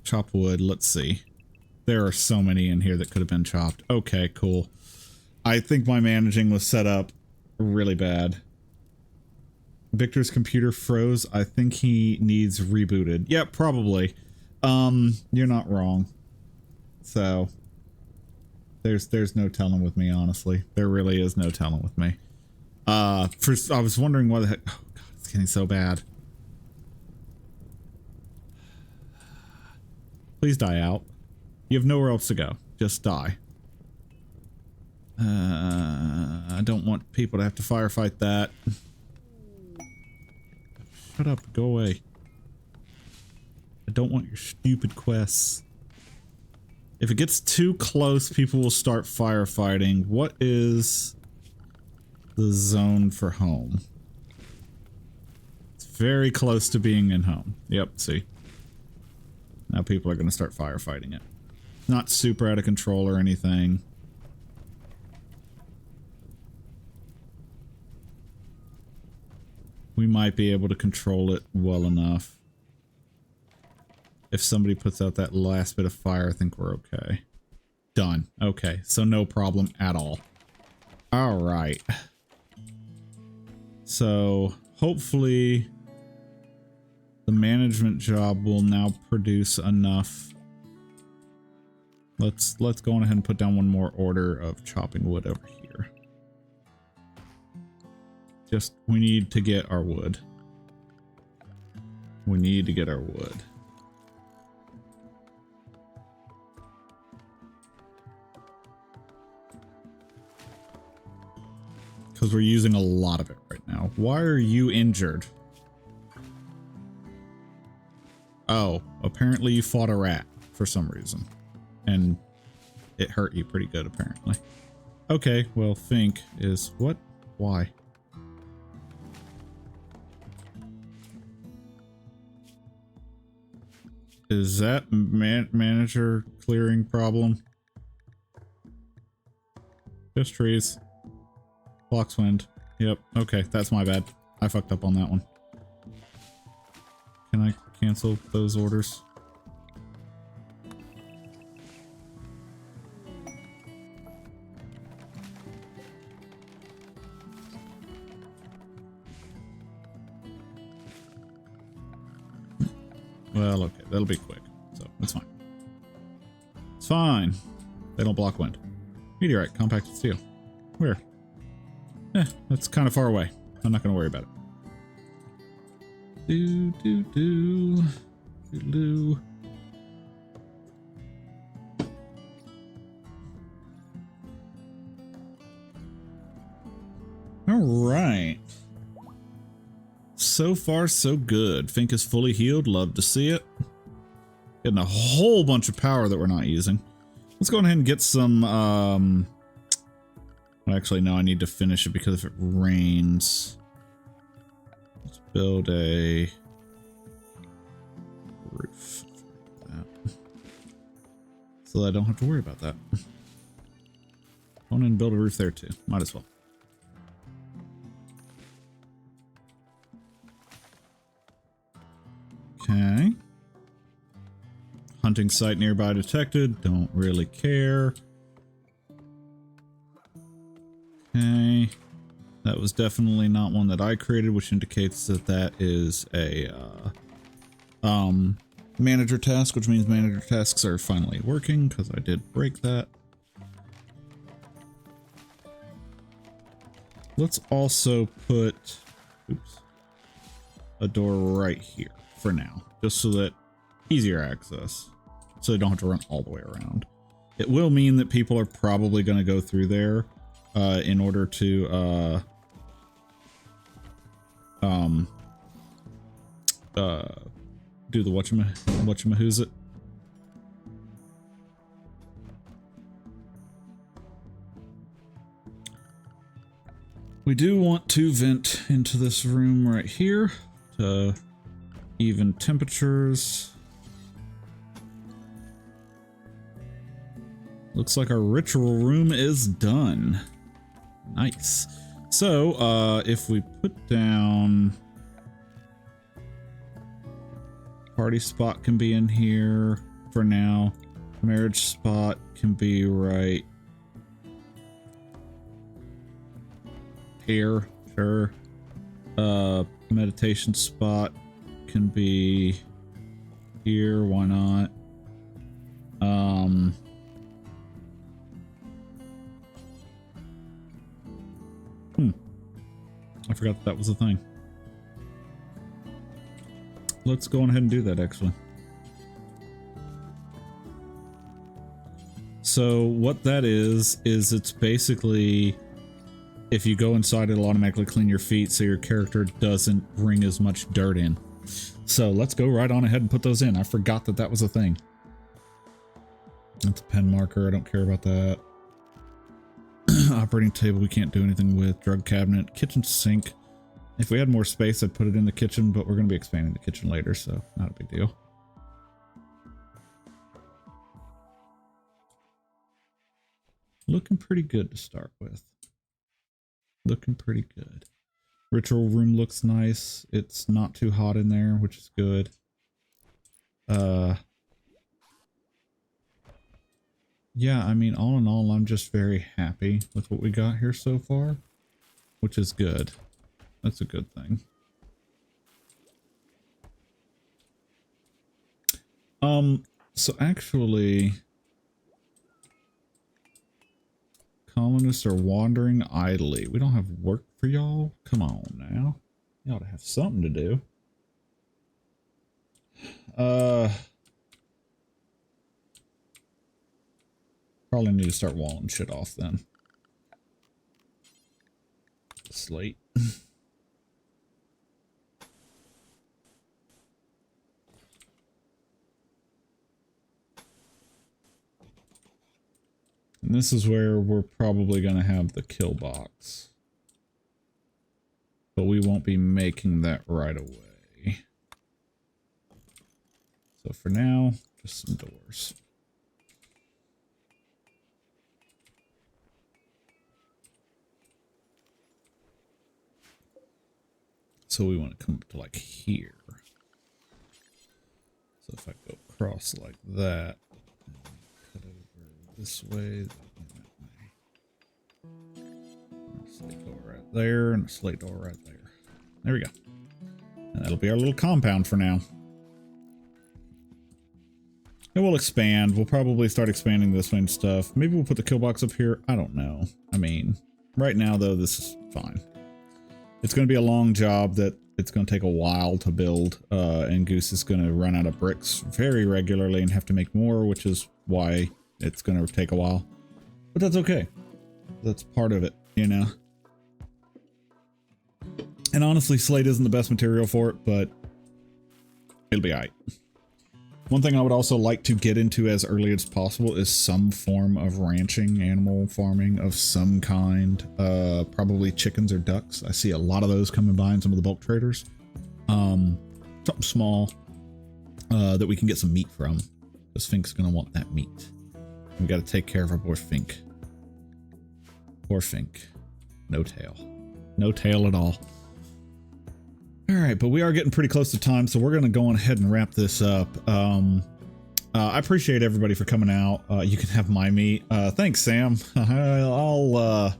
Speaker 1: Chop wood, let's see. There are so many in here that could have been chopped. Okay, cool. I think my managing was set up really bad. Victor's computer froze. I think he needs rebooted. Yep, probably. You're not wrong. So there's no telling with me, honestly. There really is no telling with me. First I was wondering why the heck. Oh god, it's getting so bad. Please die out. You have nowhere else to go. Just die. I don't want people to have to firefight that. Shut up. Go away. I don't want your stupid quests. If it gets too close, people will start firefighting. What is the zone for home? It's very close to being in home. Yep, see. Now people are going to start firefighting it. Not super out of control or anything. We might be able to control it well enough. If somebody puts out that last bit of fire, I think we're okay. Done. Okay, so no problem at all. All right. So hopefully the management job will now produce enough. Let's go on ahead and put down one more order of chopping wood over here. Just, we need to get our wood. We need to get our wood. Because we're using a lot of it right now. Why are you injured? Oh, apparently you fought a rat for some reason. And it hurt you pretty good, apparently. Okay, well, Fink is... What? Why? Is that manager clearing problem? Just trees. Blocks wind. Yep, okay, that's my bad. I fucked up on that one. Can I cancel those orders? Well, okay, that'll be quick, so it's fine. It's fine. They don't block wind. Meteorite, compacted steel. Where? That's kind of far away. I'm not going to worry about it. Do. All right. So far, so good. Fink is fully healed. Love to see it. Getting a whole bunch of power that we're not using. Let's go ahead and get some, actually, no, I need to finish it because if it rains... Let's build a roof. So that I don't have to worry about that. Go on and build a roof there too. Might as well. Okay. Hunting site nearby detected. Don't really care. Okay. That was definitely not one that I created, which indicates that that is a manager task, which means manager tasks are finally working because I did break that. Let's also put a door right here for now, just so that easier access, so they don't have to run all the way around. It will mean that people are probably going to go through there in order to do the whatchamahoosit. We do want to vent into this room right here to even temperatures. Looks like our ritual room is done. Nice. So, if we put down party spot can be in here for now. Marriage spot can be right here, sure. Meditation spot can be here, why not? I forgot that was a thing. Let's go on ahead and do that, actually. So what that is it's basically, if you go inside, it'll automatically clean your feet so your character doesn't bring as much dirt in. So let's go right on ahead and put those in. I forgot that that was a thing. That's a pen marker. I don't care about that. Operating table we can't do anything with. Drug cabinet. Kitchen sink. If we had more space, I'd put it in the kitchen, but we're going to be expanding the kitchen later, so not a big deal. Looking pretty good to start with. Looking pretty good. Ritual room looks nice. It's not too hot in there, which is good. Yeah, I mean, all in all, I'm just very happy with what we got here so far, which is good. That's a good thing. So actually, colonists are wandering idly. We don't have work for y'all? Come on now. You ought to have something to do. Probably need to start walling shit off then. Slate. And this is where we're probably going to have the kill box. But we won't be making that right away. So for now, just some doors. So we want to come up to like here. So if I go across like that, cut over this way, a slate door right there, and a slate door right there. There we go. And that'll be our little compound for now. And we'll expand. We'll probably start expanding this way and stuff. Maybe we'll put the kill box up here. I don't know. I mean, right now though, this is fine. It's going to be a long job that it's going to take a while to build, and Goose is going to run out of bricks very regularly and have to make more, which is why it's going to take a while. But that's okay. That's part of it, you know? And honestly, slate isn't the best material for it, but it'll be alright. One thing I would also like to get into as early as possible is some form of ranching, animal farming of some kind. Probably chickens or ducks. I see a lot of those coming by in some of the bulk traders. Something small that we can get some meat from, because Fink's going to want that meat. We got to take care of our boy Fink. Poor Fink. No tail. No tail at all. All right, but we are getting pretty close to time, so we're going to go on ahead and wrap this up. I appreciate everybody for coming out. You can have my meat. Thanks, Sam. I'll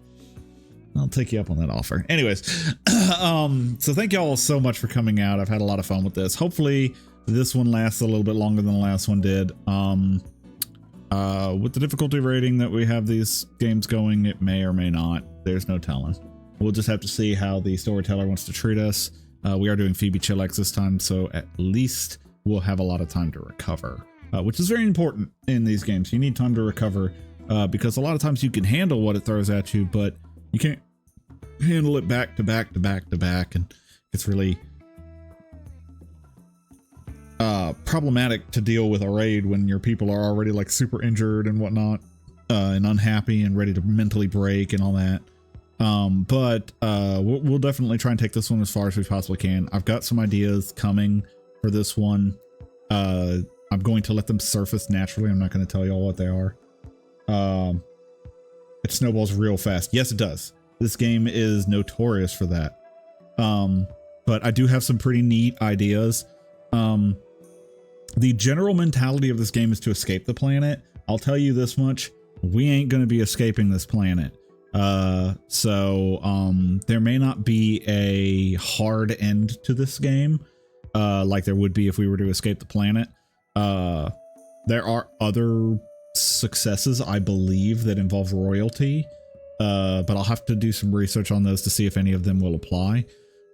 Speaker 1: take you up on that offer. Anyways, so thank you all so much for coming out. I've had a lot of fun with this. Hopefully this one lasts a little bit longer than the last one did. With the difficulty rating that we have these games going, it may or may not. There's no telling. We'll just have to see how the storyteller wants to treat us. We are doing Phoebe Chillax this time, so at least we'll have a lot of time to recover, which is very important in these games. You need time to recover because a lot of times you can handle what it throws at you, but you can't handle it back to back to back to back, and it's really problematic to deal with a raid when your people are already like super injured and whatnot, and unhappy and ready to mentally break and all that. But we'll definitely try and take this one as far as we possibly can. I've got some ideas coming for this one. I'm going to let them surface naturally. I'm not going to tell y'all what they are. It snowballs real fast. Yes, it does. This game is notorious for that. But I do have some pretty neat ideas. The general mentality of this game is to escape the planet. I'll tell you this much. We ain't going to be escaping this planet. So there may not be a hard end to this game, like there would be if we were to escape the planet. There are other successes, I believe, that involve royalty, but I'll have to do some research on those to see if any of them will apply.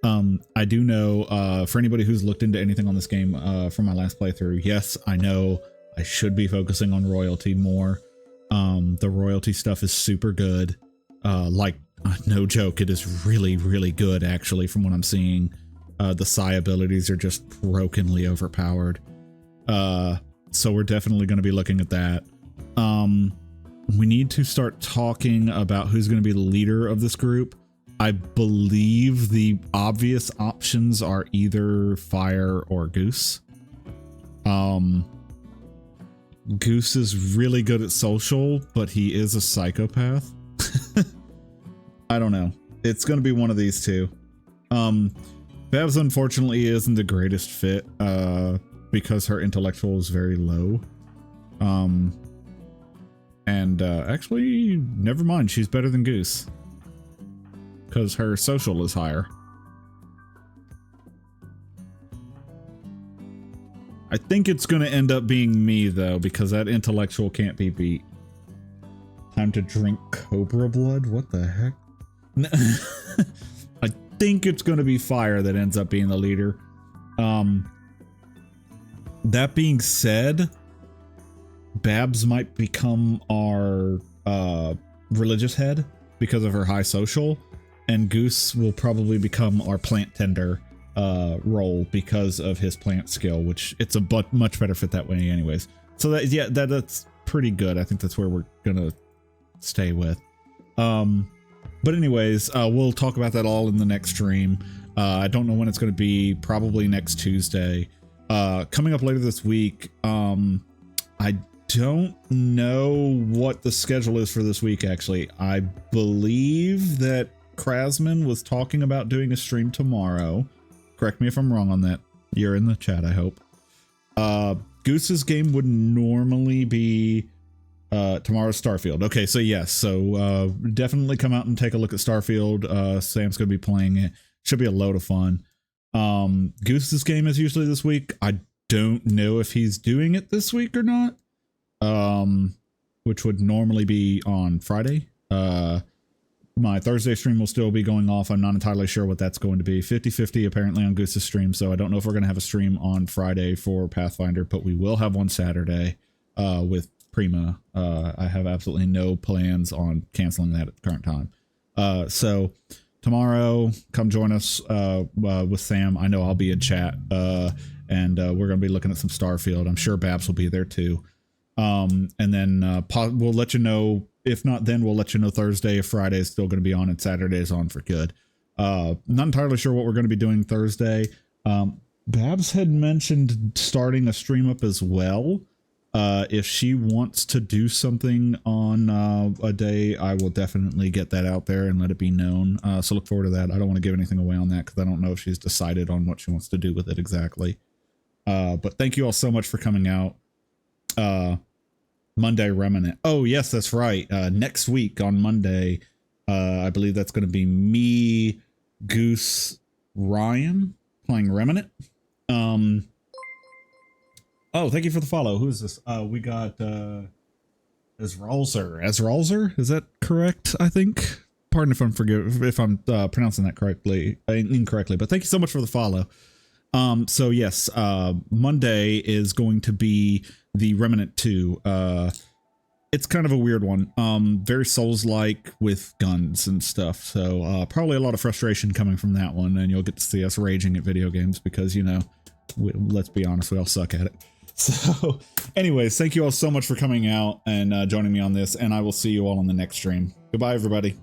Speaker 1: I do know, for anybody who's looked into anything on this game from my last playthrough, yes, I know I should be focusing on royalty more. The royalty stuff is super good. Like, no joke, it is really, really good, actually, from what I'm seeing. The Psi abilities are just brokenly overpowered. So we're definitely going to be looking at that. We need to start talking about who's going to be the leader of this group. I believe the obvious options are either Fire or Goose. Goose is really good at social, but he is a psychopath. I don't know. It's going to be one of these two. Babs unfortunately isn't the greatest fit because her intellectual is very low. Actually, never mind. She's better than Goose because her social is higher. I think it's going to end up being me, though, because that intellectual can't be beat. Time to drink Cobra blood? What the heck? I think it's going to be Fire that ends up being the leader. That being said, Babs might become our religious head because of her high social, and Goose will probably become our plant tender role because of his plant skill, which it's a much better fit that way anyways. So that, yeah, that's pretty good. I think that's where we're gonna stay with. But anyways, we'll talk about that all in the next stream. I don't know when it's going to be, probably next Tuesday. Coming up later this week, I don't know what the schedule is for this week, actually. I believe that Krasman was talking about doing a stream tomorrow. Correct me if I'm wrong on that. You're in the chat, I hope. Goose's game would normally be tomorrow's Starfield. Okay, so yes, so definitely come out and take a look at Starfield. Sam's going to be playing it. Should be a load of fun. Goose's game is usually this week. I don't know if he's doing it this week or not, which would normally be on Friday. My Thursday stream will still be going off. I'm not entirely sure what that's going to be. 50-50 apparently on Goose's stream, so I don't know if we're going to have a stream on Friday for Pathfinder, but we will have one Saturday with Prima. I have absolutely no plans on canceling that at the current time. So tomorrow, come join us with Sam. I know I'll be in chat, and we're going to be looking at some Starfield. I'm sure Babs will be there too. And then we'll let you know. If not, then we'll let you know Thursday if Friday is still going to be on and Saturday is on for good. Not entirely sure what we're going to be doing Thursday. Babs had mentioned starting a stream up as well. If she wants to do something on a day, I will definitely get that out there and let it be known. So look forward to that. I don't want to give anything away on that because I don't know if she's decided on what she wants to do with it exactly. But thank you all so much for coming out. Monday Remnant. Oh, yes, that's right. Next week on Monday, I believe that's going to be me, Goose, Ryan playing Remnant. Oh, thank you for the follow. Who is this? We got Ezralzer. Ezralzer? Is that correct? I think. Pardon if I'm pronouncing that incorrectly, but thank you so much for the follow. So yes, Monday is going to be the Remnant 2. It's kind of a weird one. Very Souls-like with guns and stuff. So probably a lot of frustration coming from that one, and you'll get to see us raging at video games because, you know, let's be honest, we all suck at it. So anyways, thank you all so much for coming out and joining me on this, and I will see you all on the next stream. Goodbye, everybody.